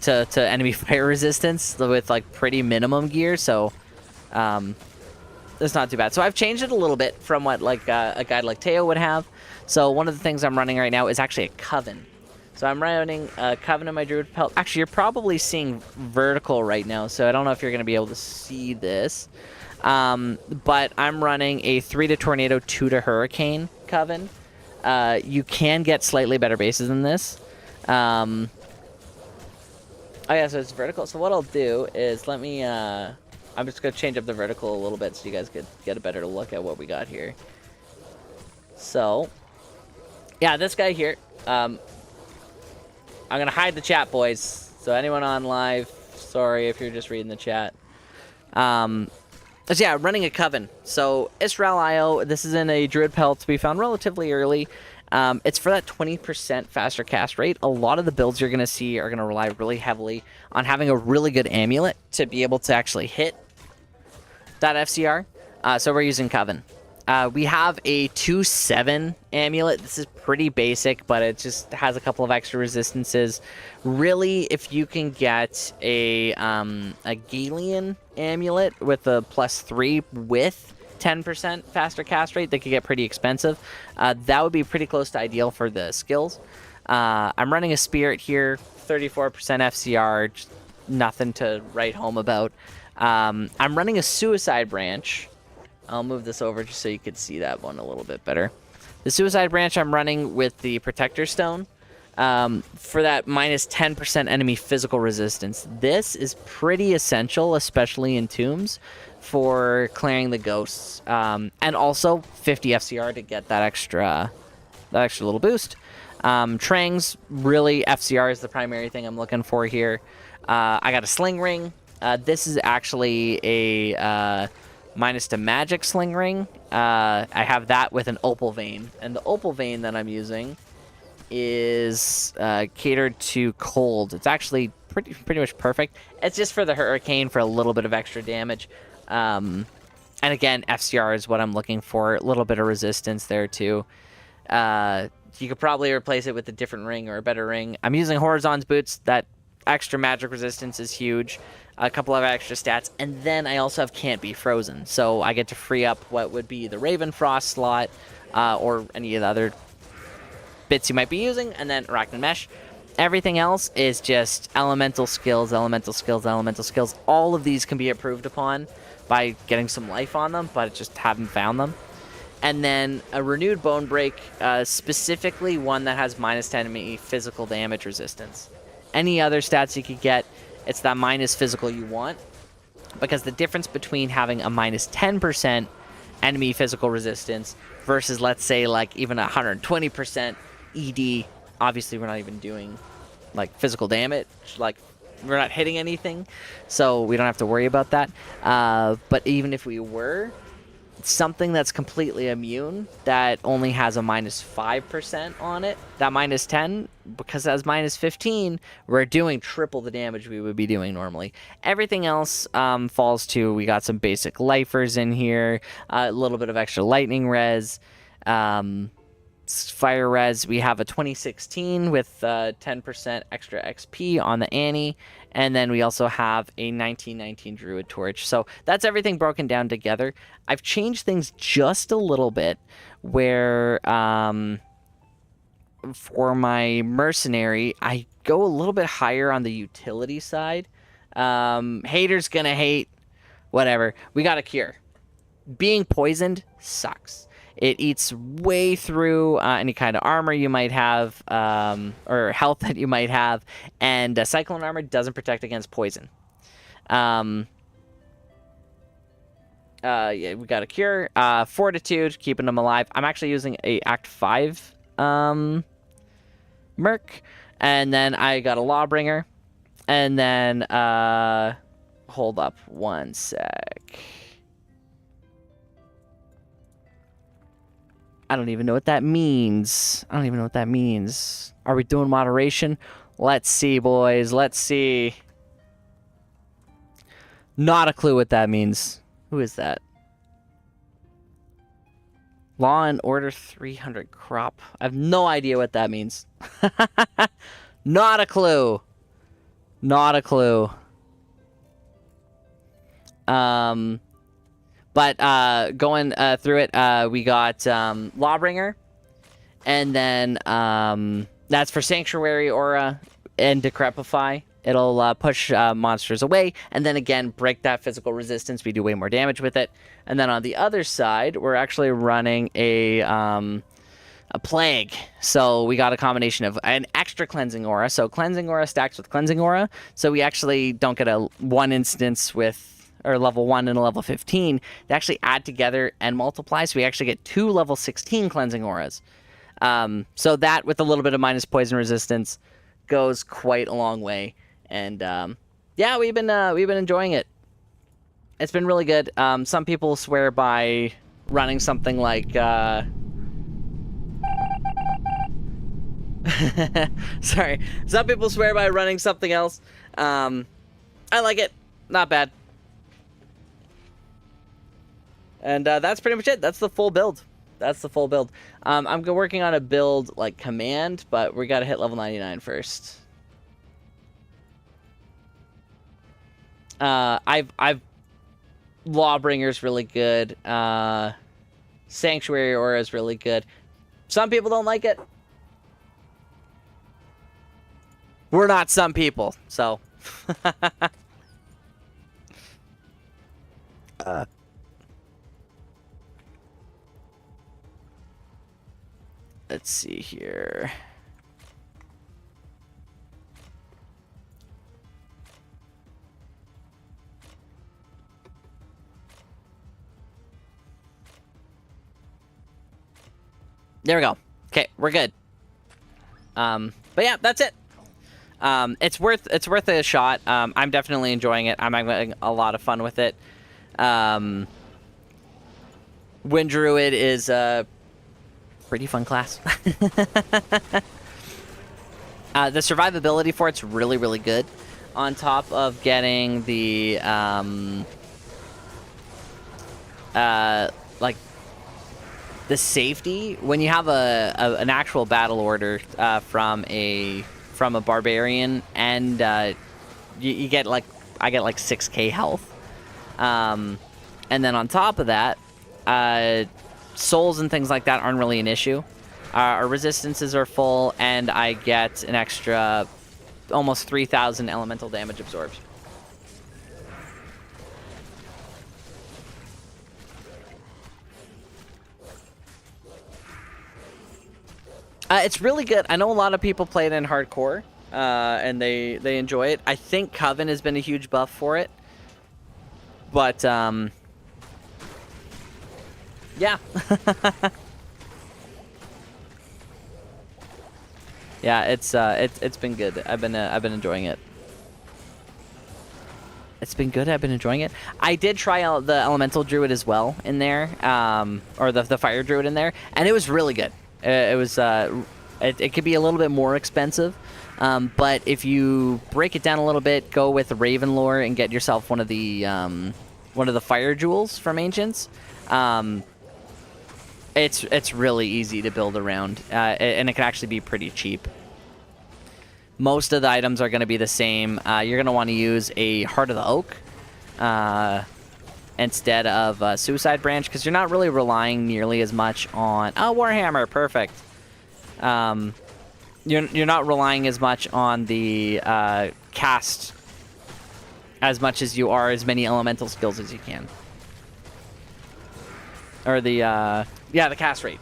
Speaker 2: to enemy fire resistance with like pretty minimum gear, so it's not too bad. So I've changed it a little bit from what like a guide like Teo would have. So one of the things I'm running right now is actually a coven. So I'm running a coven in my druid pelt. Actually, you're probably seeing vertical right now, so I don't know if you're going to be able to see this. But I'm running a 3 to tornado, 2 to hurricane coven. You can get slightly better bases than this. Oh yeah, so it's vertical. So what I'll do is let me... I'm just going to change up the vertical a little bit so you guys could get a better look at what we got here. So, yeah, this guy here. I'm going to hide the chat, boys. So anyone on live, sorry if you're just reading the chat. So yeah, running a coven. So Israel IO, this is in a druid pelt to be found relatively early. It's for that 20% faster cast rate. A lot of the builds you're going to see are going to rely really heavily on having a really good amulet to be able to actually hit that FCR. So we're using Coven. We have a 2/7 amulet. This is pretty basic, but it just has a couple of extra resistances. Really, if you can get a Galian amulet with a +3 with 10% faster cast rate, that could get pretty expensive. That would be pretty close to ideal for the skills. I'm running a Spirit here, 34% FCR, just nothing to write home about. I'm running a Suicide Branch. I'll move this over just so you could see that one a little bit better. The Suicide Branch I'm running with the Protector Stone for that -10% enemy physical resistance. This is pretty essential, especially in tombs, for clearing the ghosts, and also 50 FCR to get that extra little boost. Trangs, really FCR is the primary thing I'm looking for here. I got a Sling Ring. This is actually a minus to magic Sling Ring. I have that with an Opal Vein, and the Opal Vein that I'm using is catered to cold. It's actually pretty much perfect. It's just for the Hurricane for a little bit of extra damage. And again, FCR is what I'm looking for. A little bit of resistance there too. You could probably replace it with a different ring or a better ring. I'm using Horizon's Boots. That extra magic resistance is huge. A couple of extra stats. And then I also have Can't Be Frozen. So I get to free up what would be the Ravenfrost slot or any of the other bits you might be using. And then Arachnid Mesh. Everything else is just elemental skills, elemental skills, elemental skills. All of these can be improved upon by getting some life on them, but I just haven't found them. And then a Renewed Bone Break, specifically one that has -10 enemy physical damage resistance. Any other stats you could get, it's that minus physical you want, because the difference between having a -10% enemy physical resistance versus, let's say, like even 120% ED, obviously we're not even doing like physical damage, like we're not hitting anything, so we don't have to worry about that. But even if we were, something that's completely immune that only has a -5% on it, that -10, because it has -15, we're doing triple the damage we would be doing normally. Everything else falls to, we got some basic lifers in here, a little bit of extra lightning res, fire res. We have a 2016 with 10% extra XP on the Annie, and then we also have a 1919 Druid Torch. So that's everything broken down together. I've changed things just a little bit where for my Mercenary, I go a little bit higher on the utility side. Haters gonna hate, whatever. We got a Cure. Being poisoned sucks. It eats way through any kind of armor you might have, or health that you might have, and Cyclone Armor doesn't protect against poison. Yeah, we got a cure. Fortitude, keeping them alive. I'm actually using a Act 5 Merc. And then I got a Lawbringer. And then, hold up one sec. I don't even know what that means. Are we doing moderation? Let's see, boys. Let's see. Not a clue what that means. Who is that? Law and Order 300 crop. I have no idea what that means. Not a clue. Not a clue. But going through it, we got Lawbringer, and then that's for Sanctuary Aura and Decrepify. It'll push monsters away, and then again break that physical resistance. We do way more damage with it. And then on the other side, we're actually running a Plague. So we got a combination of an extra Cleansing Aura. So Cleansing Aura stacks with Cleansing Aura. So we actually don't get a one instance with or level 1 and a level 15, they actually add together and multiply, so we actually get 2 level 16 Cleansing Auras. So that, with a little bit of minus poison resistance, goes quite a long way. And yeah, we've been enjoying it. It's been really good. Some people swear by running something like... Sorry. Some people swear by running something else. I like it. Not bad. And that's pretty much it. That's the full build. I'm working on a build like command, but we gotta hit level 99 first. I've Lawbringer's really good. Sanctuary Aura is really good. Some people don't like it. We're not some people, so. Let's see here. There we go. Okay, we're good. But yeah, that's it. It's worth a shot. I'm definitely enjoying it. I'm having a lot of fun with it. Wind Druid is pretty fun class. The survivability for it's really, really good. On top of getting the like the safety when you have an actual battle order from a barbarian, and you get like I get like 6k health, and then on top of that, souls and things like that aren't really an issue. Our resistances are full, and I get an extra almost 3,000 elemental damage absorbed. It's really good. I know a lot of people play it in hardcore, and they enjoy it. I think Coven has been a huge buff for it, but yeah. Yeah, it's been good. I've been enjoying it. It's been good. I've been enjoying it. I did try out the Elemental Druid as well in there, or the Fire Druid in there, and it was really good. It was it could be a little bit more expensive, but if you break it down a little bit, go with Ravenlore and get yourself one of the Fire Jewels from Ancients. It's really easy to build around, and it can actually be pretty cheap. Most of the items are going to be the same. You're going to want to use a Heart of the Oak instead of Suicide Branch, because you're not really relying nearly as much on... Oh, Warhammer, perfect. You're not relying as much on the cast as much as you are as many elemental skills as you can. Or the cast rate.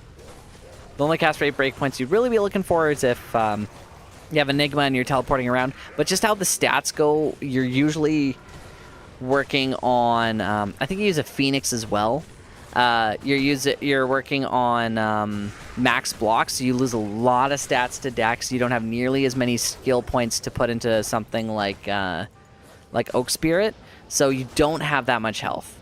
Speaker 2: The only cast rate breakpoints you'd really be looking for is if you have Enigma and you're teleporting around. But just how the stats go, you're usually working on, I think you use a Phoenix as well. You're working on max blocks, so you lose a lot of stats to Dex. You don't have nearly as many skill points to put into something like Oak Spirit, so you don't have that much health.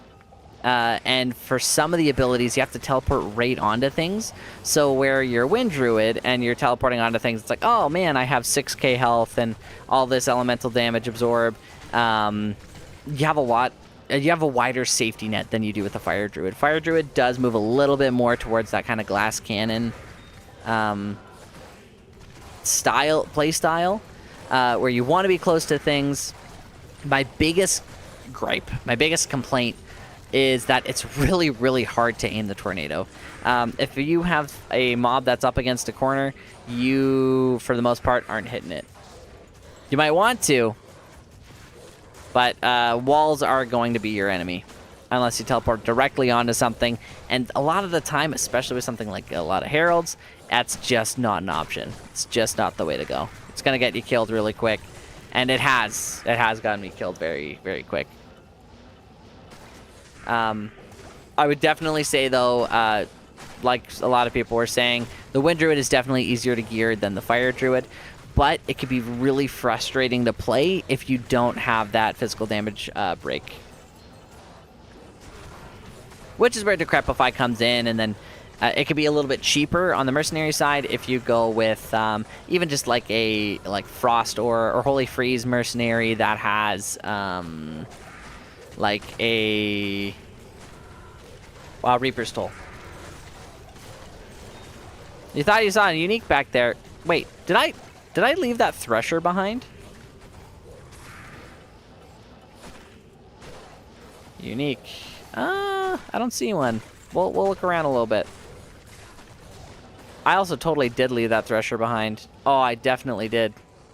Speaker 2: And for some of the abilities, you have to teleport right onto things. So where you're Wind Druid and you're teleporting onto things, it's like, oh man, I have 6k health and all this elemental damage absorb. You have a wider safety net than you do with the Fire Druid. Fire Druid does move a little bit more towards that kind of glass cannon play style, where you want to be close to things. My biggest complaint is that it's really, really hard to aim the tornado. If you have a mob that's up against a corner, you, for the most part, aren't hitting it. You might want to, but walls are going to be your enemy unless you teleport directly onto something. And a lot of the time, especially with something like a lot of heralds, that's just not an option. It's just not the way to go. It's going to get you killed really quick. And it has gotten me killed very, very quick. I would definitely say, though, like a lot of people were saying, the Wind Druid is definitely easier to gear than the Fire Druid, but it can be really frustrating to play if you don't have that physical damage break. Which is where Decrepify comes in, and then it can be a little bit cheaper on the Mercenary side if you go with even just like a Frost or Holy Freeze Mercenary that has like a Reaper's Toll. You thought you saw a unique back there. Wait, did I leave that Thresher behind? Unique. I don't see one. We'll look around a little bit. I also totally did leave that Thresher behind. Oh, I definitely did.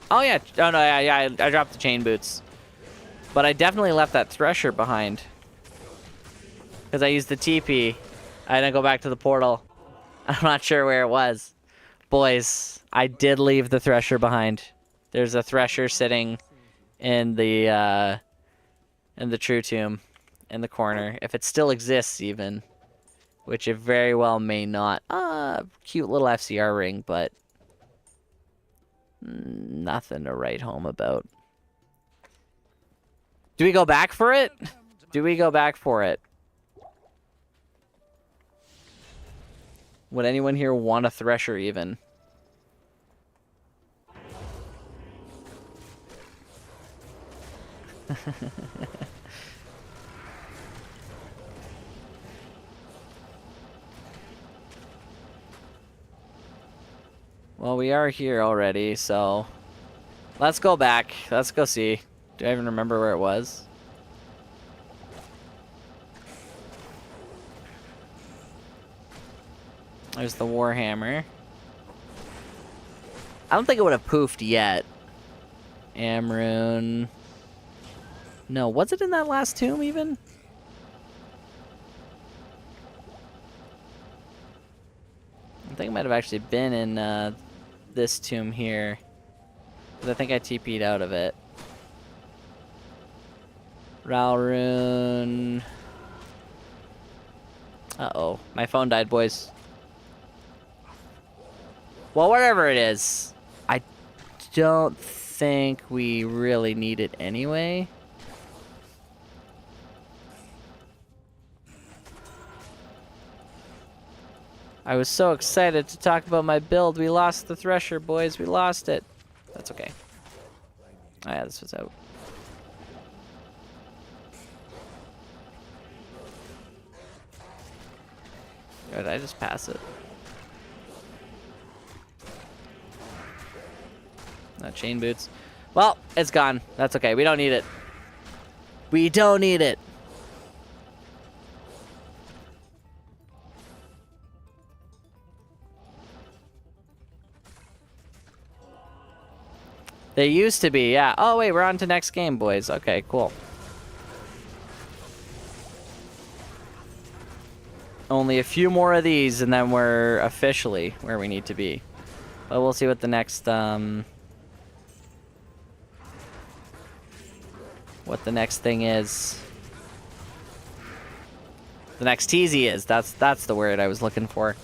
Speaker 2: Oh yeah. Oh no, yeah. I dropped the chain boots. But I definitely left that Thresher behind. Because I used the TP. I didn't go back to the portal. I'm not sure where it was. Boys, I did leave the Thresher behind. There's a Thresher sitting in the True Tomb in the corner. If it still exists even. Which it very well may not. Cute little FCR ring, but nothing to write home about. Do we go back for it? Do we go back for it? Would anyone here want a Thresher even? Well, we are here already, so let's go back. Let's go see. Do I even remember where it was? There's the Warhammer. I don't think it would have poofed yet. Amrune. No, was it in that last tomb even? I think it might have actually been in this tomb here. Because I think I TP'd out of it. Ralrune. Uh-oh. My phone died, boys. Well, whatever it is, I don't think we really need it anyway. I was so excited to talk about my build. We lost the Thresher, boys. We lost it. That's okay. Oh, yeah, this was out. Or did I just pass it? No, chain boots. Well, it's gone. That's okay. We don't need it. We don't need it. They used to be, yeah. Oh, wait, we're on to next game, boys. Okay, cool. Only a few more of these, and then we're officially where we need to be. But we'll see what the next, what what the next thing is. The next teasy is. That's the word I was looking for.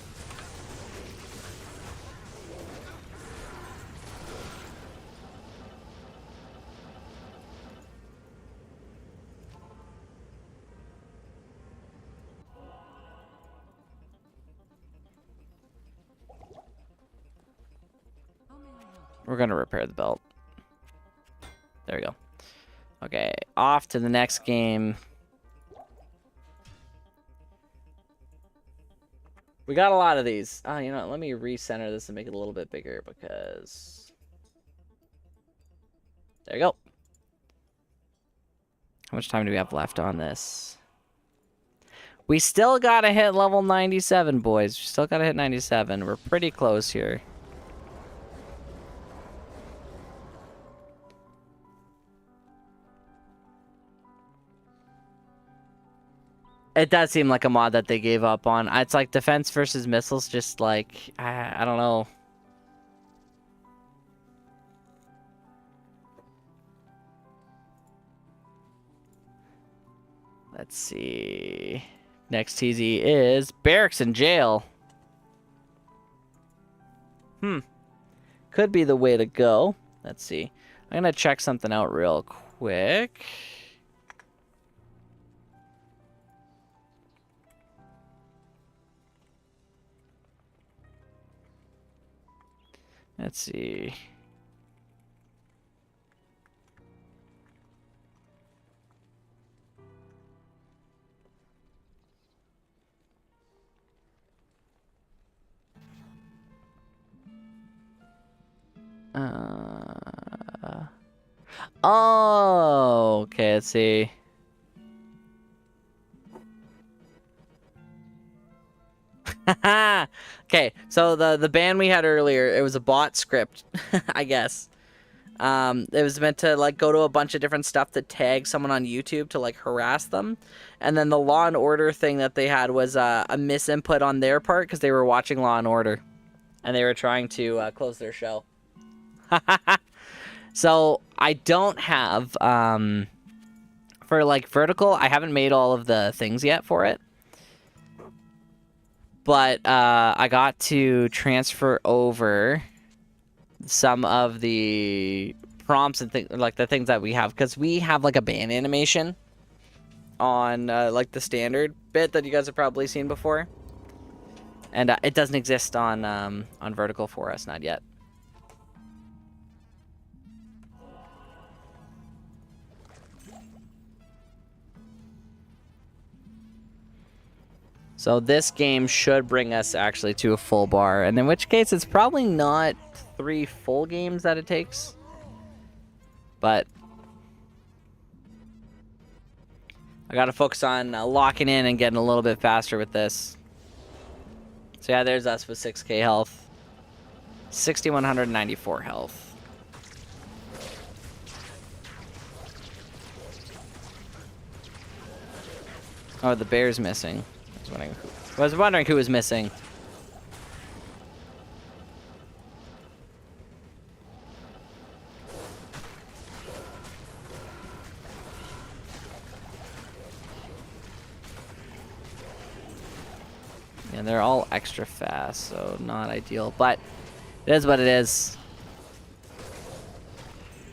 Speaker 2: We're gonna repair the belt. There we go. Okay, off to the next game. We got a lot of these. Oh, you know what? Let me recenter this and make it a little bit bigger because... There you go. How much time do we have left on this? We still gotta hit level 97, boys. We still gotta hit 97. We're pretty close here. It does seem like a mod that they gave up on. It's like defense versus missiles, just like, I don't know. Let's see. Next TZ is barracks and jail. Could be the way to go. Let's see. I'm going to check something out real quick. Let's see. Oh, okay, let's see. Okay, so the ban we had earlier, it was a bot script, I guess. It was meant to like go to a bunch of different stuff to tag someone on YouTube to like harass them, and then the Law and Order thing that they had was a misinput on their part because they were watching Law and Order, and they were trying to close their show. So I don't have for like vertical. I haven't made all of the things yet for it. But I got to transfer over some of the prompts and like the things that we have, because we have like a ban animation on like the standard bit that you guys have probably seen before, and it doesn't exist on vertical for us, not yet. So this game should bring us actually to a full bar, and in which case it's probably not 3 full games that it takes. But I gotta focus on locking in and getting a little bit faster with this. So yeah, there's us with 6k health. 6,194 health. Oh, the bear's missing. I was wondering who was missing. Yeah, they're all extra fast, so not ideal, but it is what it is.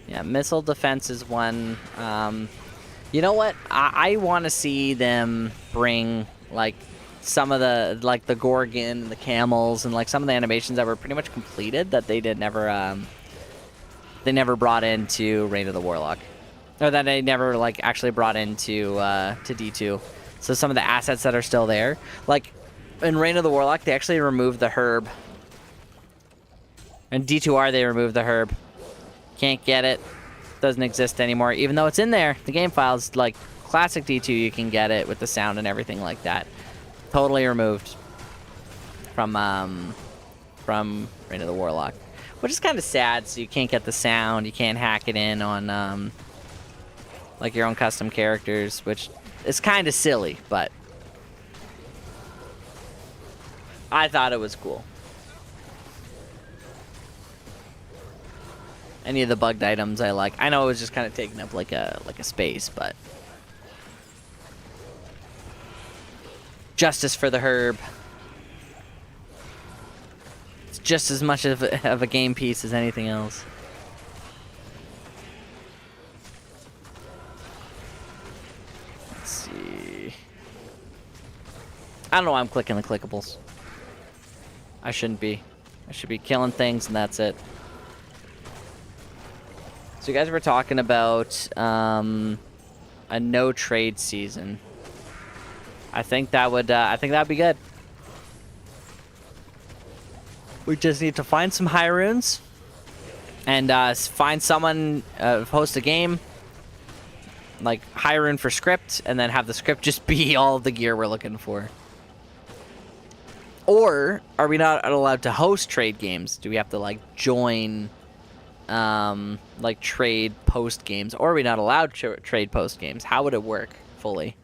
Speaker 2: Yeah, missile defense is one. You know what? I want to see them bring like some of the like the Gorgon and the camels and like some of the animations that were pretty much completed that they never brought into Reign of the Warlock, or that they never like actually brought into to D2. So some of the assets that are still there, like in Reign of the Warlock, they actually removed the herb. In D2R, they removed the herb. Can't get it. Doesn't exist anymore, even though it's in there. The game files, like classic D2, you can get it with the sound and everything like that. Totally removed from Reign of the Warlock, which is kind of sad. So you can't get the sound, you can't hack it in on like your own custom characters, which is kind of silly, but I thought it was cool. Any of the bugged items I like. I know it was just kind of taking up like a space, but justice for the herb. It's just as much of a game piece as anything else. Let's see. I don't know why I'm clicking the clickables. I shouldn't be. I should be killing things and that's it. So you guys were talking about a no trade season. I think that'd be good. We just need to find some high runes and find someone host a game like high rune for script, and then have the script just be all of the gear we're looking for. Or are we not allowed to host trade games? Do we have to like join? Like trade post games, or are we not allowed to trade post games? How would it work fully?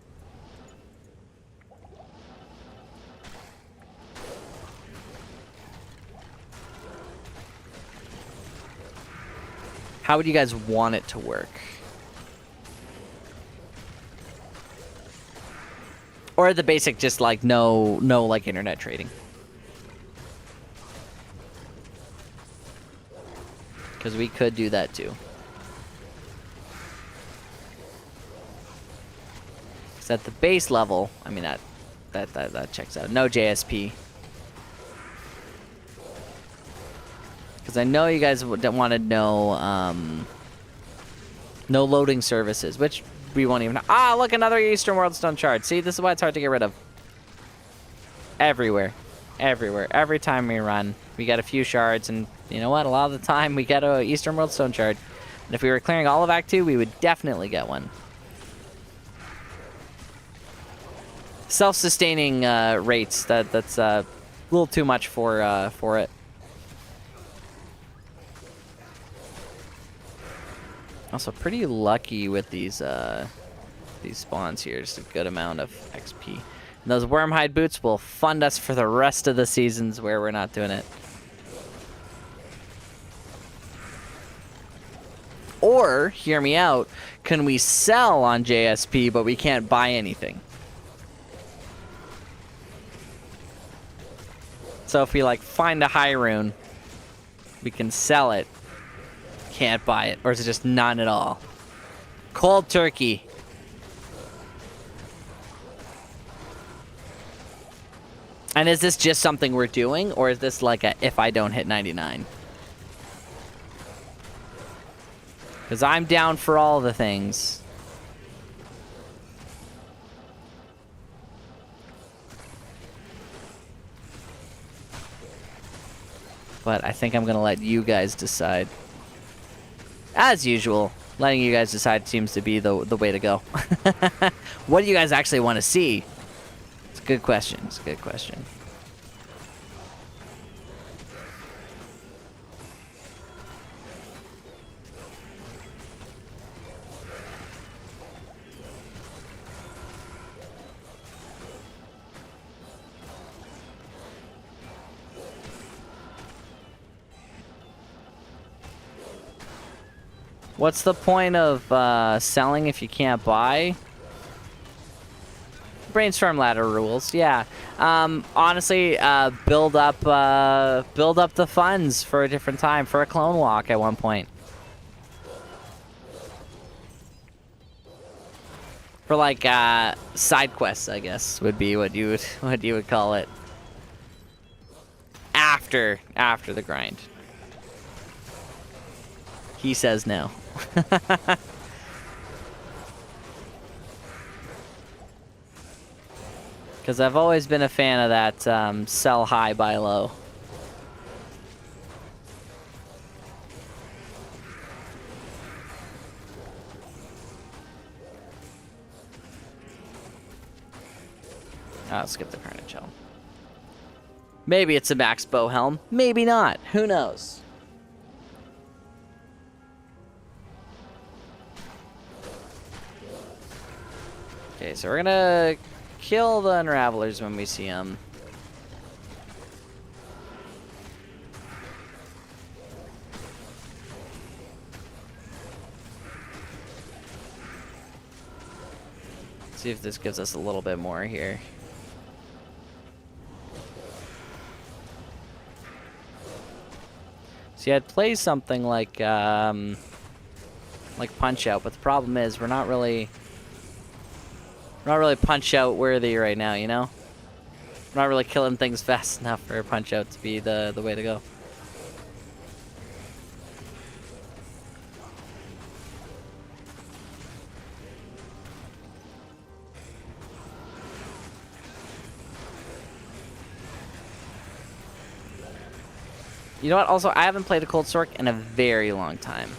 Speaker 2: How would you guys want it to work? Or the basic just like no like internet trading? Because we could do that too. Because at the base level, I mean that checks out. No JSP. Because I know you guys wanted no loading services, which we won't even. Ah, look, another Eastern World Stone Shard. See, this is why it's hard to get rid of. Everywhere, every time we run, we get a few shards, and you know what? A lot of the time, we get a Eastern World Stone Shard. And if we were clearing all of Act 2, we would definitely get one. Self-sustaining rates. That's a little too much for it. Also, pretty lucky with these spawns here. Just a good amount of XP. And those Wormhide boots will fund us for the rest of the seasons where we're not doing it. Or, hear me out, can we sell on JSP but we can't buy anything? So if we like find a high rune, we can sell it. Can't buy it. Or is it just none at all? Cold turkey. And is this just something we're doing, or is this like a if I don't hit 99? Because I'm down for all the things. But I think I'm going to let you guys decide. As usual, letting you guys decide seems to be the way to go. What do you guys actually want to see? It's a good question. It's a good question. What's the point of selling if you can't buy? Brainstorm ladder rules, yeah. Honestly, build up the funds for a different time, for a clone walk at one point. For like side quests, I guess would be what you would call it. After the grind. He says no. Because I've always been a fan of that sell high, buy low. I'll skip the Carnage Helm. Maybe it's a max bow helm. Maybe not. Who knows? Okay, so we're gonna kill the Unravelers when we see them. See if this gives us a little bit more here. See, I'd play something like Punch Out, but the problem is we're not really Punch Out worthy right now, you know? We're not really killing things fast enough for Punch Out to be the way to go. You know what? Also, I haven't played a Cold Stork in a very long time.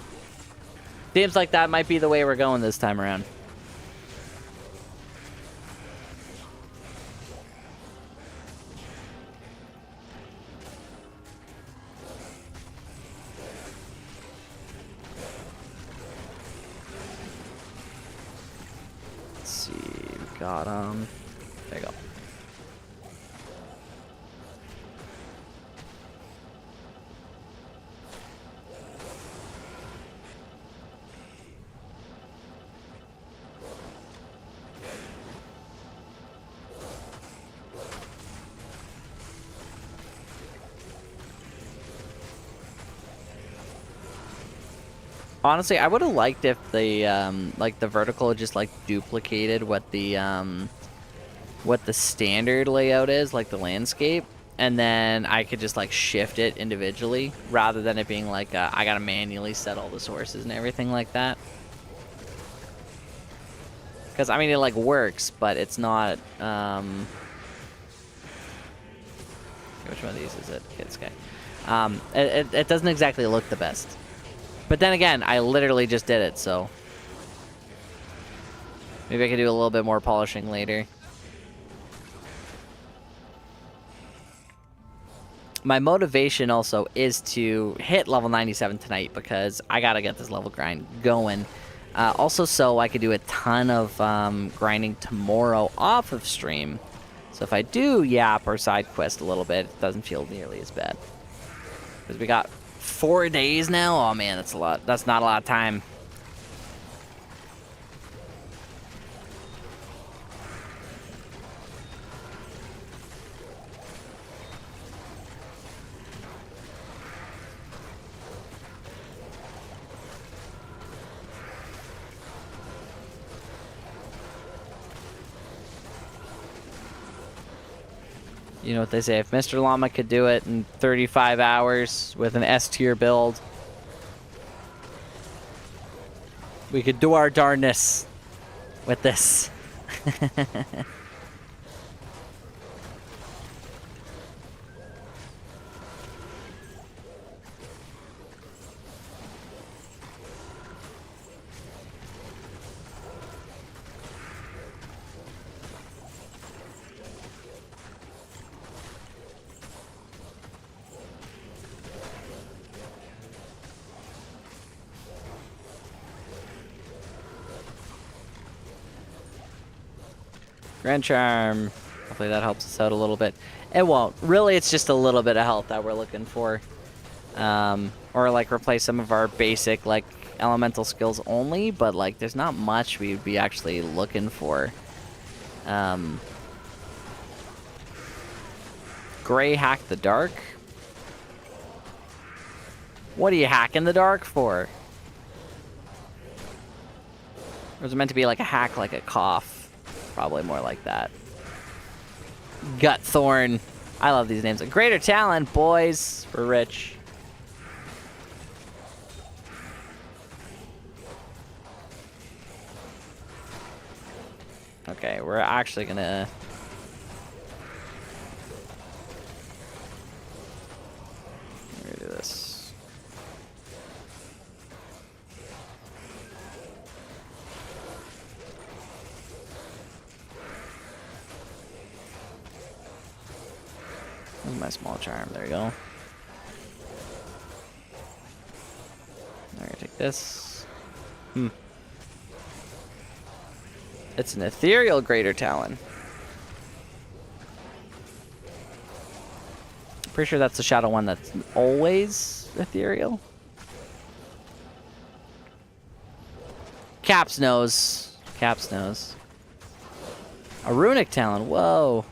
Speaker 2: Seems like that might be the way we're going this time around. Let's see. We got him. There you go. Honestly, I would have liked if the like the vertical just like duplicated what the standard layout is, like the landscape, and then I could just like shift it individually rather than it being like I gotta manually set all the sources and everything like that. Because I mean it like works, but it's not. Which one of these is it? Okay, this guy. It doesn't exactly look the best. But then again, I literally just did it, so maybe I could do a little bit more polishing later. My motivation also is to hit level 97 tonight because I gotta get this level grind going. Also, so I could do a ton of grinding tomorrow off of stream. So if I do yap or side quest a little bit, it doesn't feel nearly as bad. Because we got 4 days now? Oh man, that's a lot. That's not a lot of time. You know what they say, if Mr. Llama could do it in 35 hours with an S tier build, we could do our darndest with this. Grand Charm. Hopefully that helps us out a little bit. It won't. Really, it's just a little bit of health that we're looking for. Or like replace some of our basic like elemental skills only, but like there's not much we would be actually looking for. Gray hack the dark? What are you hacking the dark for? Or is it meant to be like a hack like a cough? Probably more like that. Gut Thorn. I love these names. A greater talent, boys. We're rich. Okay, we're actually gonna... We're gonna do this. This is my small charm. There you go. I'm gonna take this. It's an ethereal greater talon. Pretty sure that's the shadow one that's always ethereal. Caps knows. Caps knows. A runic talon. Whoa.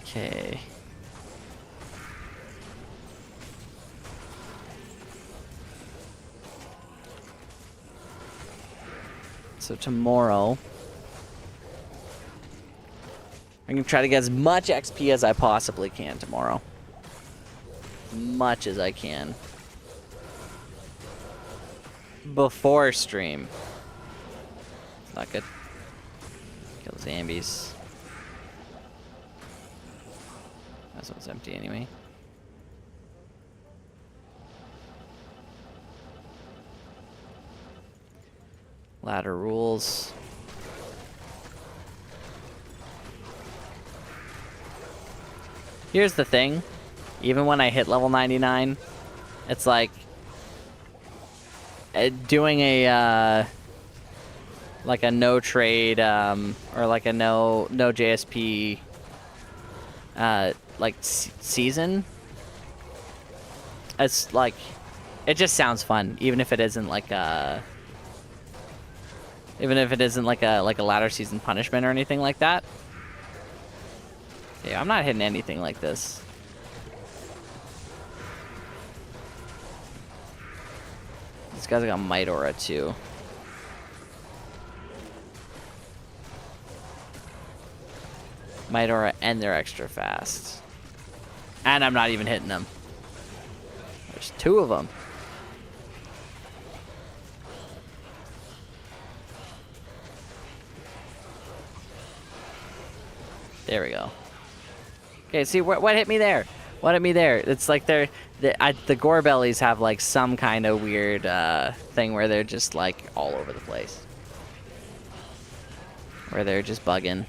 Speaker 2: Okay. So tomorrow, I'm gonna try to get as much XP as I possibly can tomorrow. As much as I can. Before stream. It's not good. Kill zombies. This one's empty anyway. Ladder rules. Here's the thing. Even when I hit level 99, it's like doing a like a no trade or like a no JSP like season. It's like it just sounds fun, even if it isn't like a ladder season punishment or anything like that. Yeah, I'm not hitting anything like this. This guy's got Might Aura too. Might Aura and they're extra fast. And I'm not even hitting them. There's two of them. There we go. Okay, see what hit me there? What hit me there? It's like the gore bellies have like some kind of weird thing where they're just like all over the place. Where they're just bugging.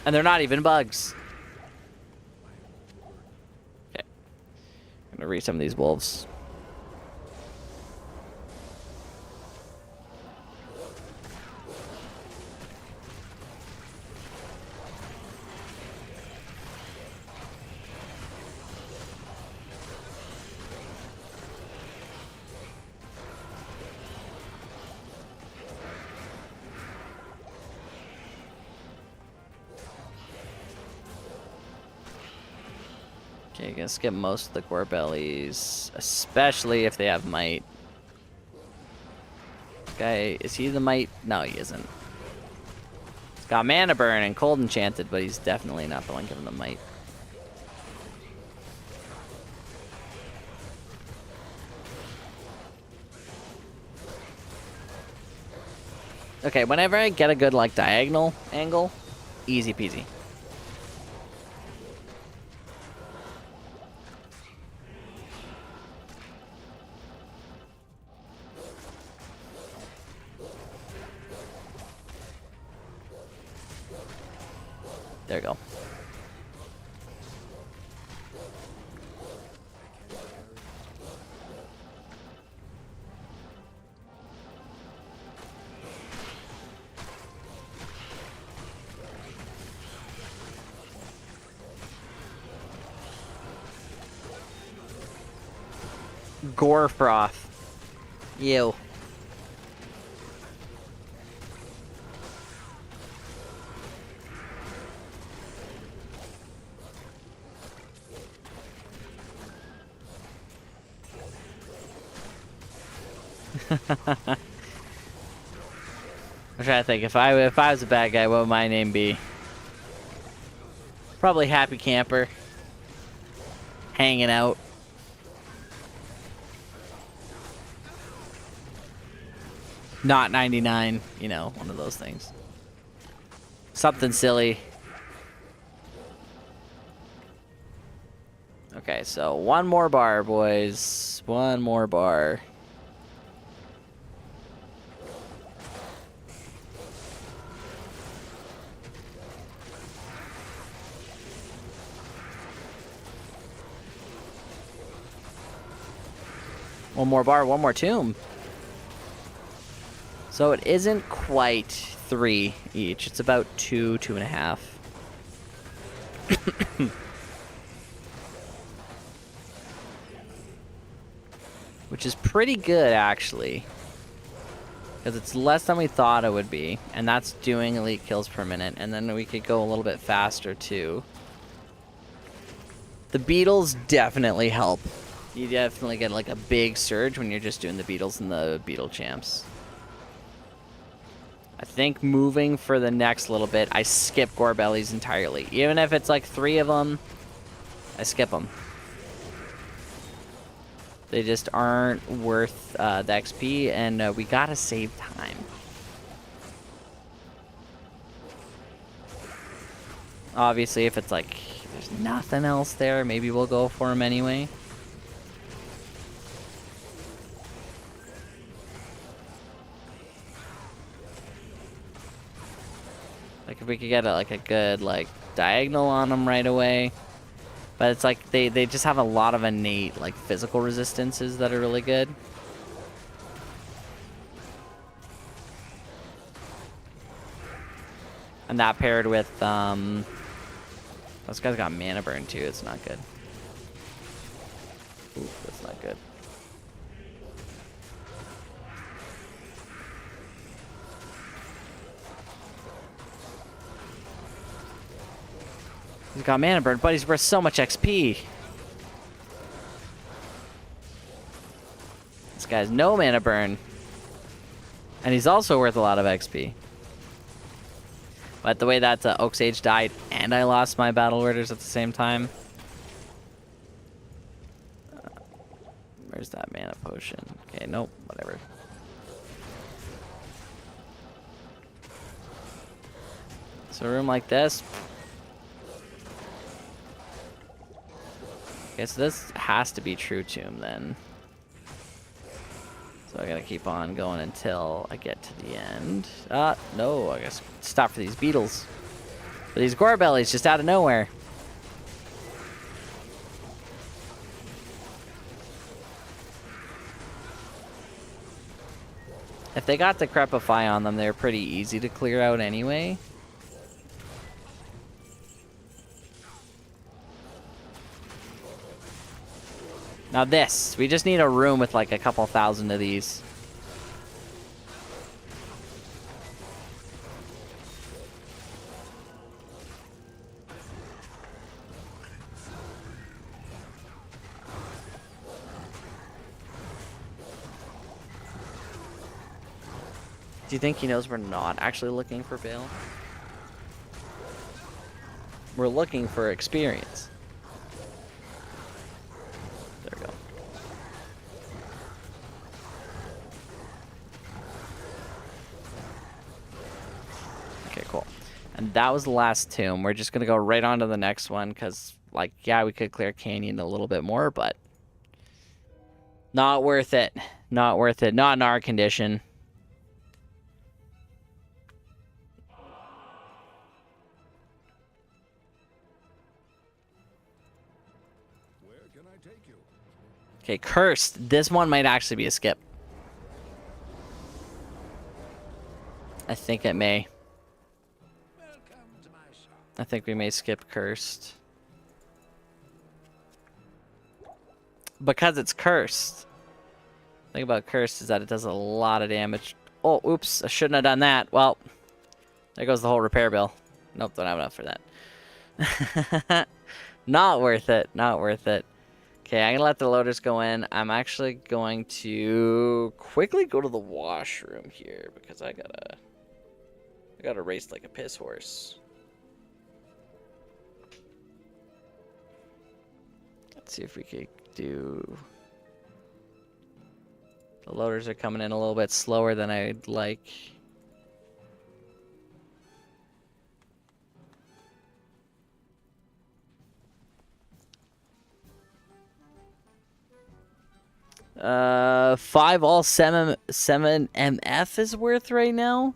Speaker 2: And they're not even bugs. Okay. I'm gonna read some of these wolves. Okay, I guess get most of the gore bellies, especially if they have might. Guy, is he the might? No, he isn't. He's got mana burn and cold enchanted, but he's definitely not the one giving the might. Okay, whenever I get a good like diagonal angle, easy peasy. There you go. Gore froth. Ew. I'm trying to think if I was a bad guy, what would my name be? Probably Happy Camper. Hanging out. Not 99, you know, one of those things. Something silly. Okay, so one more bar, boys. One more bar. One more bar, one more tomb. So it isn't quite 3 each. It's about 2, 2.5. Which is pretty good, actually. Because it's less than we thought it would be. And that's doing elite kills per minute. And then we could go a little bit faster, too. The beetles definitely help. You definitely get like a big surge when you're just doing the beetles and the beetle champs. I think moving for the next little bit, I skip Gorbellies entirely. Even if it's like 3 of them, I skip them. They just aren't worth the XP, and we gotta save time. Obviously, if it's like there's nothing else there, maybe we'll go for them anyway. Like if we could get like a good like diagonal on them right away. But it's like they just have a lot of innate like physical resistances that are really good. And that paired with those guys got mana burn too, it's not good. Ooh, that's not good. He's got mana burn, but he's worth so much XP. This guy's no mana burn. And he's also worth a lot of XP. But the way that Oak Sage died and I lost my battle orders at the same time. Where's that mana potion? Okay, nope, whatever. So a room like this. Okay, so this has to be True Tomb then. So I gotta keep on going until I get to the end. No, I guess stop for these beetles. For these Gorbellies just out of nowhere. If they got the Crepify on them, they're pretty easy to clear out anyway. Now this, we just need a room with like a couple thousand of these. Do you think he knows we're not actually looking for Bale? We're looking for experience. There we go. Okay, cool. And that was the last tomb. We're just going to go right on to the next one because, like, yeah, we could clear Canyon a little bit more, but not worth it. Not worth it. Not in our condition. Okay, Cursed. This one might actually be a skip. I think it may. I think we may skip Cursed. Because it's Cursed. The thing about Cursed is that it does a lot of damage. Oh, oops. I shouldn't have done that. Well, there goes the whole repair bill. Nope, don't have enough for that. Not worth it. Not worth it. Okay, I'm gonna let the loaders go in. I'm actually going to quickly go to the washroom here because I gotta race like a piss horse. Let's see if we could do. The loaders are coming in a little bit slower than I'd like. Five all 7 MF is worth right now.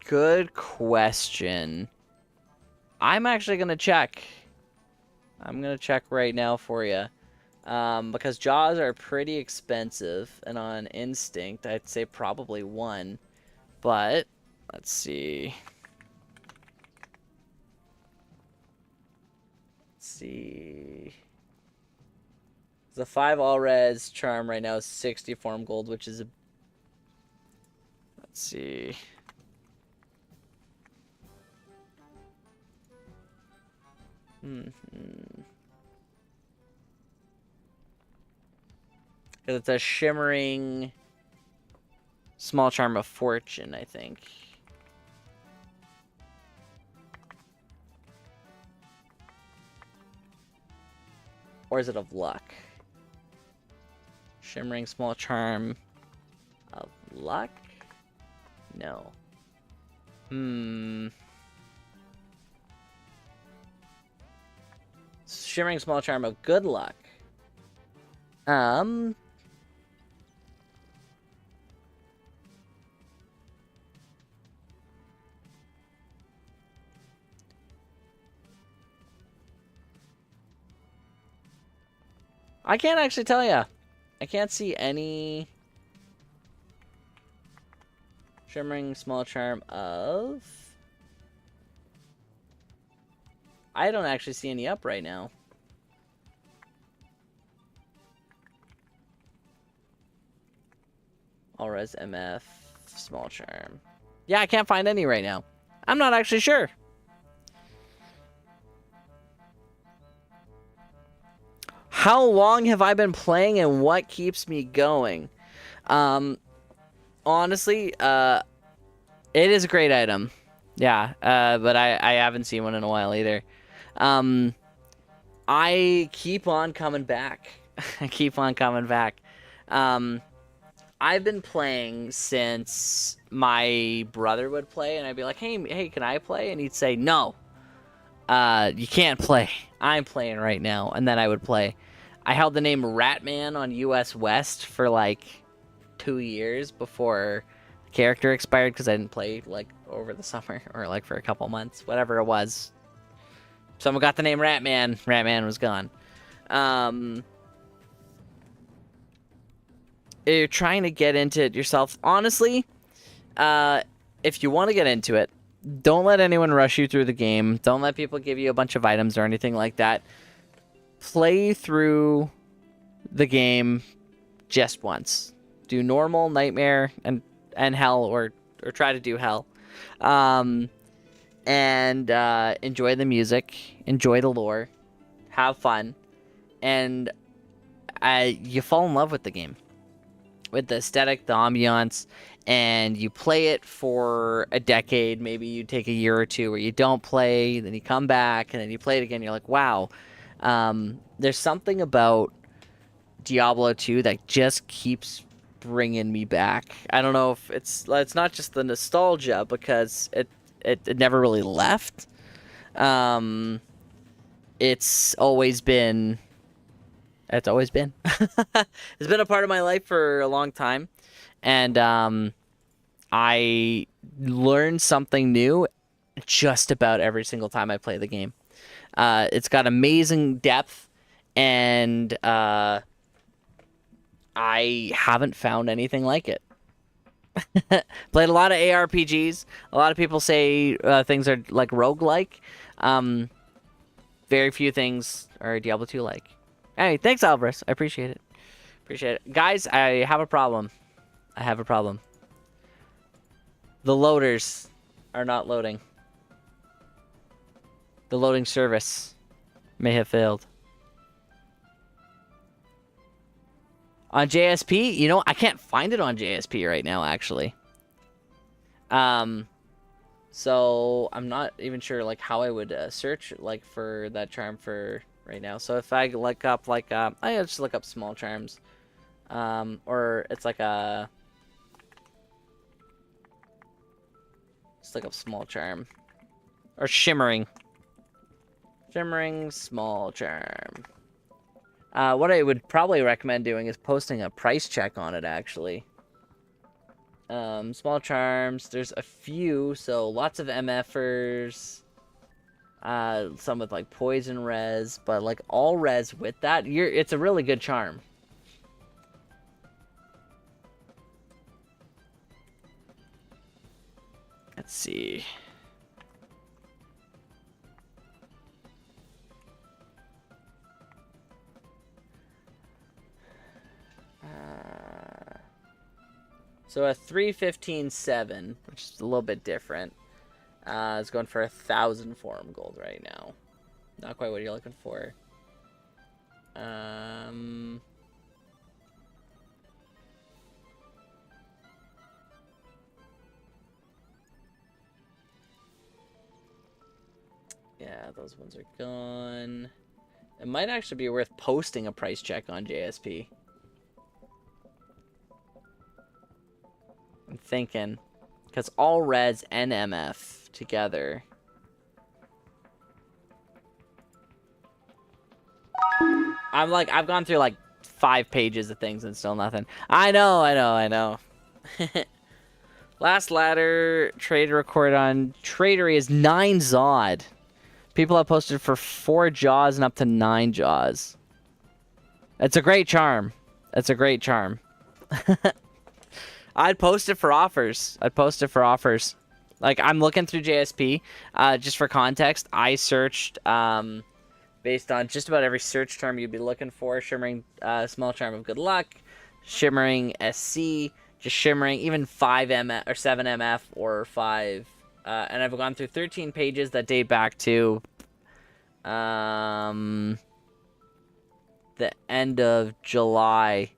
Speaker 2: Good question. I'm actually gonna check. I'm gonna check right now for you. Because jaws are pretty expensive, and on instinct, I'd say probably 1. But let's see. Let's see. The 5 all res charm right now is 60 farm gold, which is a. Let's see. Because it's a shimmering small charm of fortune, I think. Or is it of luck? Shimmering small charm of luck? No. Shimmering small charm of good luck. I can't actually tell ya. I can't see any shimmering small charm of. I don't actually see any up right now. All res MF small charm. Yeah, I can't find any right now. I'm not actually sure. How long have I been playing and what keeps me going? Honestly, it is a great item. Yeah, but I haven't seen one in a while either. I keep on coming back. I keep on coming back. I've been playing since my brother would play, and I'd be like, hey, can I play? And he'd say, no, you can't play. I'm playing right now. And then I would play. I held the name Ratman on US West for like 2 years before the character expired because I didn't play like over the summer or like for a couple months, whatever it was. Someone got the name Ratman. Ratman was gone. You're trying to get into it yourself. Honestly, if you want to get into it, don't let anyone rush you through the game. Don't let people give you a bunch of items or anything like that. Play through the game just once. Do normal, nightmare, and hell, or try to do hell. And enjoy the music, enjoy the lore, have fun, and you fall in love with the game, with the aesthetic, the ambiance, and you play it for a decade. Maybe you take a year or two where you don't play, then you come back, and then you play it again. You're like, wow. There's something about Diablo 2 that just keeps bringing me back. I don't know if it's not just the nostalgia, because it never really left. It's always been it's been a part of my life for a long time, and I learn something new just about every single time I play the game. It's got amazing depth, and I haven't found anything like it. Played a lot of ARPGs. A lot of people say things are like roguelike. Very few things are Diablo 2 like. Hey, thanks, Alvarez. I appreciate it. Guys, I have a problem. The loaders are not loading. The loading service may have failed. On JSP, you know, I can't find it on JSP right now, actually. So I'm not even sure like how I would search like for that charm for right now. So if I look up like I just look up small charms, or it's like a just look up small charm or shimmering small charm. What I would probably recommend doing is posting a price check on it, actually. Small charms, there's a few, so lots of MFers. Some with like poison res, but like all res with that, it's a really good charm. Let's see. So a 315.7, which is a little bit different. Is going for 1,000 forum gold right now. Not quite what you're looking for. Yeah, those ones are gone. It might actually be worth posting a price check on JSP. I'm thinking. Because all reds and MF together. I've gone through like 5 pages of things and still nothing. I know. Last ladder trade record on Tradery is 9 Zod. People have posted for 4 Jaws and up to 9 Jaws. It's a great charm. It's a great charm. I'd post it for offers. Like, I'm looking through JSP. Just for context, I searched based on just about every search term you'd be looking for. Shimmering Small Charm of Good Luck. Shimmering SC. Just Shimmering. Even 5 MF or 7 MF or 5. And I've gone through 13 pages that date back to the end of July.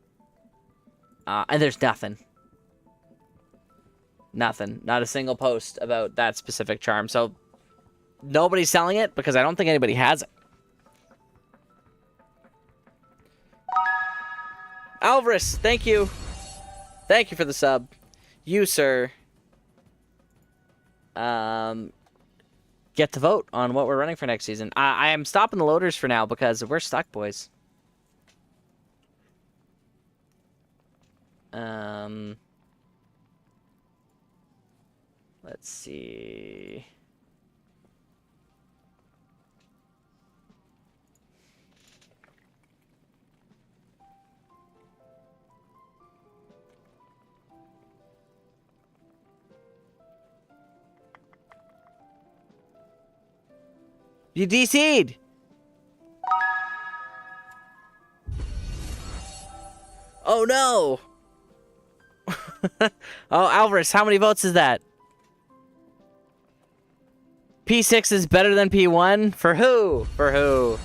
Speaker 2: And there's nothing. Nothing. Not a single post about that specific charm. So, nobody's selling it because I don't think anybody has it. Alvarez, thank you. Thank you for the sub. You, sir, get to vote on what we're running for next season. I am stopping the loaders for now because we're stuck, boys. Let's see. You DC'd! Oh no! Oh, Alvarez, how many votes is that? P6 is better than P1? For who? For who?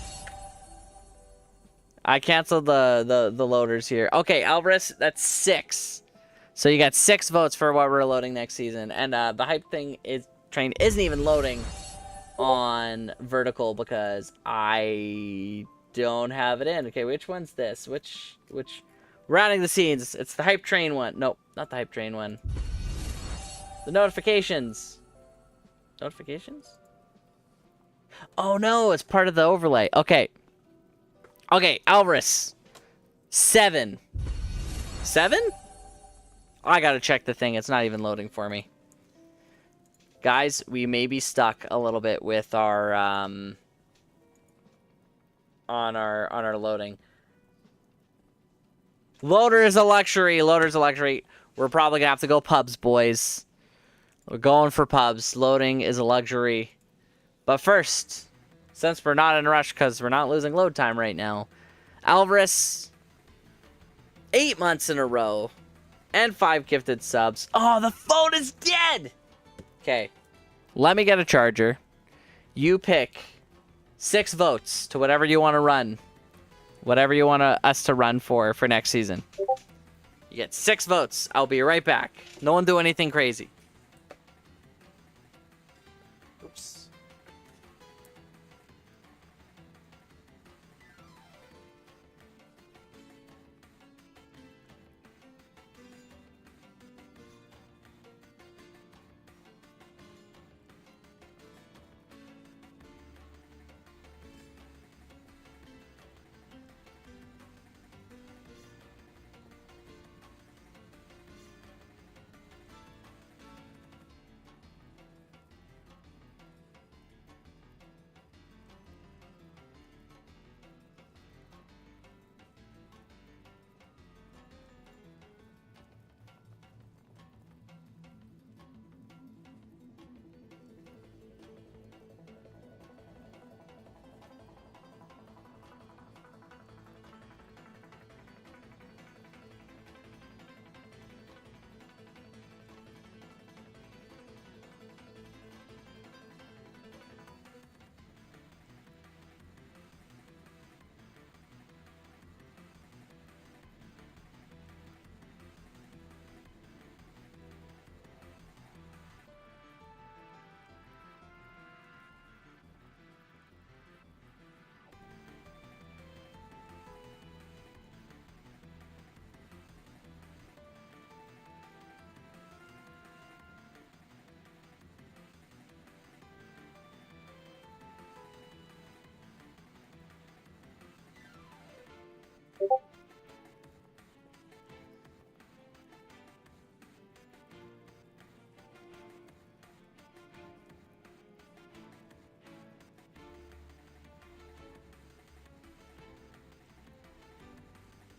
Speaker 2: I canceled the loaders here. Okay, Alvarez, that's 6. So you got 6 votes for what we're loading next season. And the hype train isn't even loading on vertical because I don't have it in. Okay, which one's this? Which rounding the scenes? It's the hype train one. Nope, not the hype train one. The notifications. Notifications? Oh no, it's part of the overlay. Okay. Okay, Alvarez. 7. 7? I gotta check the thing. It's not even loading for me. Guys, we may be stuck a little bit with our on our loading. Loader is a luxury. Loader's a luxury. We're probably gonna have to go pubs, boys. We're going for pubs. Loading is a luxury. But first, since we're not in a rush because we're not losing load time right now, Alvarez, 8 months in a row, and 5 gifted subs. Oh, the phone is dead! Okay, let me get a charger. You pick 6 votes to whatever you want to run. Whatever you want us to run for next season. You get 6 votes. I'll be right back. No one do anything crazy. Oops.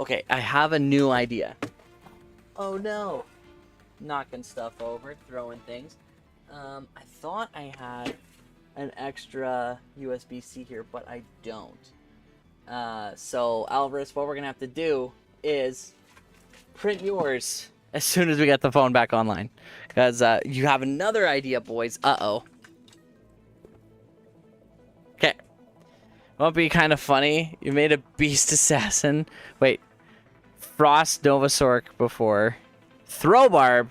Speaker 2: Okay, I have a new idea. Oh no. Knocking stuff over, throwing things. I thought I had an extra USB-C here, but I don't. So Alvarez, what we're gonna have to do is print yours as soon as we get the phone back online. Because you have another idea, boys. Uh-oh. Okay. Won't be kind of funny. You made a beast assassin. Wait. Frost Novasork before. Throwbarb.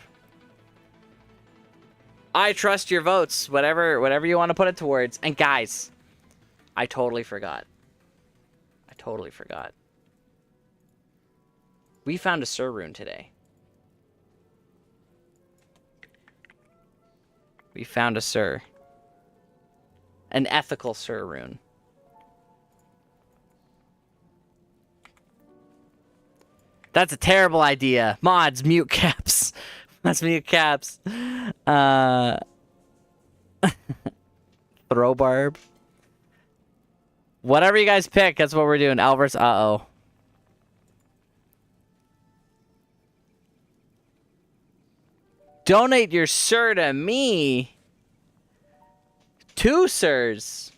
Speaker 2: I trust your votes. Whatever you want to put it towards. And guys, I totally forgot. We found a Sur rune today. We found a Sur. An ethical Sur rune. That's a terrible idea. Mods, mute caps. Let's mute caps. Throwbarb. Whatever you guys pick, that's what we're doing. Alvarez, uh-oh. Donate your Sur to me. 2 Surs.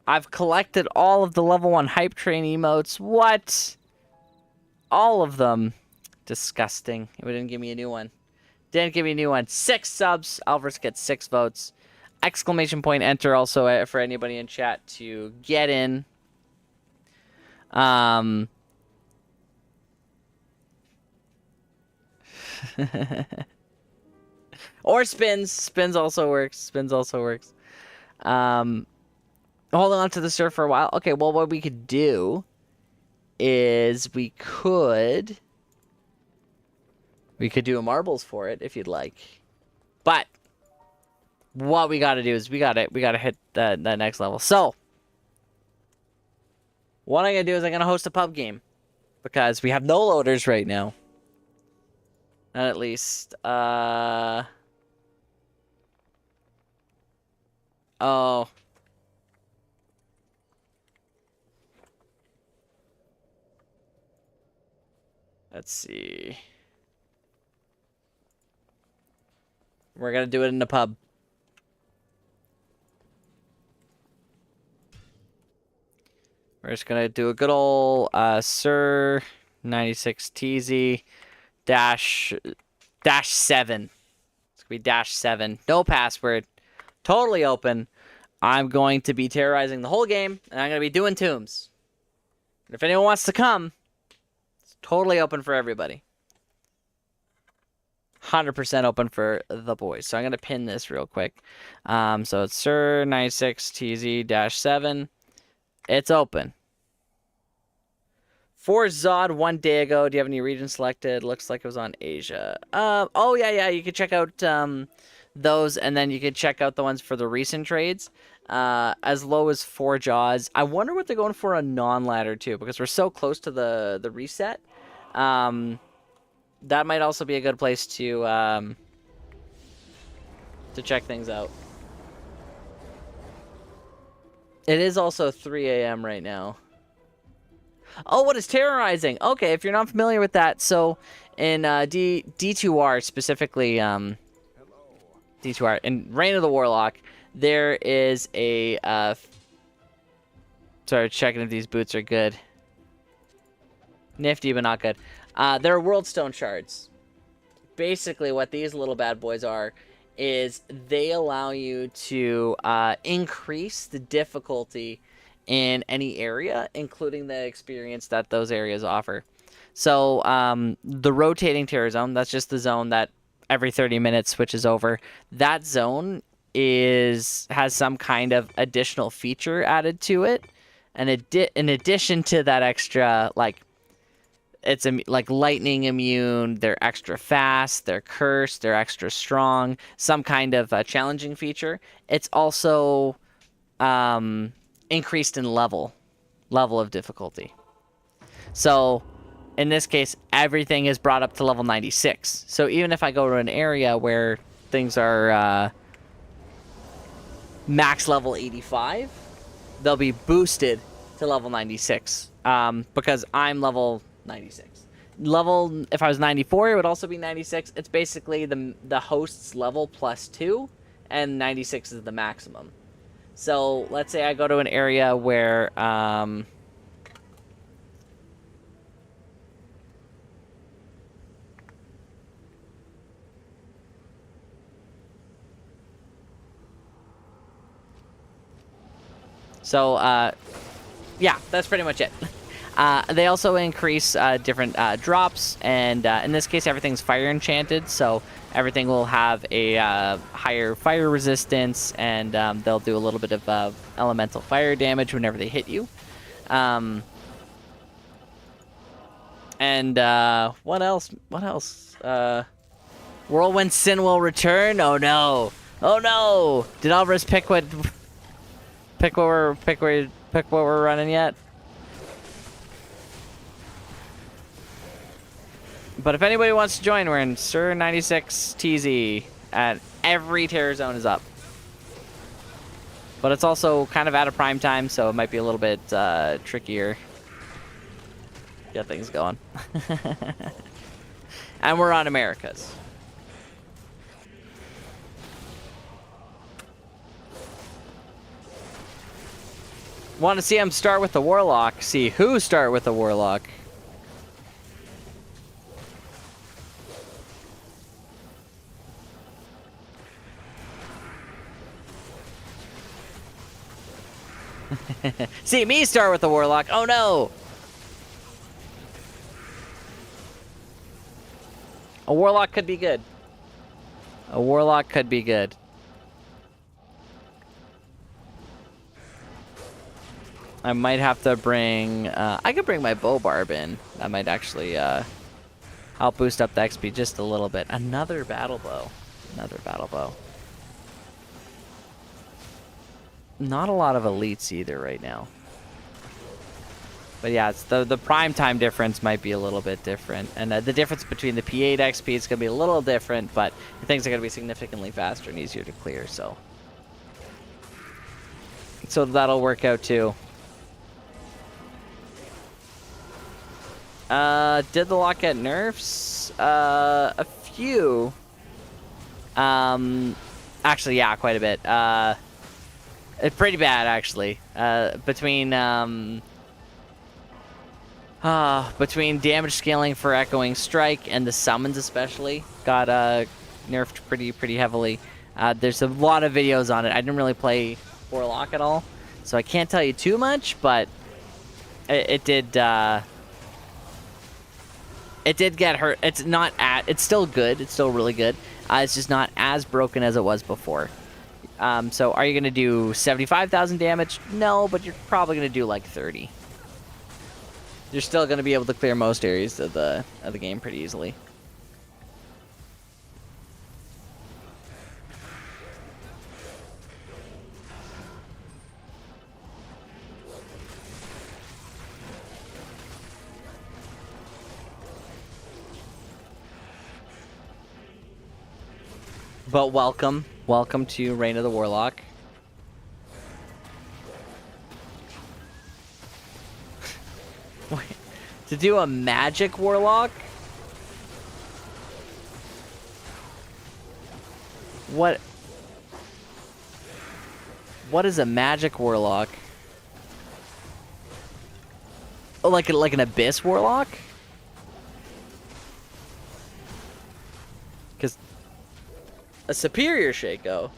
Speaker 2: I've collected all of the level 1 hype train emotes. What? All of them. Disgusting. It didn't give me a new one. Didn't give me a new one. 6 subs. Alvarez gets 6 votes. Exclamation point enter also for anybody in chat to get in. Or spins. Spins also works. Hold on to the Sur for a while. Okay, well, what we could do is we could do a marbles for it if you'd like. But what we got to do is we got to hit that next level. So what I'm going to do is I'm going to host a pub game because we have no loaders right now. Not at least. Oh. Let's see. We're going to do it in the pub. We're just going to do a good old Sur 96 TZ dash 7. It's going to be dash 7. No password. Totally open. I'm going to be terrorizing the whole game, and I'm going to be doing tombs. And if anyone wants to come, it's totally open for everybody. 100% open for the boys. So I'm going to pin this real quick. So it's Sur 96 TZ dash 7. It's open. 4 Zod 1 day ago. Do you have any region selected? Looks like it was on Asia. Oh, yeah. You can check out those, and then you can check out the ones for the recent trades. As low as 4 Jaws. I wonder what they're going for on non-ladder, too, because we're so close to the reset. That might also be a good place to check things out. It is also 3 a.m. right now. Oh, what is terrorizing? Okay, if you're not familiar with that, so in D2R specifically, D2R in Reign of the Warlock, there is a sorry, checking if these boots are good. Nifty, but not good. They're World Stone shards. Basically, what these little bad boys are is they allow you to increase the difficulty in any area, including the experience that those areas offer. So the rotating terror zone, that's just the zone that every 30 minutes switches over. That zone has some kind of additional feature added to it, and in addition to that extra, like, it's like lightning immune, they're extra fast, they're cursed, they're extra strong, some kind of challenging feature. It's also increased in level of difficulty. So in this case, everything is brought up to level 96. So even if I go to an area where things are max level 85, they'll be boosted to level 96 because I'm level 96. Level, if I was 94, it would also be 96. It's basically the host's level plus 2, and 96 is the maximum. So let's say I go to an area where yeah, that's pretty much it. They also increase different drops, and in this case, everything's fire enchanted, so everything will have a higher fire resistance, and they'll do a little bit of elemental fire damage whenever they hit you. And what else? What else? Whirlwind Sin will return. Oh no! Oh no! Did Alvarez pick what we're running yet? But if anybody wants to join, we're in Sir 96 TZ, and every terror zone is up. But it's also kind of out of prime time, so it might be a little bit trickier. Get things going. And we're on Americas. Want to see him start with the Warlock? See who start with the Warlock. See me start with the Warlock. Oh no! A Warlock could be good. A Warlock could be good. I might have to bring... I could bring my bow barb in. That might actually help boost up the XP just a little bit. Another battle bow. Another battle bow. Not a lot of elites either right now. But yeah, it's the prime time difference might be a little bit different. And the difference between the P8 XP is going to be a little different, but things are going to be significantly faster and easier to clear, so that'll work out too. Did the lock get nerfs? A few. Actually, yeah, quite a bit. It's pretty bad, actually. Between damage scaling for Echoing Strike and the summons especially got nerfed pretty heavily. There's a lot of videos on it. I didn't really play Warlock at all, so I can't tell you too much, but it did get hurt. It's still good. It's still really good. It's just not as broken as it was before. So are you going to do 75,000 damage? No, but you're probably going to do like 30. You're still going to be able to clear most areas of the game pretty easily. But welcome to Reign of the Warlock. Wait, to do a magic Warlock? What is a magic Warlock? Oh, like an Abyss Warlock? Because a superior Shaco.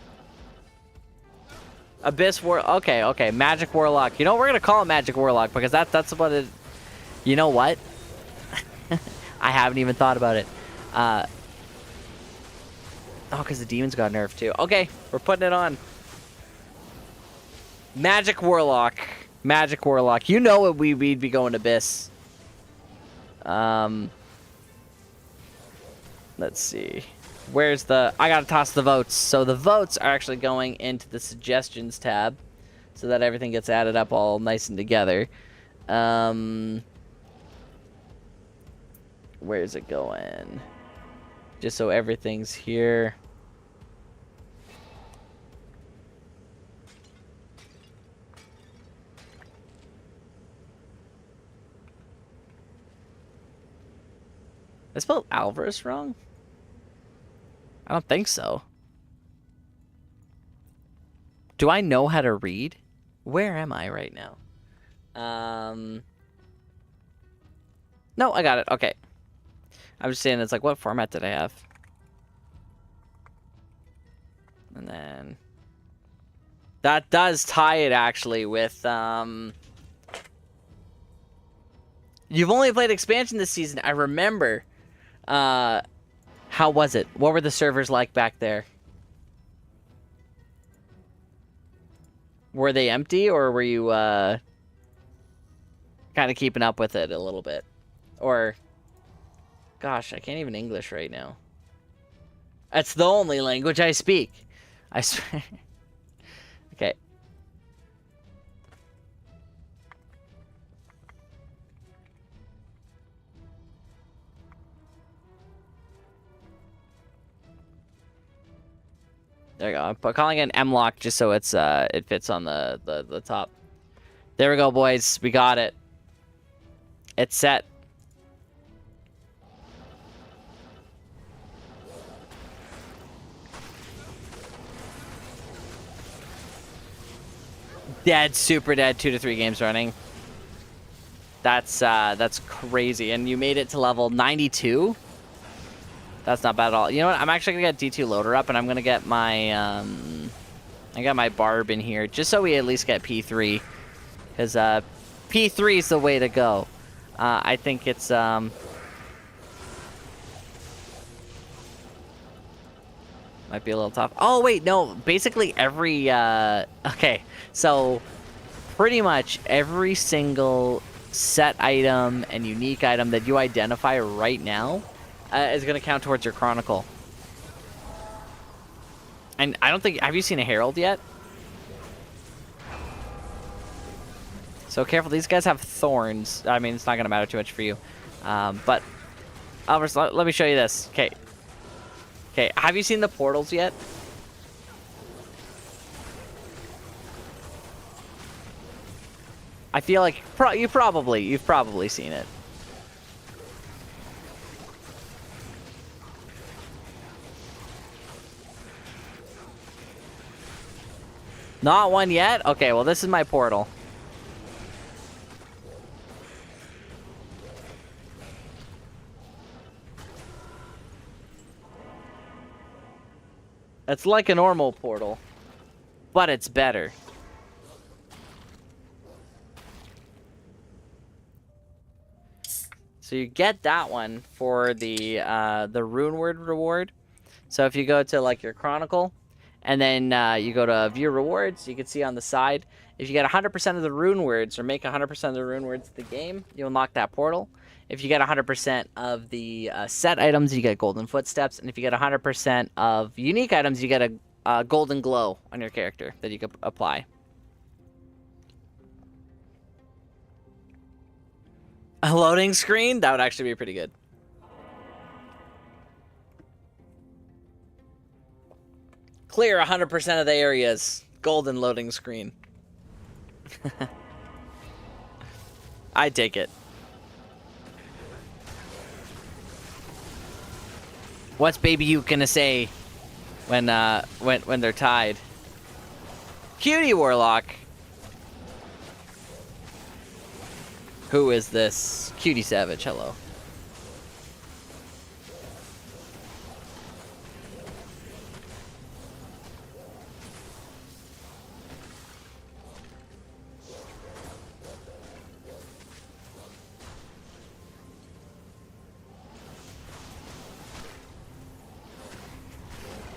Speaker 2: Abyss okay, Magic Warlock. You know, we're gonna call it Magic Warlock because that's what it. You know what? I haven't even thought about it. Oh, because the demons got nerfed too. Okay, we're putting it on. Magic Warlock. Magic Warlock. You know what we'd be going Abyss. Let's see. Where's the... I gotta toss the votes. So the votes are actually going into the suggestions tab so that everything gets added up all nice and together. Where's it going? Just so everything's here. I spelled Alvarez wrong? I don't think so. Do I know how to read? Where am I right now? No, I got it. Okay. I'm just saying, it's like, what format did I have? And then... That does tie it, actually, with, You've only played expansion this season. I remember. How was it? What were the servers like back there? Were they empty, or were you, kind of keeping up with it a little bit? Or... Gosh, I can't even English right now. That's the only language I speak. I swear. Okay. There we go. I'm calling it an M-lock just so it's it fits on the top. There we go, boys. We got it. It's set. Dead, super dead, 2 to 3 games running. That's crazy. And you made it to level 92? That's not bad at all. You know what? I'm actually gonna get D2 loader up, and I'm gonna get my I got my barb in here just so we at least get P3, because P3 is the way to go. I think it's might be a little tough. Oh wait, no. Basically every okay, so pretty much every single set item and unique item that you identify right now is going to count towards your chronicle. And I don't think... Have you seen a herald yet? So careful. These guys have thorns. I mean, it's not going to matter too much for you. But... Alvarez, let me show you this. Okay. Okay. Have you seen the portals yet? I feel like you've probably seen it. Not one yet? Okay, well, this is my portal. It's like a normal portal, but it's better. So you get that one for the rune word reward. So if you go to like your chronicle, and then you go to view rewards, you can see on the side, if you get 100% of the rune words, or make 100% of the rune words of the game, you unlock that portal. If you get 100% of the set items, you get golden footsteps. And if you get 100% of unique items, you get a golden glow on your character that you can apply. A loading screen? That would actually be pretty good. Clear 100% of the areas. Golden loading screen. I'd take it. What's Baby Uke gonna say when they're tied? Cutie Warlock. Who is this? Cutie Savage, hello.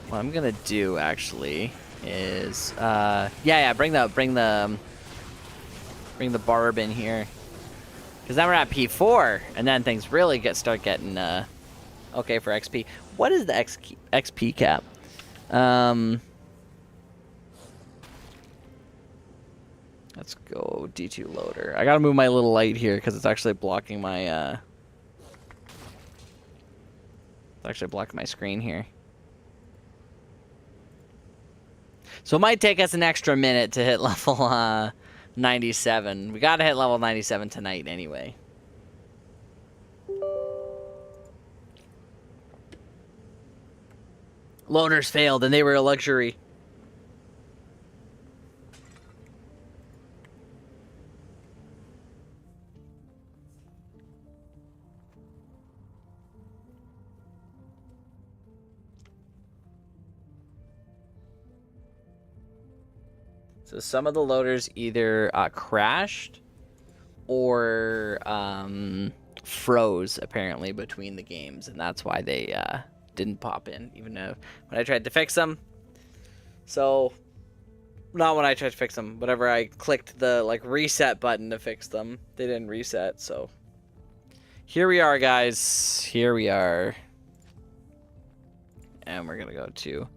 Speaker 2: What I'm gonna do actually is bring the barb in here, because then we're at P4, and then things really start getting okay for XP. What is the XP cap? Let's go D2 loader. I gotta move my little light here because it's actually blocking my screen here. So it might take us an extra minute to hit level 97. We gotta hit level 97 tonight anyway. Loaders failed, and they were a luxury. So some of the loaders either crashed or froze, apparently, between the games, and that's why they didn't pop in, even though when I tried to fix them. So, not when I tried to fix them. Whenever I clicked the like reset button to fix them, they didn't reset. So, here we are, guys. Here we are, and we're gonna go to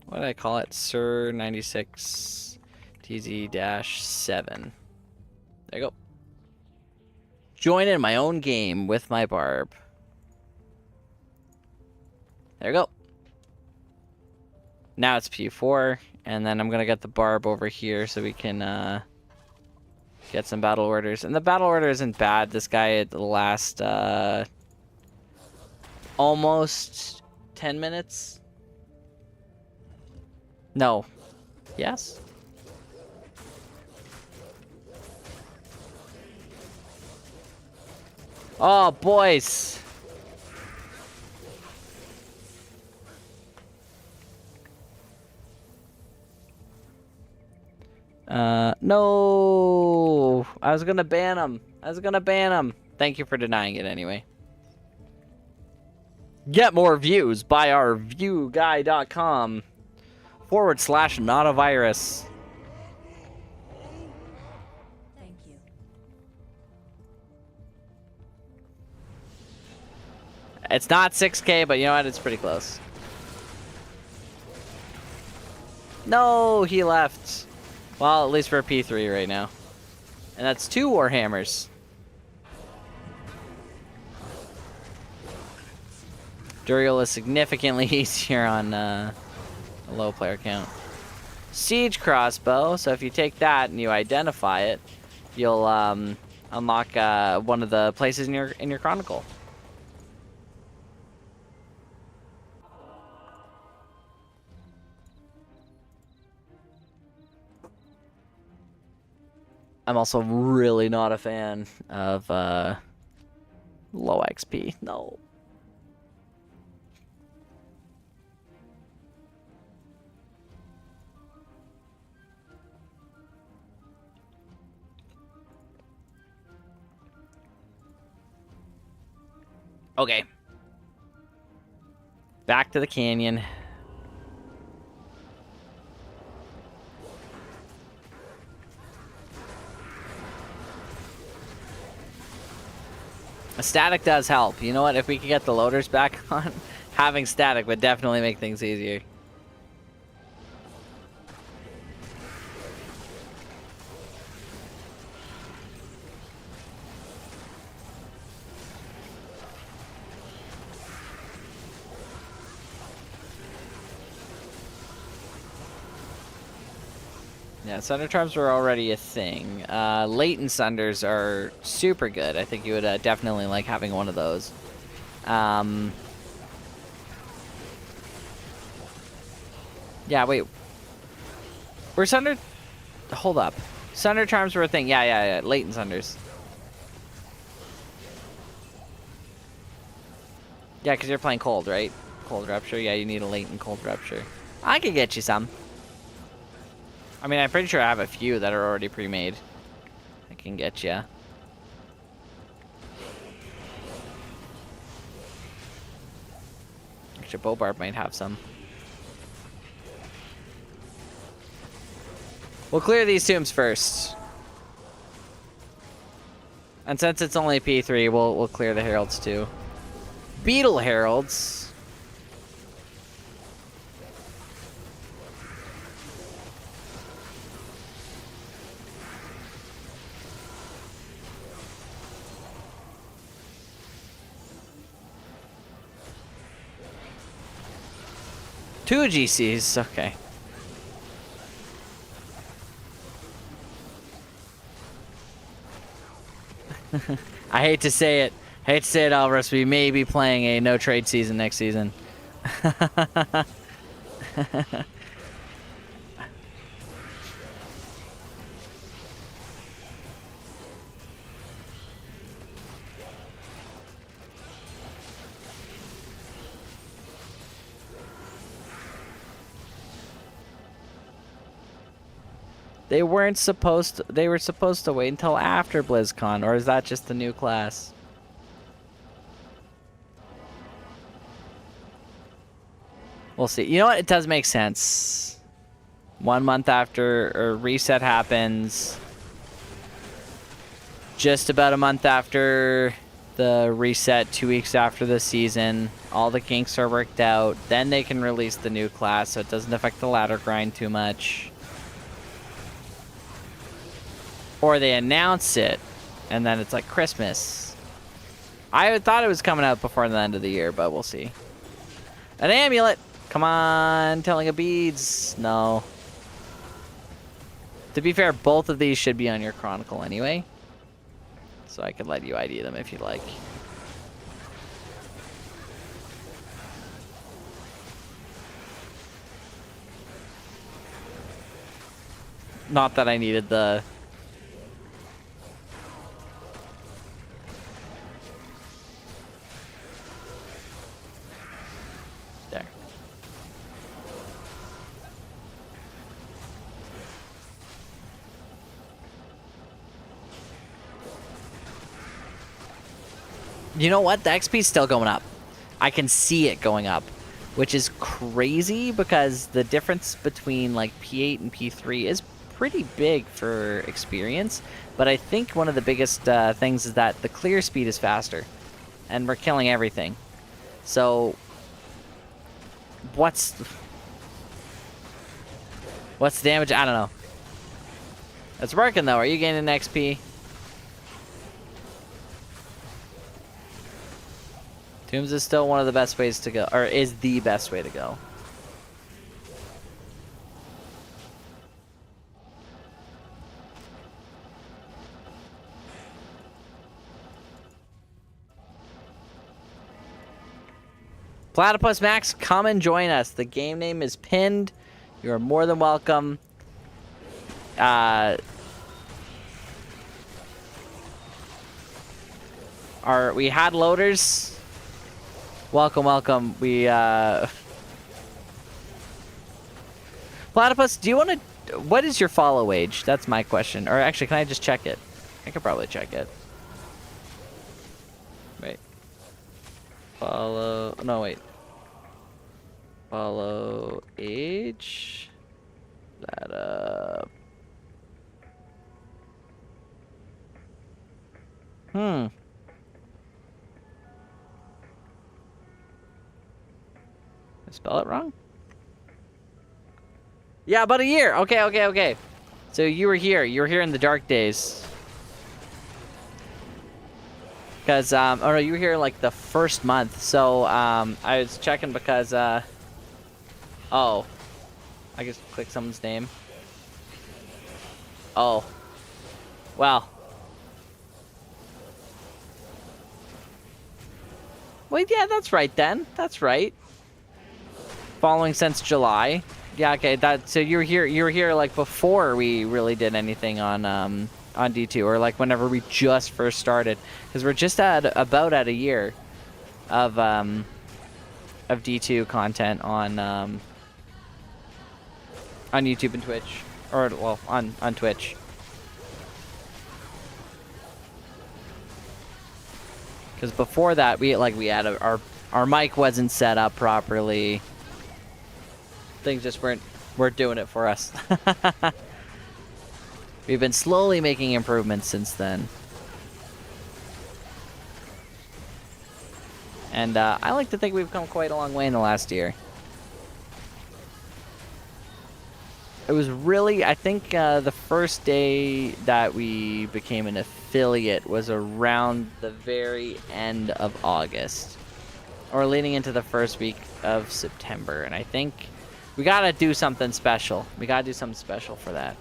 Speaker 2: what did I call it? Sir 96 TZ-7. There you go. Join in my own game with my barb. There you go. Now it's P4, and then I'm gonna get the barb over here so we can get some battle orders. And the battle order isn't bad. This guy at the last almost 10 minutes. No. Yes? Oh, boys. No. I was gonna ban him. Thank you for denying it anyway. Get more views by our viewguy.com/not-a-virus.
Speaker 4: Thank you.
Speaker 2: It's not 6K, but you know what? It's pretty close. No, he left. Well, at least for P3 right now. And that's 2 Warhammers. Duriel is significantly easier on a low player count. Siege crossbow. So if you take that and you identify it, you'll unlock one of the places in your chronicle. I'm also really not a fan of low XP. No. Okay. Back to the canyon. Static does help. You know what? If we could get the loaders back on, having static would definitely make things easier. Yeah, Sunder Charms were already a thing. Latent Sunders are super good. I think you would definitely like having one of those. Yeah, wait. Were Sunder... Hold up. Sunder Charms were a thing. Yeah. Latent Sunders. Yeah, because you're playing Cold, right? Cold Rupture. Yeah, you need a Latent Cold Rupture. I could get you some. I mean, I'm pretty sure I have a few that are already pre-made. I can get you. Actually, Bobarb might have some. We'll clear these tombs first. And since it's only P3, we'll clear the Heralds too. Beetle Heralds. Two GCs, okay. I hate to say it. Hate to say it, Alvarez, we may be playing a no trade season next season. They weren't supposed to, they were supposed to wait until after BlizzCon, or is that just the new class? We'll see. You know what? It does make sense. 1 month after a reset happens, just about a month after the reset, 2 weeks after the season, all the kinks are worked out, then they can release the new class so it doesn't affect the ladder grind too much. Or they announce it, and then it's like Christmas. I thought it was coming out before the end of the year, but we'll see. An amulet! Come on, telling of beads. No. To be fair, both of these should be on your Chronicle anyway. So I could let you ID them if you'd like. Not that I needed the... There. You know what? The XP is still going up. I can see it going up, which is crazy because the difference between like P8 and P3 is pretty big for experience. But I think one of the biggest things is that the clear speed is faster, and we're killing everything. So, what's the damage? I don't know. It's working though. Are you gaining XP? Tombs is still one of the best ways to go, or is the best way to go. Platypus Max, come and join us. The game name is pinned. You are more than welcome. We had loaders. Welcome, welcome. Platypus, do you want to... What is your follow age? That's my question. Or actually, can I just check it? I could probably check it. Wait. Follow... No, wait. Follow age. That up. I spell it wrong? Yeah, about a year. Okay, okay, okay. So you were here. You were here in the dark days. Because, oh no, you were here like the first month. So, I was checking because, oh. I just clicked someone's name. Oh. Well. Wait, yeah, that's right then. That's right. Following since July. Yeah, okay. So you were here like before we really did anything on D2, or like whenever we just first started, because we're just about at a year of D2 content on YouTube and Twitch, or well on Twitch. Because before that we had our mic wasn't set up properly. Things just weren't doing it for us. We've been slowly making improvements since then. And I like to think we've come quite a long way in the last year. It was really, I think the first day that we became an affiliate was around the very end of August. Or leading into the first week of September. And I think we gotta do something special. We gotta do something special for that.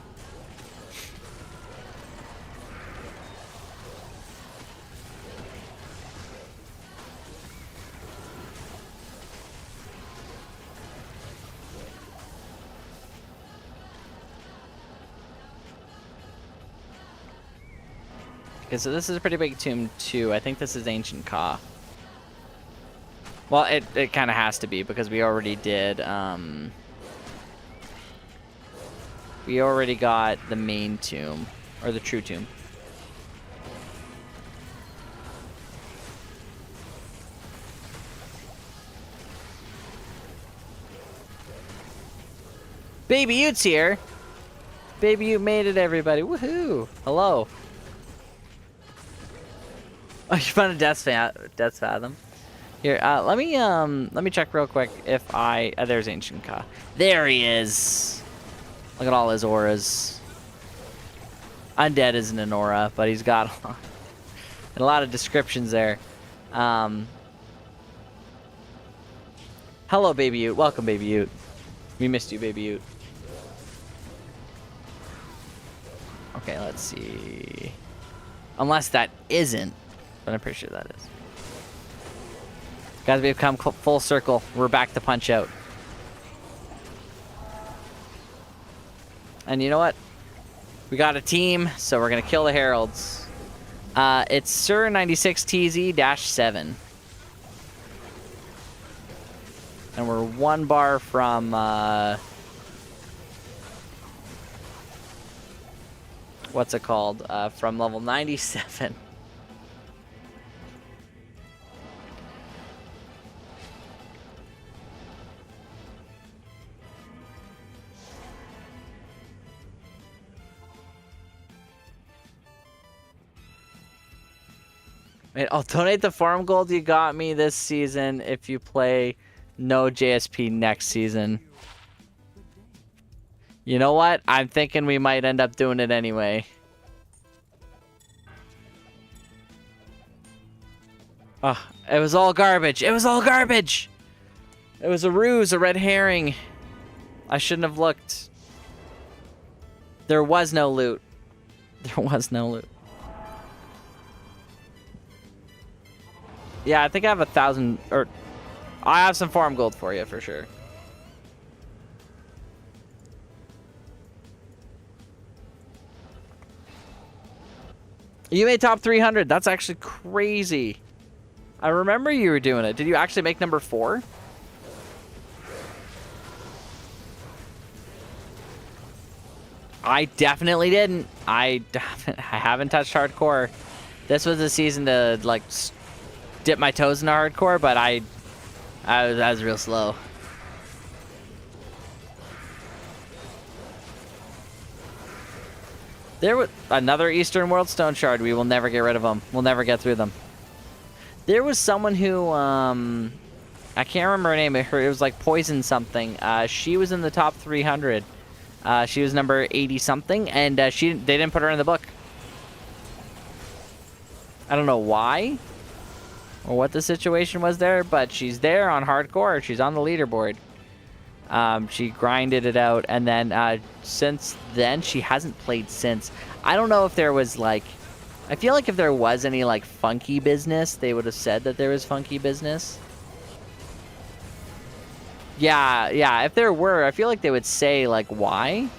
Speaker 2: Okay, so this is a pretty big tomb too. I think this is Ancient Ka. Well, it kind of has to be because we already did. We already got the main tomb, or the true tomb. Baby Ute's here. Baby Ute made it, everybody. Woohoo! Hello. Oh, you found a Death's Fathom. Here, let me check real quick if there's Ancient Ka. There he is. Look at all his auras. Undead isn't an aura, but he's got a lot of descriptions there. Hello, Baby Ute. Welcome, Baby Ute. We missed you, Baby Ute. Okay, let's see. Unless that isn't, but I'm pretty sure that is. Guys, we've come full circle. We're back to Punch Out. And you know what? We got a team, so we're going to kill the Heralds. It's Sir 96TZ-7. And we're 1 bar from... what's it called? From level 97. Wait, I'll donate the farm gold you got me this season if you play no JSP next season. You know what? I'm thinking we might end up doing it anyway. Oh, it was all garbage. It was all garbage. It was a ruse, a red herring. I shouldn't have looked. There was no loot. There was no loot. Yeah, I think I have 1,000, or I have some farm gold for you for sure. You made top 300. That's actually crazy. I remember you were doing it. Did you actually make number 4? I definitely didn't. I haven't touched hardcore. This was a season to like dip my toes into hardcore, but I was real slow. There was another Eastern World Stone Shard. We will never get rid of them. We'll never get through them. There was someone who, I can't remember her name. It was like Poison something. She was in the top 300. She was number 80 something, and they didn't put her in the book. I don't know why or what the situation was there, but she's there on hardcore. She's on the leaderboard. She grinded it out, and then since then she hasn't played since. I don't know if there was like, I feel like if there was any like funky business, they would have said that there was funky business. Yeah, if there were, I feel like they would say like why.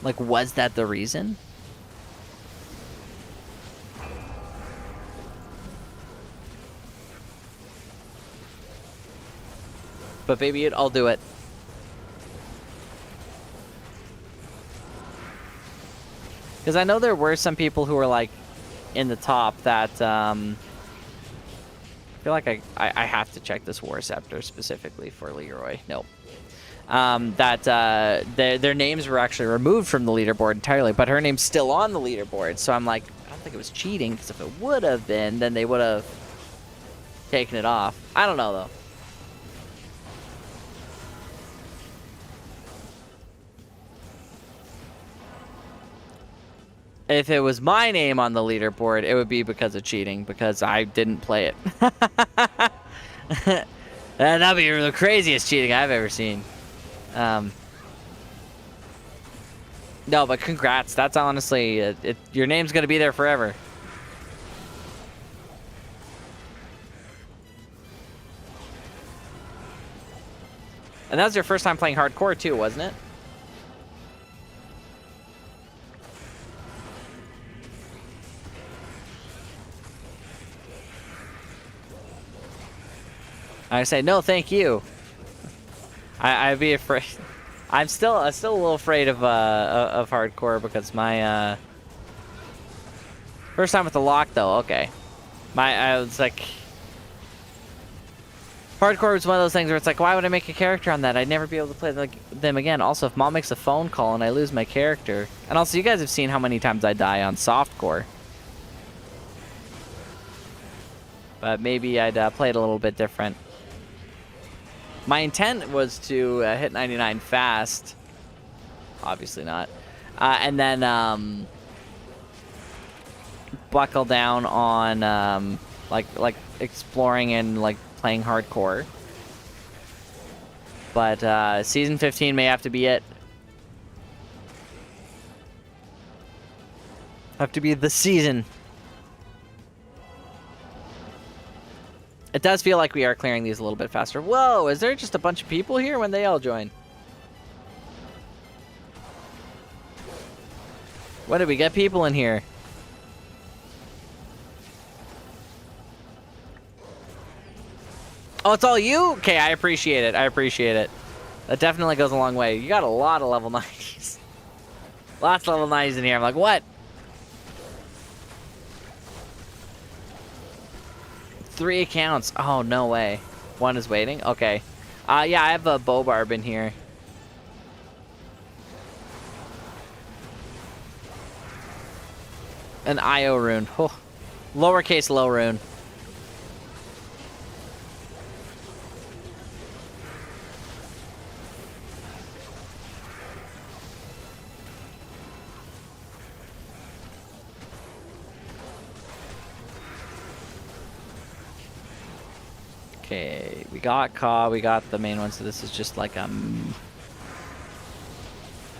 Speaker 2: Like, was that the reason? But baby, I'll do it. Because I know there were some people who were like in the top that I feel like I have to check this War Scepter specifically for Leroy. Nope. That their names were actually removed from the leaderboard entirely, but her name's still on the leaderboard. So I'm like, I don't think it was cheating, because if it would have been, then they would have taken it off. I don't know though. If it was my name on the leaderboard, it would be because of cheating, because I didn't play it. That'd be the craziest cheating I've ever seen. No, but congrats. That's honestly, your name's going to be there forever. And that was your first time playing hardcore too, wasn't it? I say no, thank you. I'd be afraid. I'm still a little afraid of hardcore because my first time with the lock though. Okay, I was like, hardcore was one of those things where it's like, why would I make a character on that? I'd never be able to play them again. Also, if mom makes a phone call and I lose my character, and also you guys have seen how many times I die on softcore. But maybe I'd play it a little bit different. My intent was to hit 99 fast. Obviously not. And then buckle down on like exploring and like playing hardcore. But season 15 may have to be it. Have to be the season. It does feel like we are clearing these a little bit faster. Whoa, is there just a bunch of people here? When they all join? When did we get people in here? Oh, it's all you? Okay, I appreciate it. I appreciate it. That definitely goes a long way. You got a lot of level 90s. Lots of level 90s in here. I'm like, what? 3 accounts. Oh, no way. 1 is waiting? Okay. Yeah, I have a Bobarb in here. An IO rune. Oh. Lowercase low rune. Okay, we got Ka, we got the main one, so this is just like a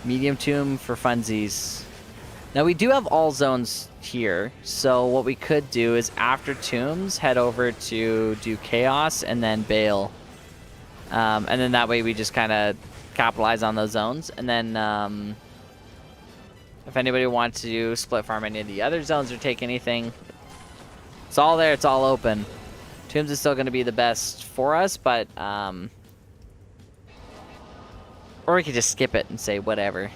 Speaker 2: medium tomb for funsies. Now we do have all zones here, so what we could do is after tombs, head over to do chaos and then bail. And then that way we just kind of capitalize on those zones. And then if anybody wants to split farm any of the other zones or take anything, it's all there, it's all open. Tombs is still going to be the best for us, but or we could just skip it and say whatever.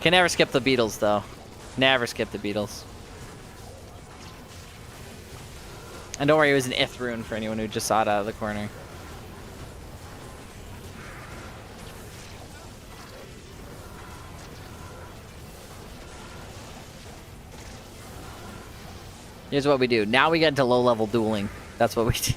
Speaker 2: Can never skip the Beatles, though. Never skip the Beatles. And don't worry, it was an Ith rune for anyone who just saw it out of the corner. Here's what we do. Now we get into low-level dueling. That's what we do.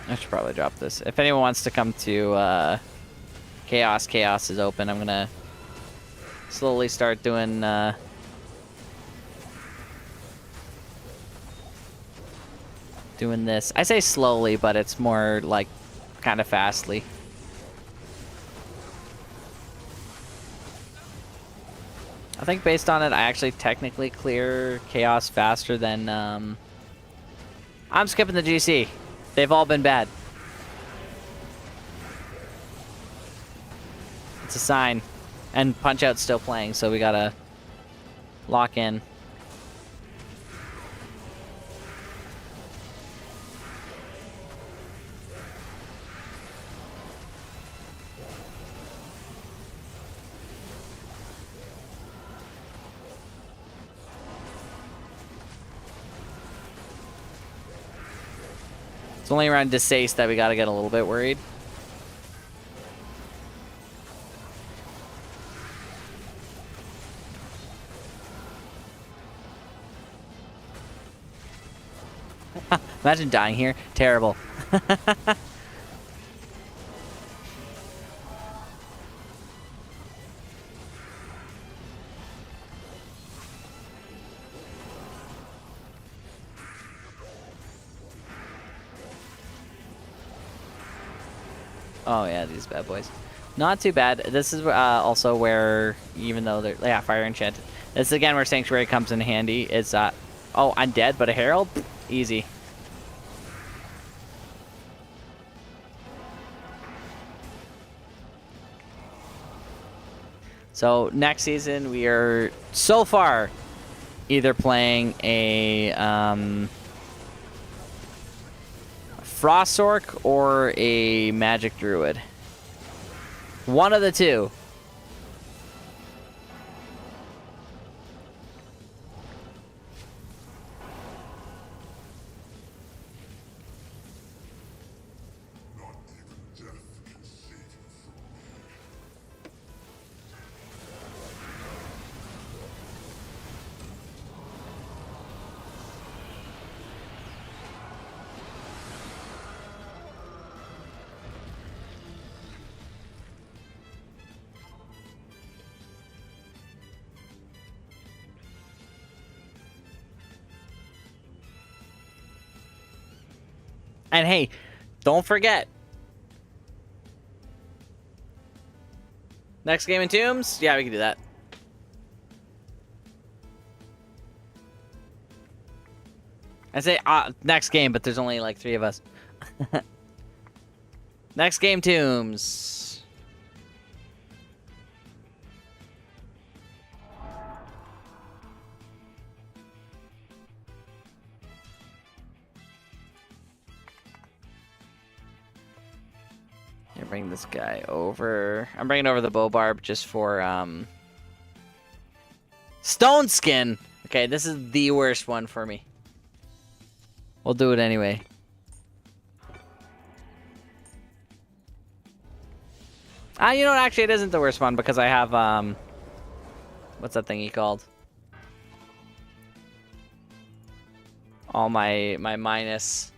Speaker 2: I should probably drop this. If anyone wants to come to Chaos, Chaos is open. I'm gonna slowly start doing doing this. I say slowly, but it's more like kind of fastly. I think based on it, I actually technically clear Chaos faster than I'm skipping the GC. They've all been bad. It's a sign. And Punch-Out's still playing, so we gotta lock in. It's only around Desace that we gotta get a little bit worried. Imagine dying here. Terrible. Oh yeah, these bad boys. Not too bad. This is also where, even though they're, yeah, fire enchanted. This is again where Sanctuary comes in handy. It's oh, I'm dead, but a Herald, easy. So next season we are so far either playing a Frost Orc or a Magic Druid. One of the two. And hey, don't forget. Next game in Tombs? Yeah, we can do that. I say next game, but there's only like 3 of us. Next game, Tombs. Here, bring this guy over. I'm bringing over the bow barb just for Stone Skin. Okay, this is the worst one for me. We'll do it anyway. You know what? Actually, it isn't the worst one because I have what's that thingy called? All my minus.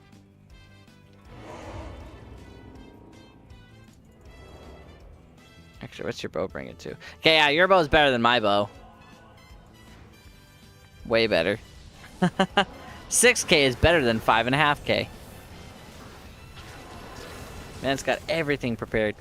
Speaker 2: Actually, what's your bow bring it to? Okay, yeah, your bow is better than my bow. Way better. 6K is better than 5.5K. Man, it's got everything prepared.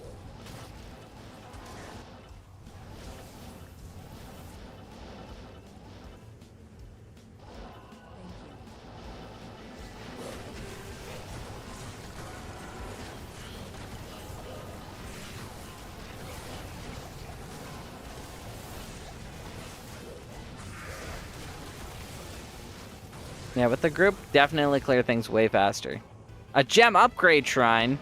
Speaker 2: Yeah, with the group, definitely clear things way faster. A gem upgrade shrine.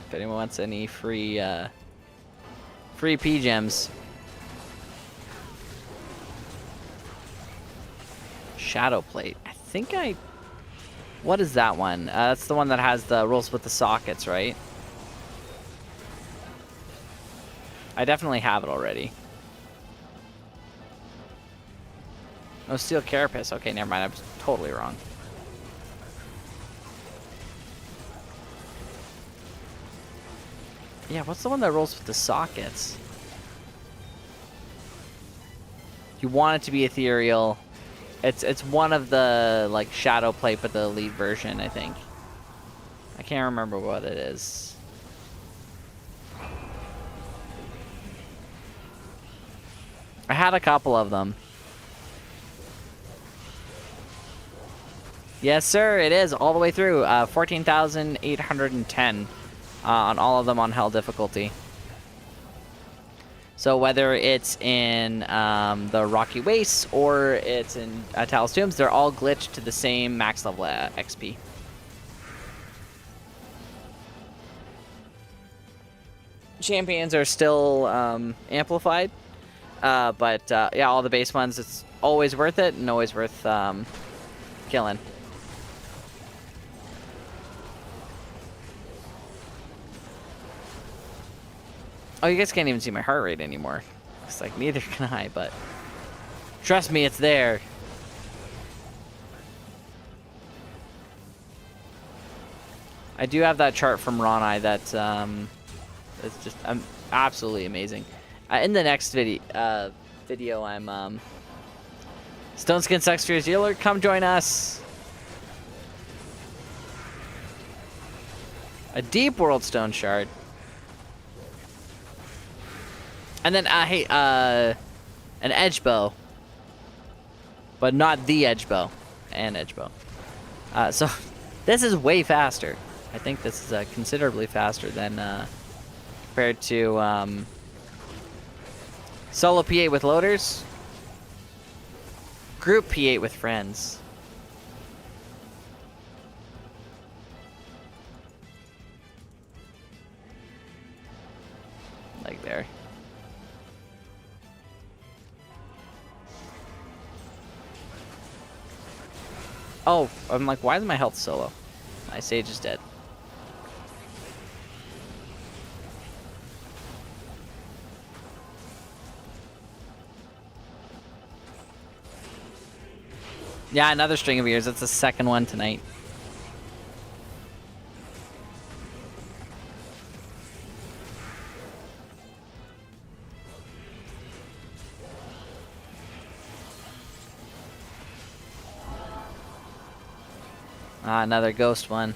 Speaker 2: If anyone wants any free P gems. Shadow plate. I think I. What is that one? That's the one that has the rolls with the sockets, right? I definitely have it already. Oh, steel carapace. Okay, never mind. I was totally wrong. Yeah, what's the one that rolls with the sockets? You want it to be ethereal. It's one of the like shadow plate, but the elite version, I think. I can't remember what it is. I had a couple of them. Yes, sir, it is all the way through. 14,810 on all of them on hell difficulty. So whether it's in the Rocky Wastes or it's in Talus Tombs, they're all glitched to the same max level XP. Champions are still amplified. But yeah, all the base ones, it's always worth it and always worth killing. Oh, you guys can't even see my heart rate anymore. It's like, neither can I, but trust me, it's there. I do have that chart from Ronai that it's just absolutely amazing. In the next video, I'm Stone Skin Sex Fears Healer, come join us. A Deep World Stone Shard. And then, hey, an Edge Bow. But not the Edge Bow. An Edge Bow. So, this is way faster. I think this is considerably faster than compared to solo P8 with loaders. Group P8 with friends. Like there. Oh, I'm like, why is my health so low? My Sage is dead. Yeah, another string of ears. That's the second one tonight. Another ghost one.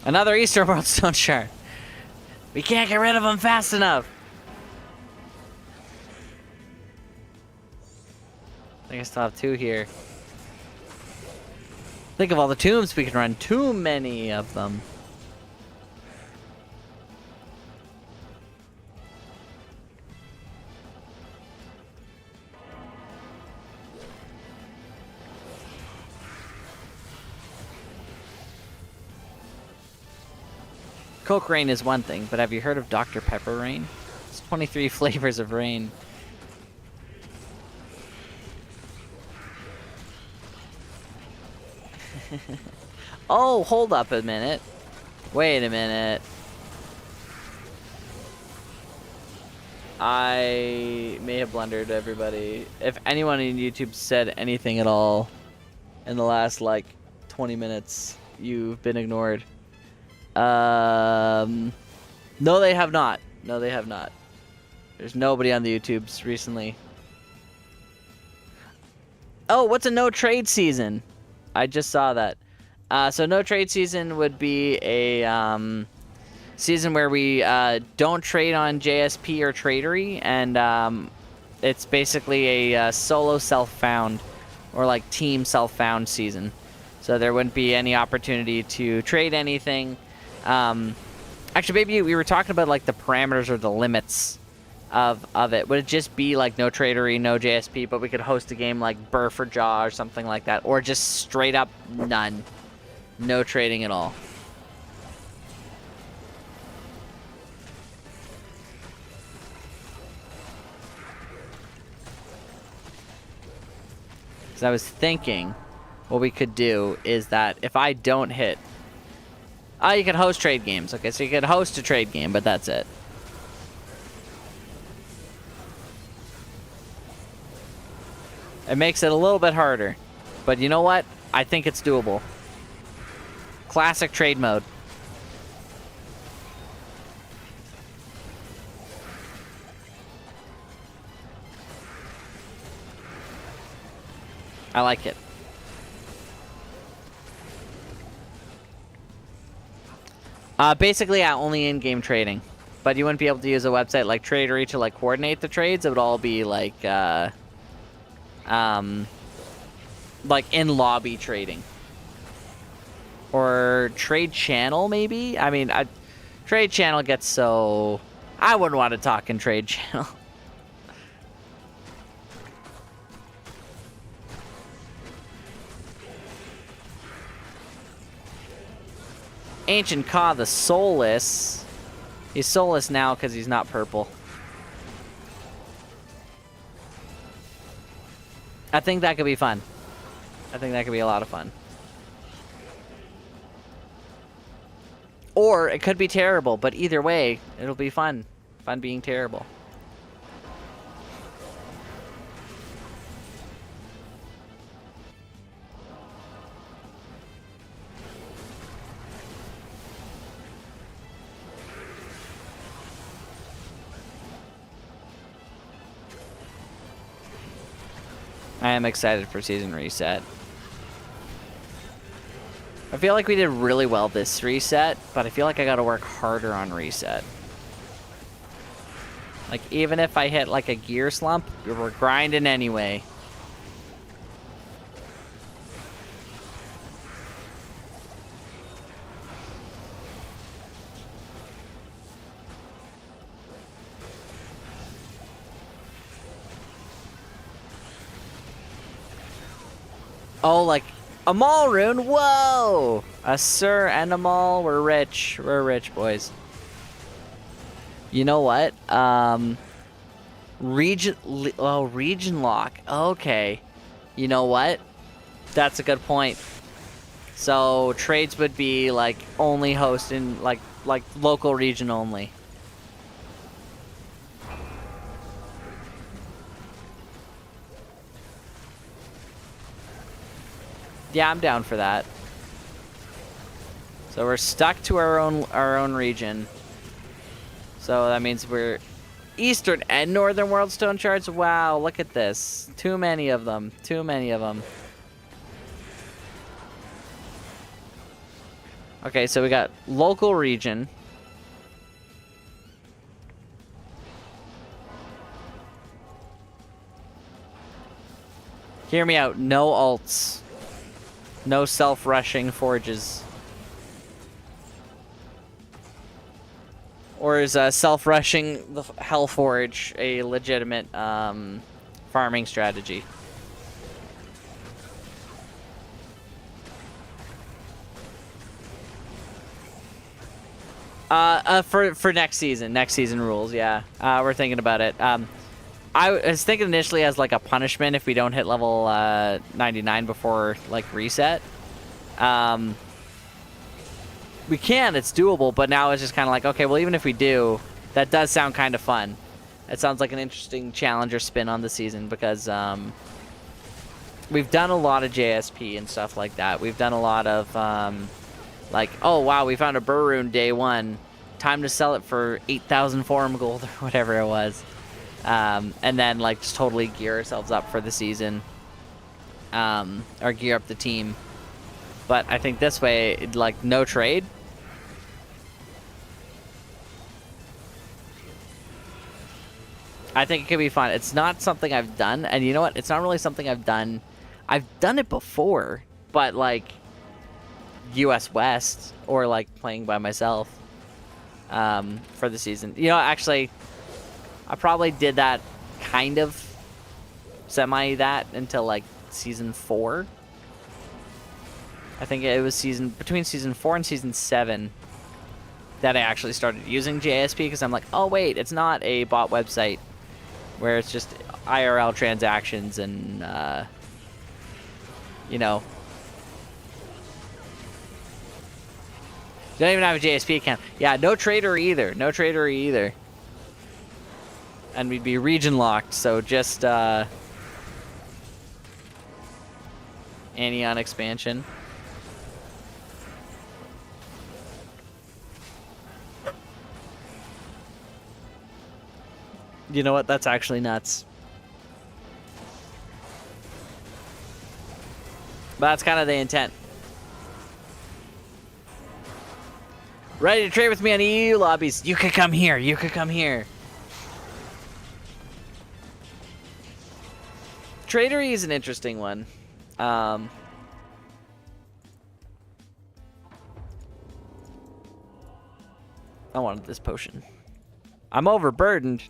Speaker 2: Another Eastern World Stone Shard. We can't get rid of them fast enough. I think I still have 2 here. Think of all the tombs we can run. Too many of them. Coke Rain is one thing, but have you heard of Dr. Pepper Rain? It's 23 flavors of rain. Oh, hold up a minute. Wait a minute. I may have blundered everybody. If anyone in YouTube said anything at all in the last, like, 20 minutes, you've been ignored. No, they have not. No, they have not. There's nobody on the YouTubes recently. Oh, what's a no trade season? I just saw that. So no trade season would be a season where we don't trade on JSP or Tradery, and it's basically a solo self-found or like team self-found season. So there wouldn't be any opportunity to trade anything. Actually, maybe we were talking about like the parameters or the limits of it. Would it just be like no Tradery, no JSP, but we could host a game like Burr for Jaw or something like that, or just straight up none? No trading at all. Because I was thinking what we could do is that if I don't hit... Oh, you can host trade games. Okay, so you can host a trade game, but that's it. It makes it a little bit harder. But you know what? I think it's doable. Classic trade mode. I like it. Basically, only in-game trading. But you wouldn't be able to use a website like Tradery to like coordinate the trades. It would all be like in-lobby trading. Or Trade Channel, maybe? I mean, Trade Channel gets so... I wouldn't want to talk in Trade Channel. Ancient Ka, the Soulless. He's soulless now because he's not purple. I think that could be fun. I think that could be a lot of fun. Or it could be terrible, but either way, it'll be fun. Fun being terrible. I am excited for season reset. I feel like we did really well this reset, but I feel like I gotta work harder on reset. Like, even if I hit like a gear slump, we're grinding anyway. Oh, like a mall rune? Whoa! A Sir and a mall. We're rich. We're rich, boys. You know what? Region lock. Okay. You know what? That's a good point. So trades would be like only host in like local region only. Yeah, I'm down for that. So we're stuck to our own region. So that means we're Eastern and Northern World Stone Shards. Wow, look at this. Too many of them. Too many of them. Okay, so we got local region. Hear me out. No alts. No self-rushing forges. Or is self-rushing the Hellforge a legitimate farming strategy? For next season rules, yeah. We're thinking about it. I was thinking initially as like a punishment if we don't hit level 99 before like reset. We can, it's doable, but now it's just kind of like, okay, well, even if we do, that does sound kind of fun. It sounds like an interesting challenger spin on the season because we've done a lot of JSP and stuff like that. We've done a lot of like, oh wow, we found a Burr Rune day one. Time to sell it for 8,000 forum gold or whatever it was. And then like just totally gear ourselves up for the season. Or gear up the team. But I think this way, like no trade. I think it could be fun. It's not something I've done, and you know what? It's not really something I've done. I've done it before, but like US West or like playing by myself for the season. You know, actually, I probably did that kind of semi that until like season 4. I think it was between season 4 and season 7 that I actually started using JSP because I'm like, oh wait, it's not a bot website where it's just IRL transactions and you know, you don't even have a JSP account. Yeah, no trader either. No trader either. And we'd be region locked, so just Anion expansion. You know what? That's actually nuts. But that's kind of the intent. Ready to trade with me on EU lobbies? You could come here. You could come here. Tradery is an interesting one. I wanted this potion. I'm overburdened.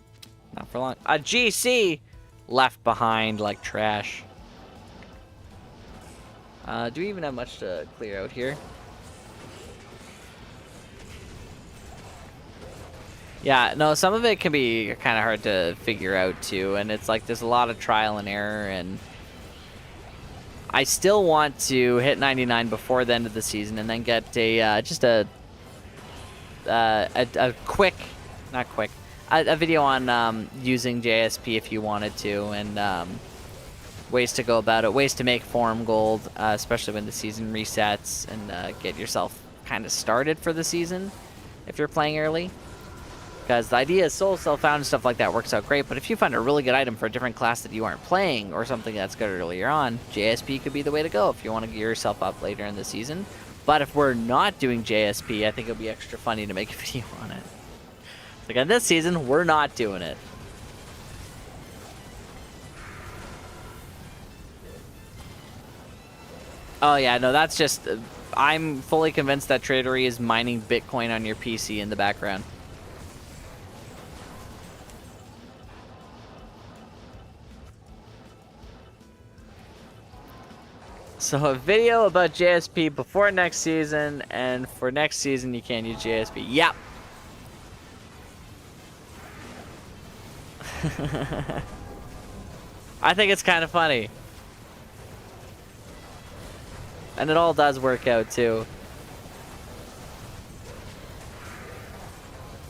Speaker 2: Not for long. A GC left behind like trash. Do we even have much to clear out here? Yeah, no, some of it can be kind of hard to figure out too, and it's like there's a lot of trial and error, and I still want to hit 99 before the end of the season and then get a just a quick, not quick, a video on using JSP if you wanted to, and ways to go about it, ways to make forum gold, especially when the season resets, and get yourself kind of started for the season if you're playing early. Because the idea is soul self-found and stuff like that works out great, but if you find a really good item for a different class that you aren't playing, or something that's good earlier on, JSP could be the way to go if you want to gear yourself up later in the season. But if we're not doing JSP, I think it'll be extra funny to make a video on it. Like, on this season, we're not doing it. Oh yeah, no, that's just... I'm fully convinced that Tradery is mining Bitcoin on your PC in the background. So a video about JSP before next season, and for next season you can't use JSP. Yep. I think it's kind of funny. And it all does work out too.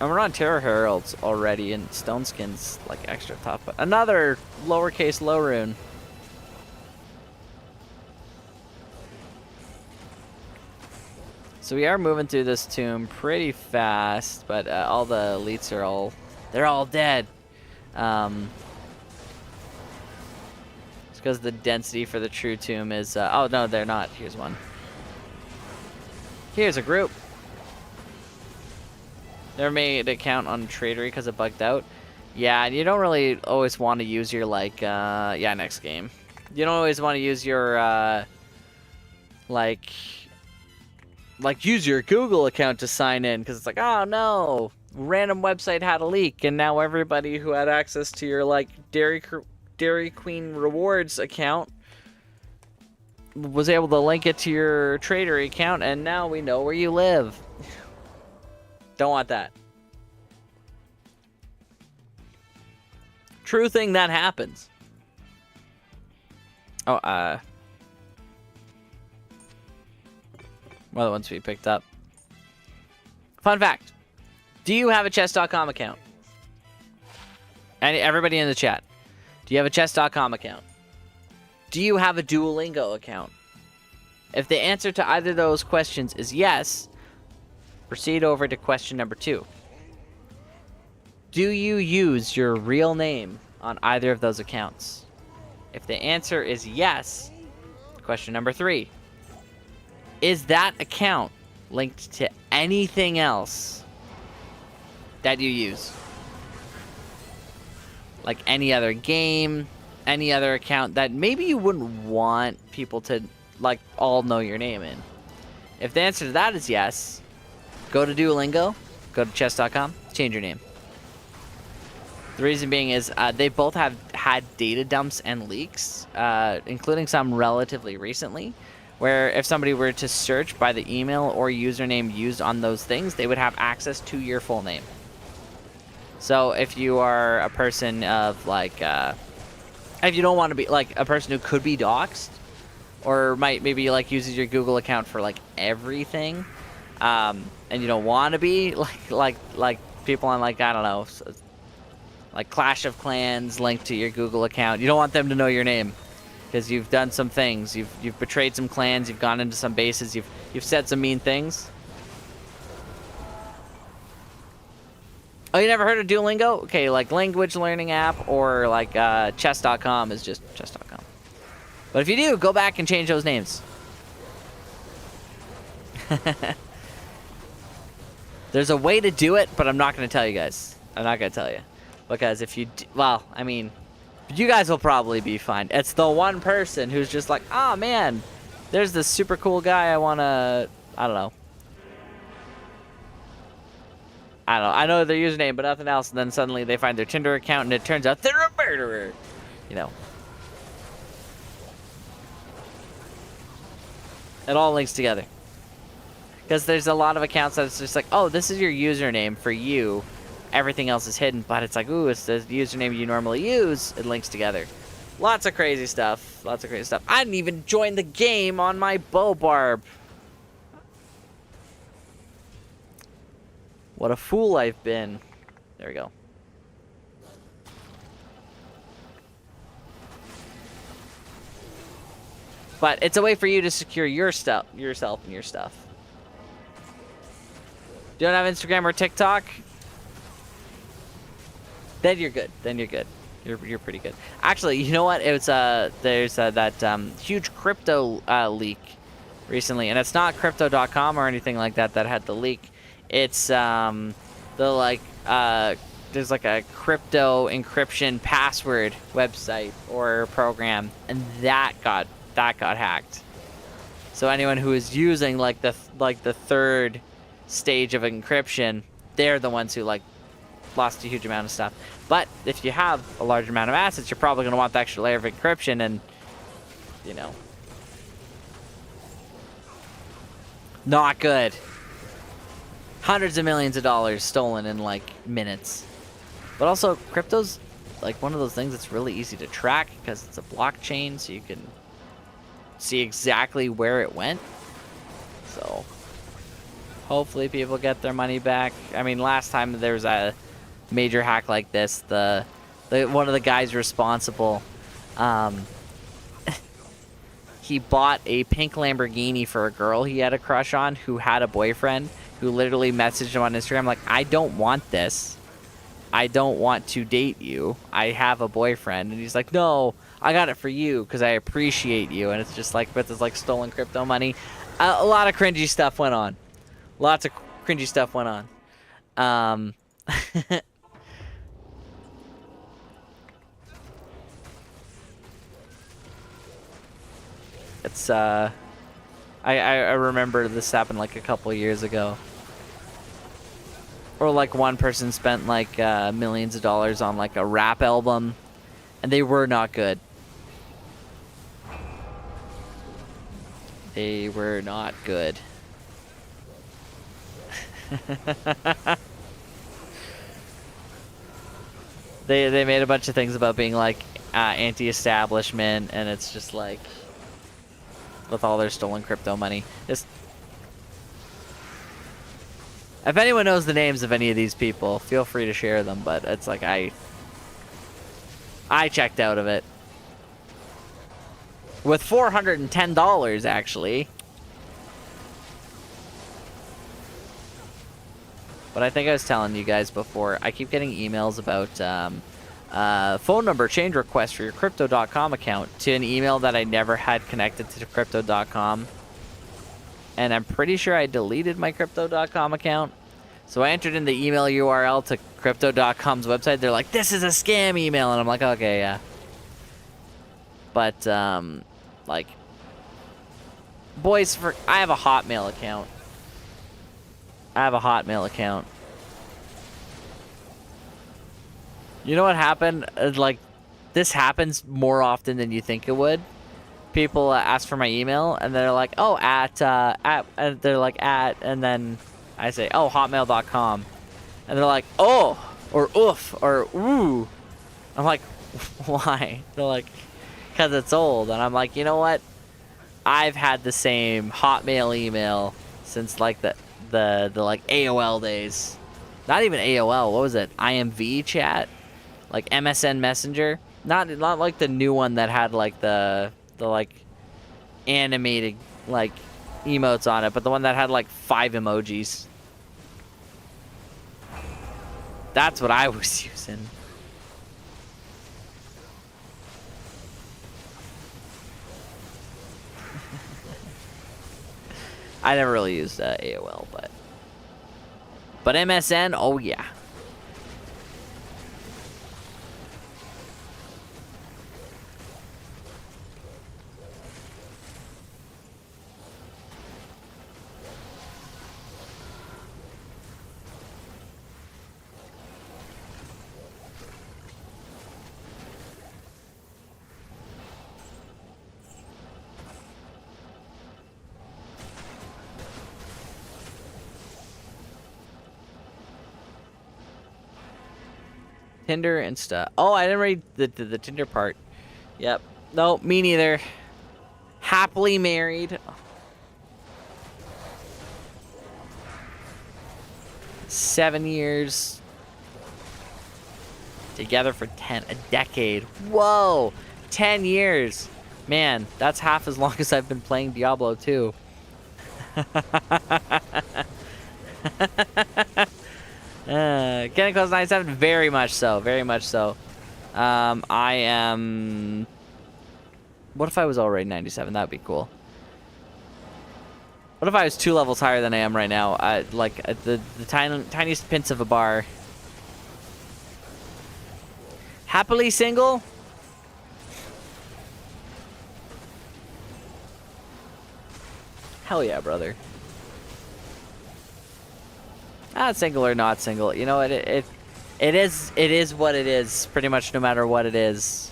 Speaker 2: And we're on Terror Heralds already, and Stone Skin's like extra tough. But another lowercase low rune. So we are moving through this tomb pretty fast, but all the elites are they're all dead. It's because the density for the true tomb is, oh no, they're not. Here's one. Here's a group. Never made an account on Tradery because it bugged out. Yeah, and you don't really always want to use your, like, yeah, next game. You don't always want to use your, like, use your Google account to sign in, because it's like, oh no, random website had a leak, and now everybody who had access to your, like, Dairy Queen rewards account was able to link it to your Tradery account, and now we know where you live. Don't want that. True thing that happens. Oh, one of the ones we picked up. Fun fact. Do you have a chess.com account? And everybody in the chat. Do you have a chess.com account? Do you have a Duolingo account? If the answer to either of those questions is yes, proceed over to question number 2. Do you use your real name on either of those accounts? If the answer is yes, question number 3. Is that account linked to anything else that you use? Like any other game, any other account that maybe you wouldn't want people to, like, all know your name in. If the answer to that is yes, go to Duolingo, go to chess.com, change your name. The reason being is they both have had data dumps and leaks, including some relatively recently, where if somebody were to search by the email or username used on those things, they would have access to your full name. So if you are a person of, like, if you don't want to be, like, a person who could be doxxed, or maybe, like, uses your Google account for, like, everything, and you don't want to be, like people on, like, I don't know, like Clash of Clans linked to your Google account. You don't want them to know your name, because you've done some things. You've betrayed some clans. You've gone into some bases. You've said some mean things. Oh, you never heard of Duolingo? Okay, like language learning app, or like chess.com is just chess.com. But if you do, go back and change those names. There's a way to do it, but I'm not going to tell you guys. I'm not going to tell you. Because if you do, well, I mean, you guys will probably be fine. It's the one person who's just like, oh man, there's this super cool guy I want to, I don't know. I know their username, but nothing else. And then suddenly they find their Tinder account, and it turns out they're a murderer. You know. It all links together. Because there's a lot of accounts that it's just like, oh, this is your username for you. Everything else is hidden, but it's like, ooh, it's the username you normally use. It links together. Lots of crazy stuff. Lots of crazy stuff. I didn't even join the game on my bow barb. What a fool I've been. There we go. But it's a way for you to secure your stuff, yourself and your stuff. You don't have Instagram or TikTok? Then you're good. Then you're good. You're pretty good. Actually, you know what? It was there's that huge crypto leak recently, and it's not crypto.com or anything like that that had the leak. It's the like there's like a crypto encryption password website or program, and that got hacked. So anyone who is using like the third stage of encryption, they're the ones who like lost a huge amount of stuff. But if you have a large amount of assets, you're probably going to want the extra layer of encryption, and you know, not good. Hundreds of millions of dollars stolen in like minutes. But also, crypto's like one of those things that's really easy to track because it's a blockchain, so you can see exactly where it went. So hopefully people get their money back. I mean, last time there was a major hack like this, the one of the guys responsible, he bought a pink Lamborghini for a girl he had a crush on who had a boyfriend, who literally messaged him on Instagram like, I don't want this. I don't want to date you. I have a boyfriend. And he's like, no, I got it for you because I appreciate you. And it's just like, but there's like stolen crypto money. A lot of cringy stuff went on. Lots of cringy stuff went on. It's I remember this happened like a couple years ago. Or like one person spent like millions of dollars on like a rap album, and they were not good. They were not good. They made a bunch of things about being like anti-establishment, and it's just like with all their stolen crypto money. Just if anyone knows the names of any of these people, feel free to share them. But it's like I checked out of it with $410 actually. But I think I was telling you guys before, I keep getting emails about phone number change request for your Crypto.com account to an email that I never had connected to Crypto.com. And I'm pretty sure I deleted my Crypto.com account. So I entered in the email URL to Crypto.com's website. They're like, this is a scam email. And I'm like, okay, yeah. But, like, boys, I have a Hotmail account. You know what happened? Like, this happens more often than you think it would. People ask for my email, and they're like, oh, and they're like, and then I say, oh, hotmail.com. And they're like, oh, or oof, or ooh. I'm like, why? They're like, because it's old. And I'm like, you know what? I've had the same Hotmail email since like the like AOL days. Not even AOL. What was it? IMV chat, like MSN Messenger. Not like the new one that had like the like animated like emotes on it, but the one that had like 5 emojis. That's what I was using. I never really used AOL, but MSN, oh yeah. Tinder and stuff. Oh, I didn't read the Tinder part. Yep. No, me neither. Happily married. 7 years. Together for a decade. Whoa! 10 years. Man, that's half as long as I've been playing Diablo 2. Getting close to 97? Very much so. Very much so. I am... What if I was already 97? That would be cool. What if I was 2 levels higher than I am right now? Like, the tiniest pinch of a bar. Happily single? Hell yeah, brother. Single or not single, you know what? It is what it is. Pretty much, no matter what it is.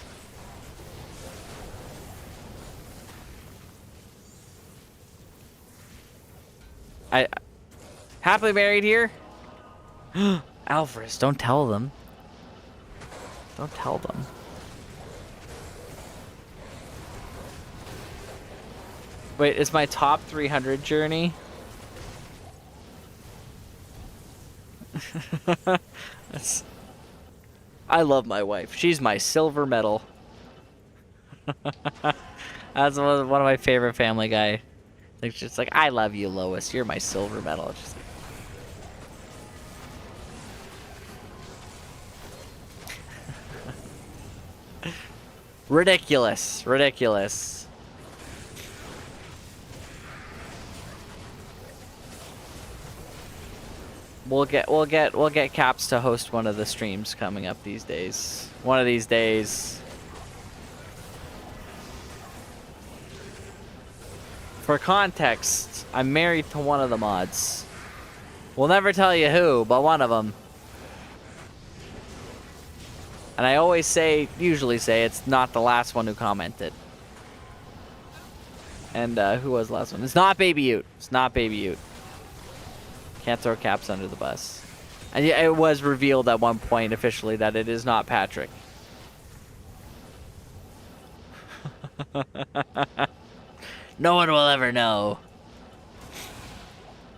Speaker 2: I happily married here. Alvarez, don't tell them. Don't tell them. Wait, is my top 300 journey? I love my wife. She's my silver medal. That's one of my favorite Family Guy. It's just like, I love you, Lois. You're my silver medal. Just ridiculous. Ridiculous. We'll get Caps to host one of the streams coming up these days. One of these days. For context, I'm married to one of the mods. We'll never tell you who, but one of them. And I usually say it's not the last one who commented. And who was the last one? It's not Baby Ute. It's not Baby Ute. Can't throw Caps under the bus. And yeah, it was revealed at one point officially that it is not Patrick. No one will ever know.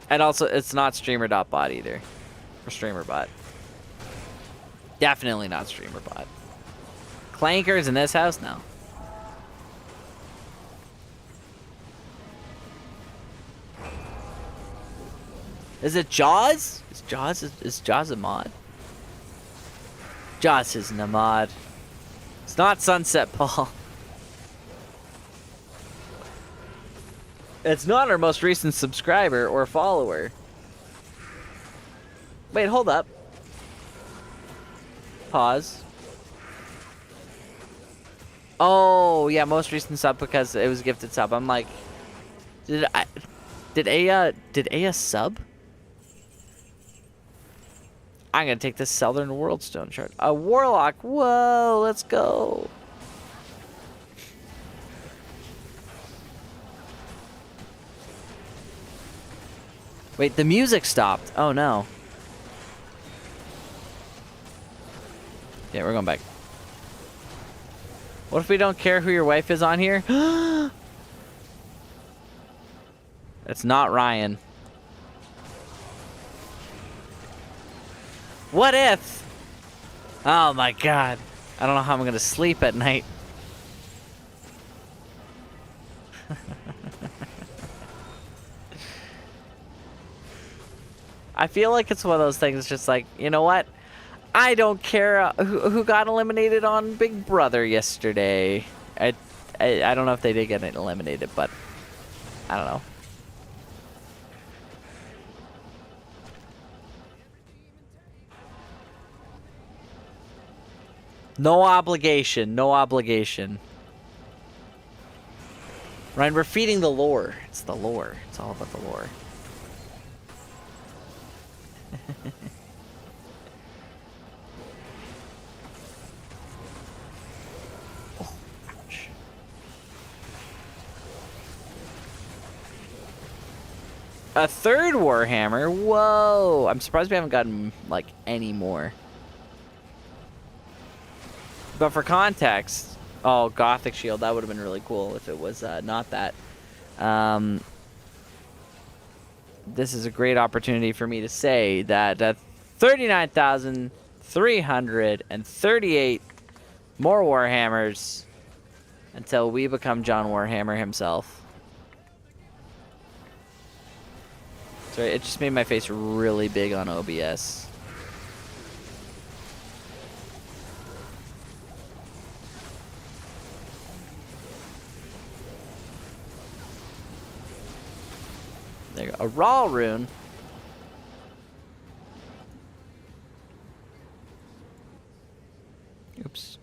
Speaker 2: And also, it's not streamer.bot either. Or streamerbot. Definitely not streamerbot. Clankers in this house? No. Is it Jaws? Is Jaws a mod? Jaws isn't a mod. It's not Sunset Paul. It's not our most recent subscriber or follower. Wait, hold up. Pause. Oh, yeah, most recent sub because it was a gifted sub. I'm like, did Aya sub? I'm gonna take this Southern World Stone shard. A Warlock. Whoa, let's go. Wait, the music stopped. Oh no. Yeah, we're going back. What if we don't care who your wife is on here? It's not Ryan. What if? Oh my god. I don't know how I'm gonna sleep at night. I feel like it's one of those things just like, you know what? I don't care who got eliminated on Big Brother yesterday. I don't know if they did get eliminated, but I don't know. No obligation. No obligation. Ryan, we're feeding the lore. It's the lore. It's all about the lore. Oh, ouch. A third Warhammer? Whoa! I'm surprised we haven't gotten, like, any more. But for context, oh, Gothic Shield, that would have been really cool if it was not that. This is a great opportunity for me to say that 39,338 more Warhammers until we become John Warhammer himself. Sorry, it just made my face really big on OBS. There you go. A raw rune. Oops.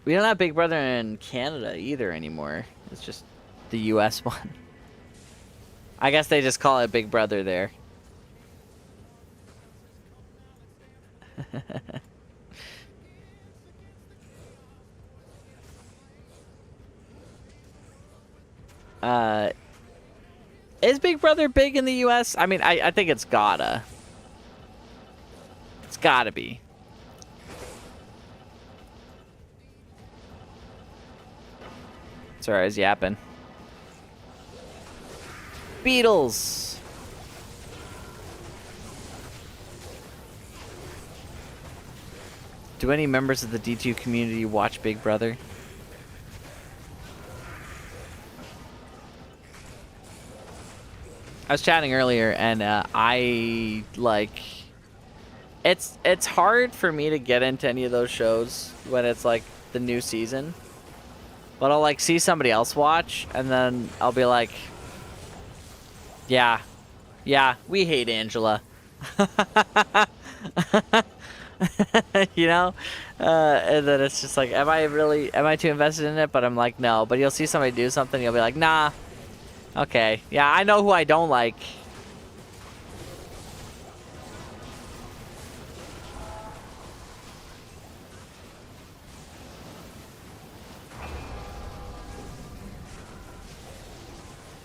Speaker 2: We don't have Big Brother in Canada either anymore. It's just the US one. I guess they just call it Big Brother there. Is Big Brother big in the US? I mean, I think it's gotta. It's gotta be. Sorry, I was yapping. Beatles. Do any members of the D2 community watch Big Brother? I was chatting earlier, and I like. It's hard for me to get into any of those shows when it's like the new season. But I'll like see somebody else watch, and then I'll be like, yeah, we hate Angela. You know? And then it's just like, am I too invested in it? But I'm like, no. But you'll see somebody do something, you'll be like, nah. Okay. Yeah, I know who I don't like.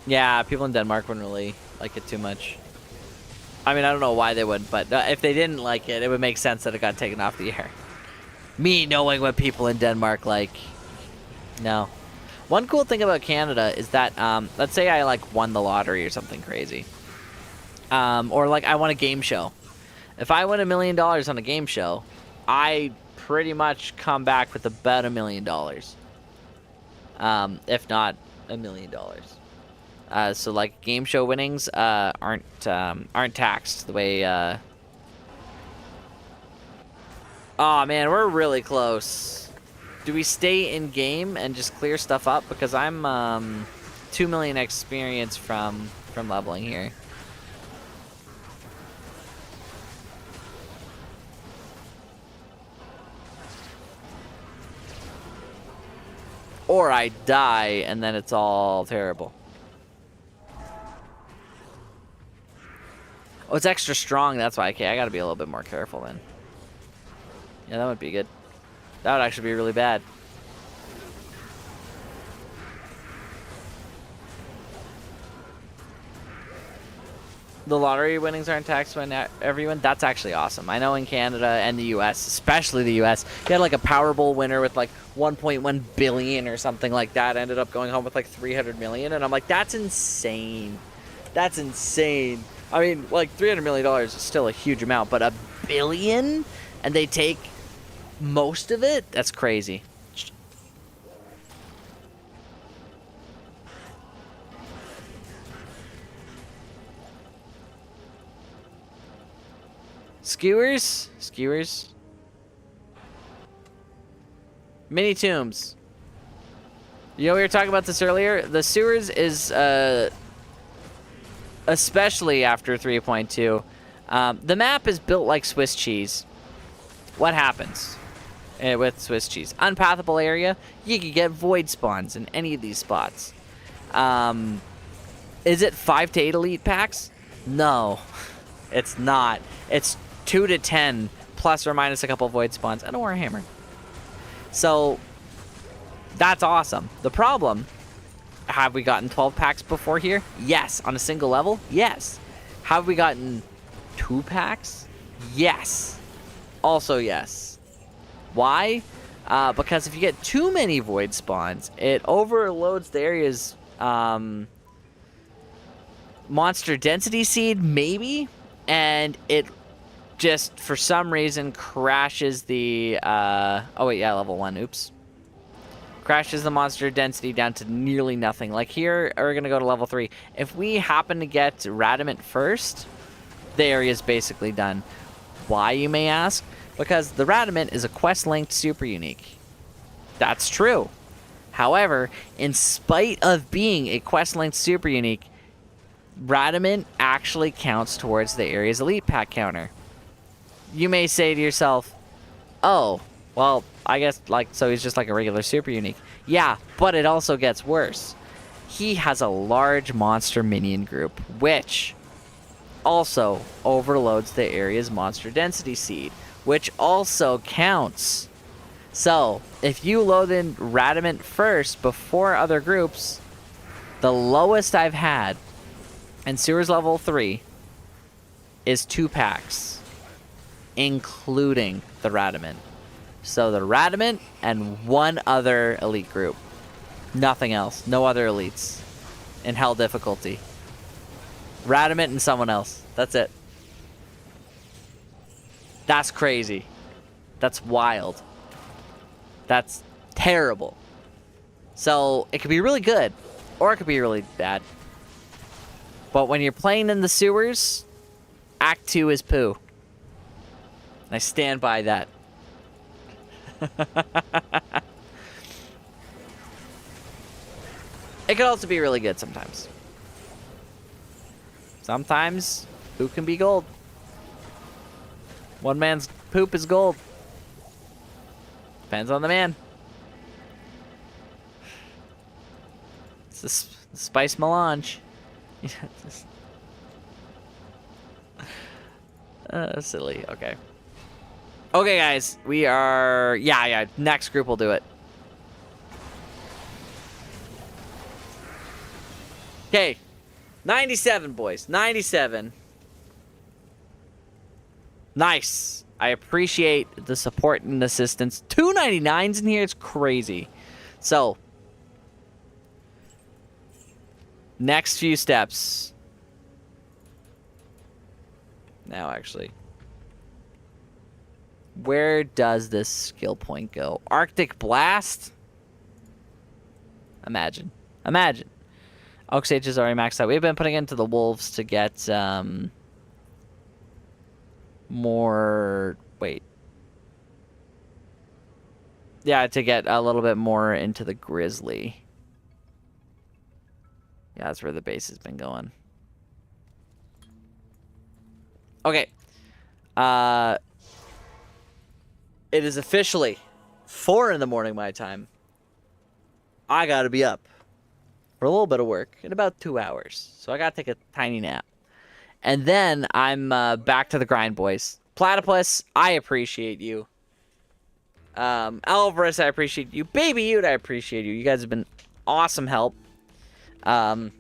Speaker 2: Yeah, people in Denmark wouldn't really like it too much. I mean, I don't know why they would, but if they didn't like it, it would make sense that it got taken off the air. Me knowing what people in Denmark like. No. One cool thing about Canada is that, let's say I like won the lottery or something crazy. Or like I won a game show. If I win $1 million on a game show, I pretty much come back with about $1 million. If not $1 million. So like game show winnings aren't taxed the way. Oh man, we're really close. Do we stay in game and just clear stuff up? Because I'm 2 million experience from leveling here. Or I die and then it's all terrible. Oh, it's extra strong. That's why. Okay, I gotta be a little bit more careful then. Yeah, that would be good. That would actually be really bad. The lottery winnings aren't taxed when everyone. That's actually awesome. I know in Canada and the U.S., especially the U.S., you had like a Powerball winner with like 1.1 billion or something like that. Ended up going home with like 300 million, and I'm like, that's insane. That's insane. I mean, like $300 million is still a huge amount, but $1 billion, and they take most of it? That's crazy. Skewers? Skewers? Mini tombs. You know, we were talking about this earlier. The sewers is, especially after 3.2, the map is built like Swiss cheese. What happens with Swiss cheese? Unpathable area. You can get void spawns in any of these spots. Is it 5 to 8 elite packs? No, it's not. It's 2 to 10 plus or minus a couple void spawns and a warhammer. So that's awesome. The problem, have we gotten 12 packs before here? Yes. On a single level? Yes. Have we gotten 2 packs? Yes. Also yes. Why? Because if you get too many void spawns, it overloads the area's monster density seed, maybe, and it just, for some reason, crashes the... oh, wait, yeah, level 1. Oops. Crashes the monster density down to nearly nothing. Like here, we're going to go to level 3. If we happen to get Radamant first, the area's basically done. Why, you may ask? Because the Radamant is a quest-linked super unique. That's true. However, in spite of being a quest-linked super unique, Radamant actually counts towards the area's elite pack counter. You may say to yourself, oh, well, I guess, like, so he's just like a regular super unique. Yeah, but it also gets worse. He has a large monster minion group, which also overloads the area's monster density seed, which also counts. So, if you load in Radamant first before other groups, the lowest I've had in Sewers level 3 is 2 packs, including the Radamant. So the Radamant and 1 other elite group. Nothing else. No other elites in hell difficulty. Radamant and someone else. That's it. That's crazy. That's wild. That's terrible. So it could be really good, or it could be really bad. But when you're playing in the sewers, Act 2 is poo. I stand by that. It could also be really good sometimes. Sometimes poop can be gold. One man's poop is gold. Depends on the man. It's the spice melange. Silly. Okay. Okay, guys. We are... Yeah. Next group will do it. Okay. 97, boys. 97. Nice. I appreciate the support and assistance. 299s in here. It's crazy. So, next few steps. Now, actually, where does this skill point go? Arctic Blast? Imagine. Oak Sage is already maxed out. We've been putting into the Wolves to get more... Wait. Yeah, to get a little bit more into the Grizzly. Yeah, that's where the base has been going. Okay. It is officially 4 in the morning my time. I gotta be up for a little bit of work in about 2 hours. So I gotta take a tiny nap. And then I'm back to the grind, boys. Platypus, I appreciate you. Alvarez, I appreciate you. Baby Ute, I appreciate you. You guys have been awesome help. I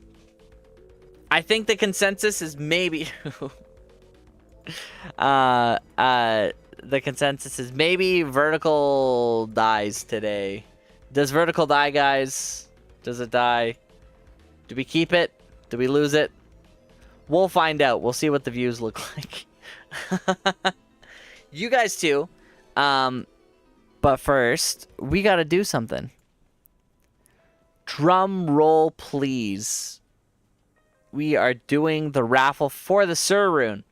Speaker 2: think the consensus is maybe... the consensus is maybe Vertical dies today. Does Vertical die, guys? Does it die? Do we keep it? Do we lose it? We'll find out. We'll see what the views look like. You guys too. But first, we gotta do something. Drum roll, please. We are doing the raffle for the Sur Rune.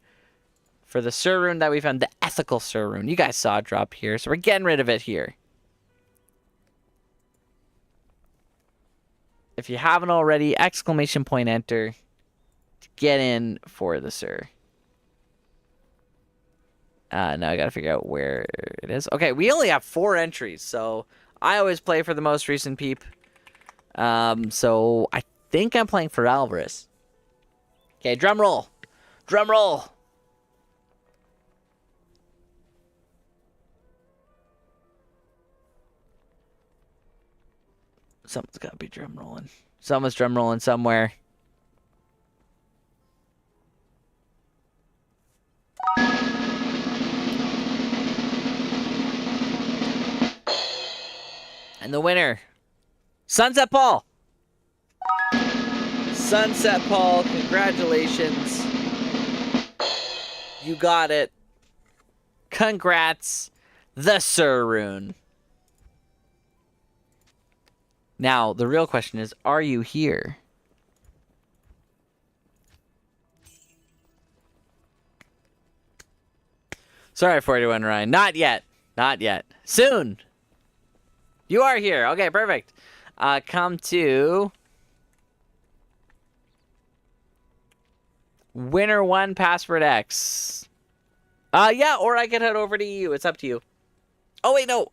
Speaker 2: For the Sur Rune that we found, the ethical Sur Rune. You guys saw it drop here, so we're getting rid of it here. If you haven't already, exclamation point enter to get in for the Sur. Now I gotta figure out where it is. Okay, we only have 4 entries, so I always play for the most recent peep. So I think I'm playing for Alvarez. Okay, drum roll. Drum roll. Someone's got to be drum rolling. Someone's drum rolling somewhere. And the winner, Sunset Paul. Sunset Paul, congratulations. You got it. Congrats. The Sur Rune. Now, the real question is, are you here? Sorry, 41 Ryan. Not yet. Not yet. Soon. You are here. Okay, perfect. Come to Winner 1 Password X. Yeah, or I could head over to you. It's up to you. Oh, wait, no.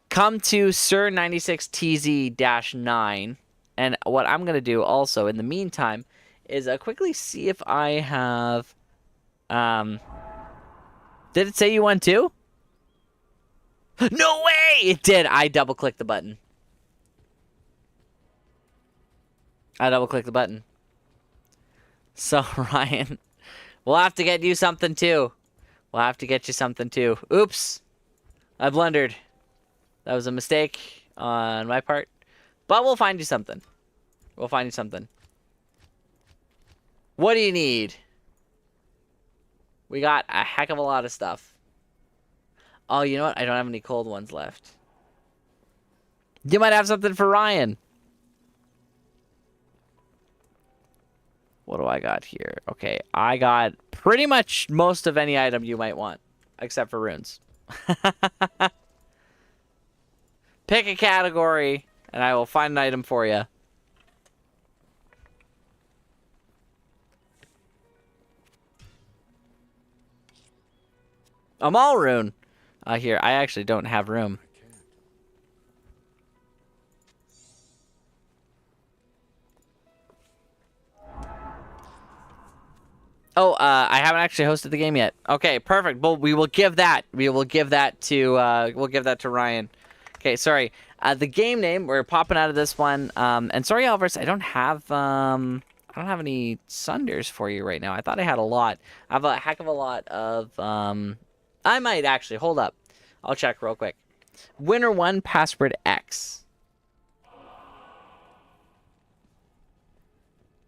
Speaker 2: Come to Sir96TZ-9. And what I'm going to do also in the meantime is quickly see if I have... Did it say you won too? No way! It did. I double-clicked the button. So, Ryan, we'll have to get you something too. Oops. I blundered. That was a mistake on my part. But we'll find you something. What do you need? We got a heck of a lot of stuff. Oh, you know what? I don't have any cold ones left. You might have something for Ryan. What do I got here? Okay, I got pretty much most of any item you might want. Except for runes. Pick a category, and I will find an item for you. I'm all rune. Here, I actually don't have room. Oh, I haven't actually hosted the game yet. Okay, perfect. Well, we will give that. We'll give that to Ryan. Okay, sorry. The game name, we're popping out of this one. And sorry, Alvarez, I don't have any Sunders for you right now. I thought I had a lot. I have a heck of a lot of I might actually. Hold up. I'll check real quick. Winner 1 Password X.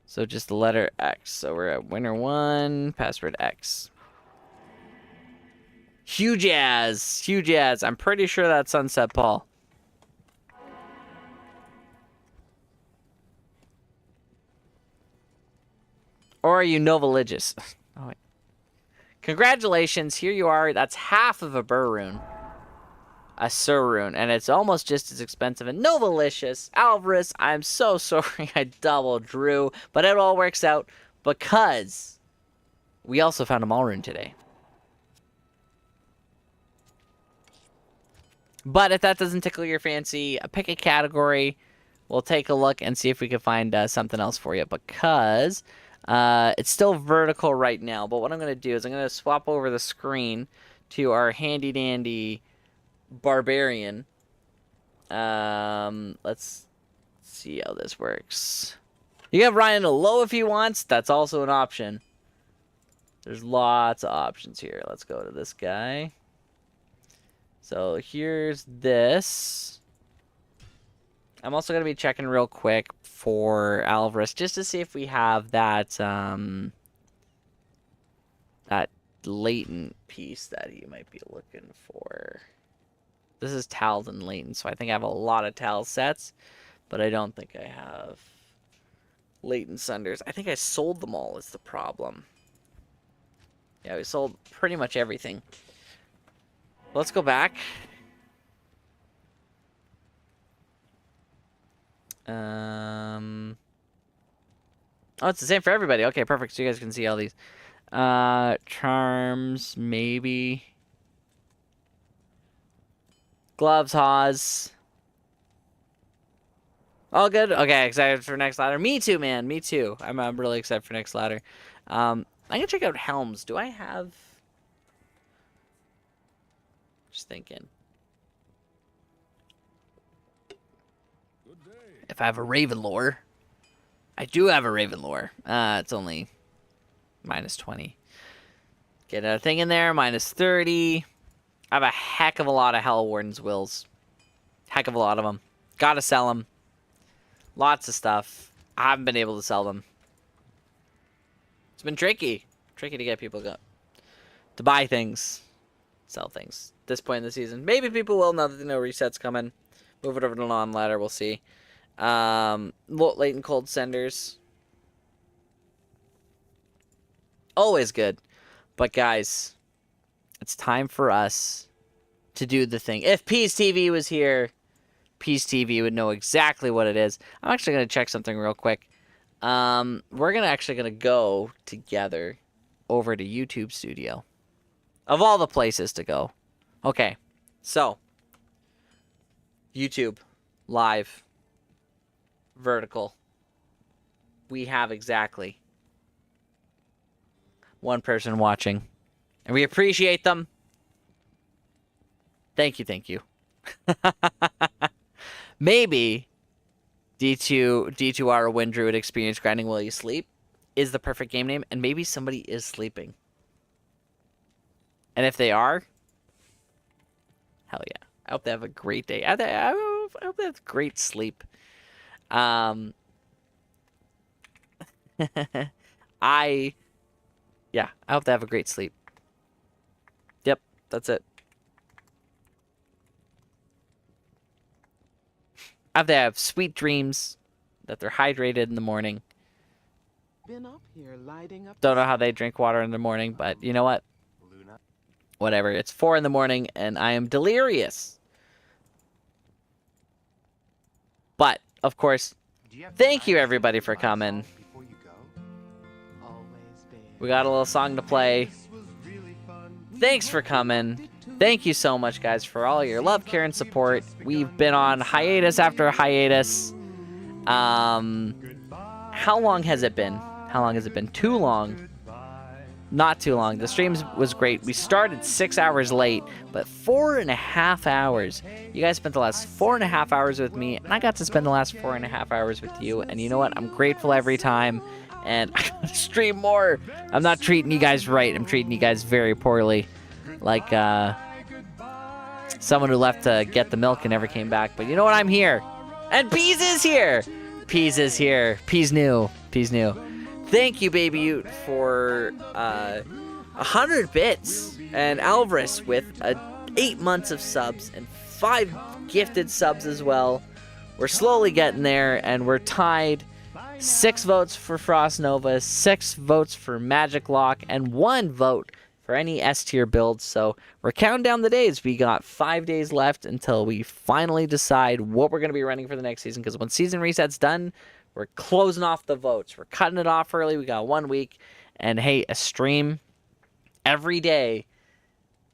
Speaker 2: So just the letter X. So we're at Winner 1 Password X. Huge as. I'm pretty sure that's Sunset Paul. Or are you Novaligious? Oh, wait. Congratulations, here you are. That's half of a Burr rune. A Sir rune, and it's almost just as expensive. And Novalicious, Alvarez, I'm so sorry I double drew, but it all works out because we also found a Maul rune today. But if that doesn't tickle your fancy, pick a category. We'll take a look and see if we can find something else for you because it's still vertical right now. But what I'm going to do is I'm going to swap over the screen to our handy-dandy Barbarian. Let's see how this works. You can have Ryan a low if he wants. That's also an option. There's lots of options here. Let's go to this guy. So here's this. I'm also going to be checking real quick for Alvarez just to see if we have that that latent piece that he might be looking for. This is Tals and latent, so I think I have a lot of Tals sets, but I don't think I have latent Sunders. I think I sold them all is the problem. Yeah, we sold pretty much everything. Let's go back. Oh, it's the same for everybody. Okay, perfect. So you guys can see all these. Charms, maybe. Gloves, Haws. All good? Okay, excited for next ladder. Me too, man. Me too. I'm really excited for next ladder. I'm going to check out helms. Do I have... Just thinking. If I have a Raven lore. I do have a Raven lore. It's only minus 20. Get another thing in there. Minus 30. I have a heck of a lot of Hell Warden's wills. Heck of a lot of them. Gotta sell them. Lots of stuff. I haven't been able to sell them. It's been tricky. Tricky to get people to buy things. Sell things. At this point in the season. Maybe people will now that they know resets coming. Move it over to non-ladder. We'll see. Latent cold senders. Always good. But guys, it's time for us to do the thing. If Peace TV was here, Peace TV would know exactly what it is. I'm actually going to check something real quick. We're actually going to go together over to YouTube Studio. Of all the places to go. Okay, so YouTube, live, vertical. We have exactly one person watching. And we appreciate them. Thank you, thank you. Maybe D2R Wind Druid Experience Grinding While You Sleep is the perfect game name, and maybe somebody is sleeping. And if they are, hell yeah. I hope they have a great day. I hope they have great sleep. I hope they have a great sleep. Yep, that's it. I hope they have sweet dreams, that they're hydrated in the morning.
Speaker 4: Been up here lighting up.
Speaker 2: Don't know how they drink water in the morning, but you know what? Whatever. It's 4 in the morning, and I am delirious. But, of course, thank you everybody for coming. We got a little song to play. Thanks for coming. Thank you so much, guys, for all your love, care, and support. We've been on hiatus after hiatus. How long has it been? How long has it been? Too long. Not too long. The streams was great. We started 6 hours late, but 4.5 hours. You guys spent the last 4.5 hours with me, and I got to spend the last 4.5 hours with you. And you know what? I'm grateful every time. And I gotta stream more. I'm not treating you guys right. I'm treating you guys very poorly. Like, someone who left to get the milk and never came back. But you know what? I'm here. And Peas is here. Peas is here. Peas new. Peas new. Thank you, Baby Ute, for 100 bits. And Alvarez with 8 months of subs and 5 gifted subs as well. We're slowly getting there, and we're tied. 6 votes for Frost Nova, 6 votes for Magic Lock, and 1 vote for any S-tier builds. So we're counting down the days. We got 5 days left until we finally decide what we're going to be running for the next season. Because when season reset's done, we're closing off the votes. We're cutting it off early. We got 1 week. And hey, a stream every day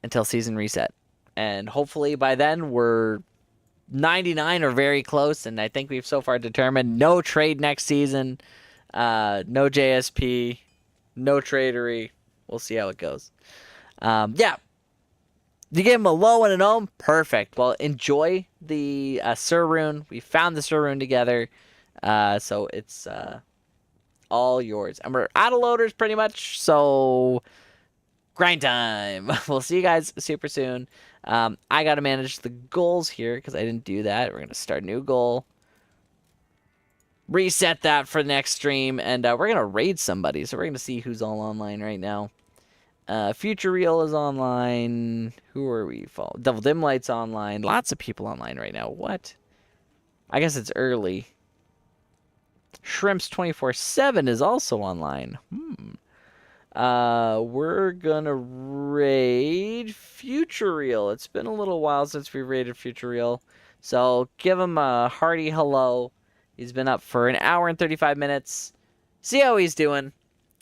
Speaker 2: until season reset. And hopefully by then we're 99 or very close, and I think we've so far determined no trade next season, no JSP, no tradery. We'll see how it goes. Yeah. You gave him a low and an ohm? Perfect. Well, enjoy the Sir Rune. We found the Sir Rune together, so it's all yours. And we're out of loaders pretty much, so grind time. We'll see you guys super soon. I got to manage the goals here because I didn't do that. We're going to start a new goal. Reset that for the next stream. And we're going to raid somebody. So we're going to see who's all online right now. Future Real is online. Who are we? Devil Dim Light's online. Lots of people online right now. What? I guess it's early. Shrimps 24/7 is also online. We're gonna raid Future Real. It's been a little while since we raided Future Real, so give him a hearty hello. He's been up for 1 hour and 35 minutes. See how he's doing,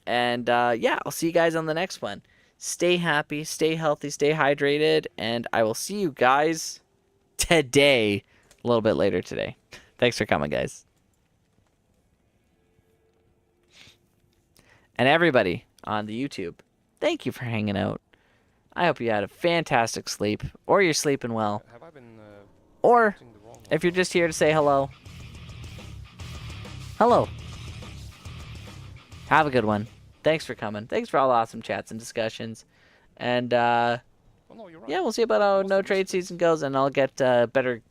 Speaker 2: and yeah, I'll see you guys on the next one. Stay happy, stay healthy, stay hydrated, and I will see you guys today, a little bit later today. Thanks for coming, guys. And everybody on the YouTube, thank you for hanging out. I hope you had a fantastic sleep, or you're sleeping well.
Speaker 5: Have I been,
Speaker 2: or if you're just here to say hello, hello. Have a good one. Thanks for coming. Thanks for all the awesome chats and discussions. And
Speaker 5: well, no, you're right.
Speaker 2: yeah, we'll see about how no trade season goes, and I'll get better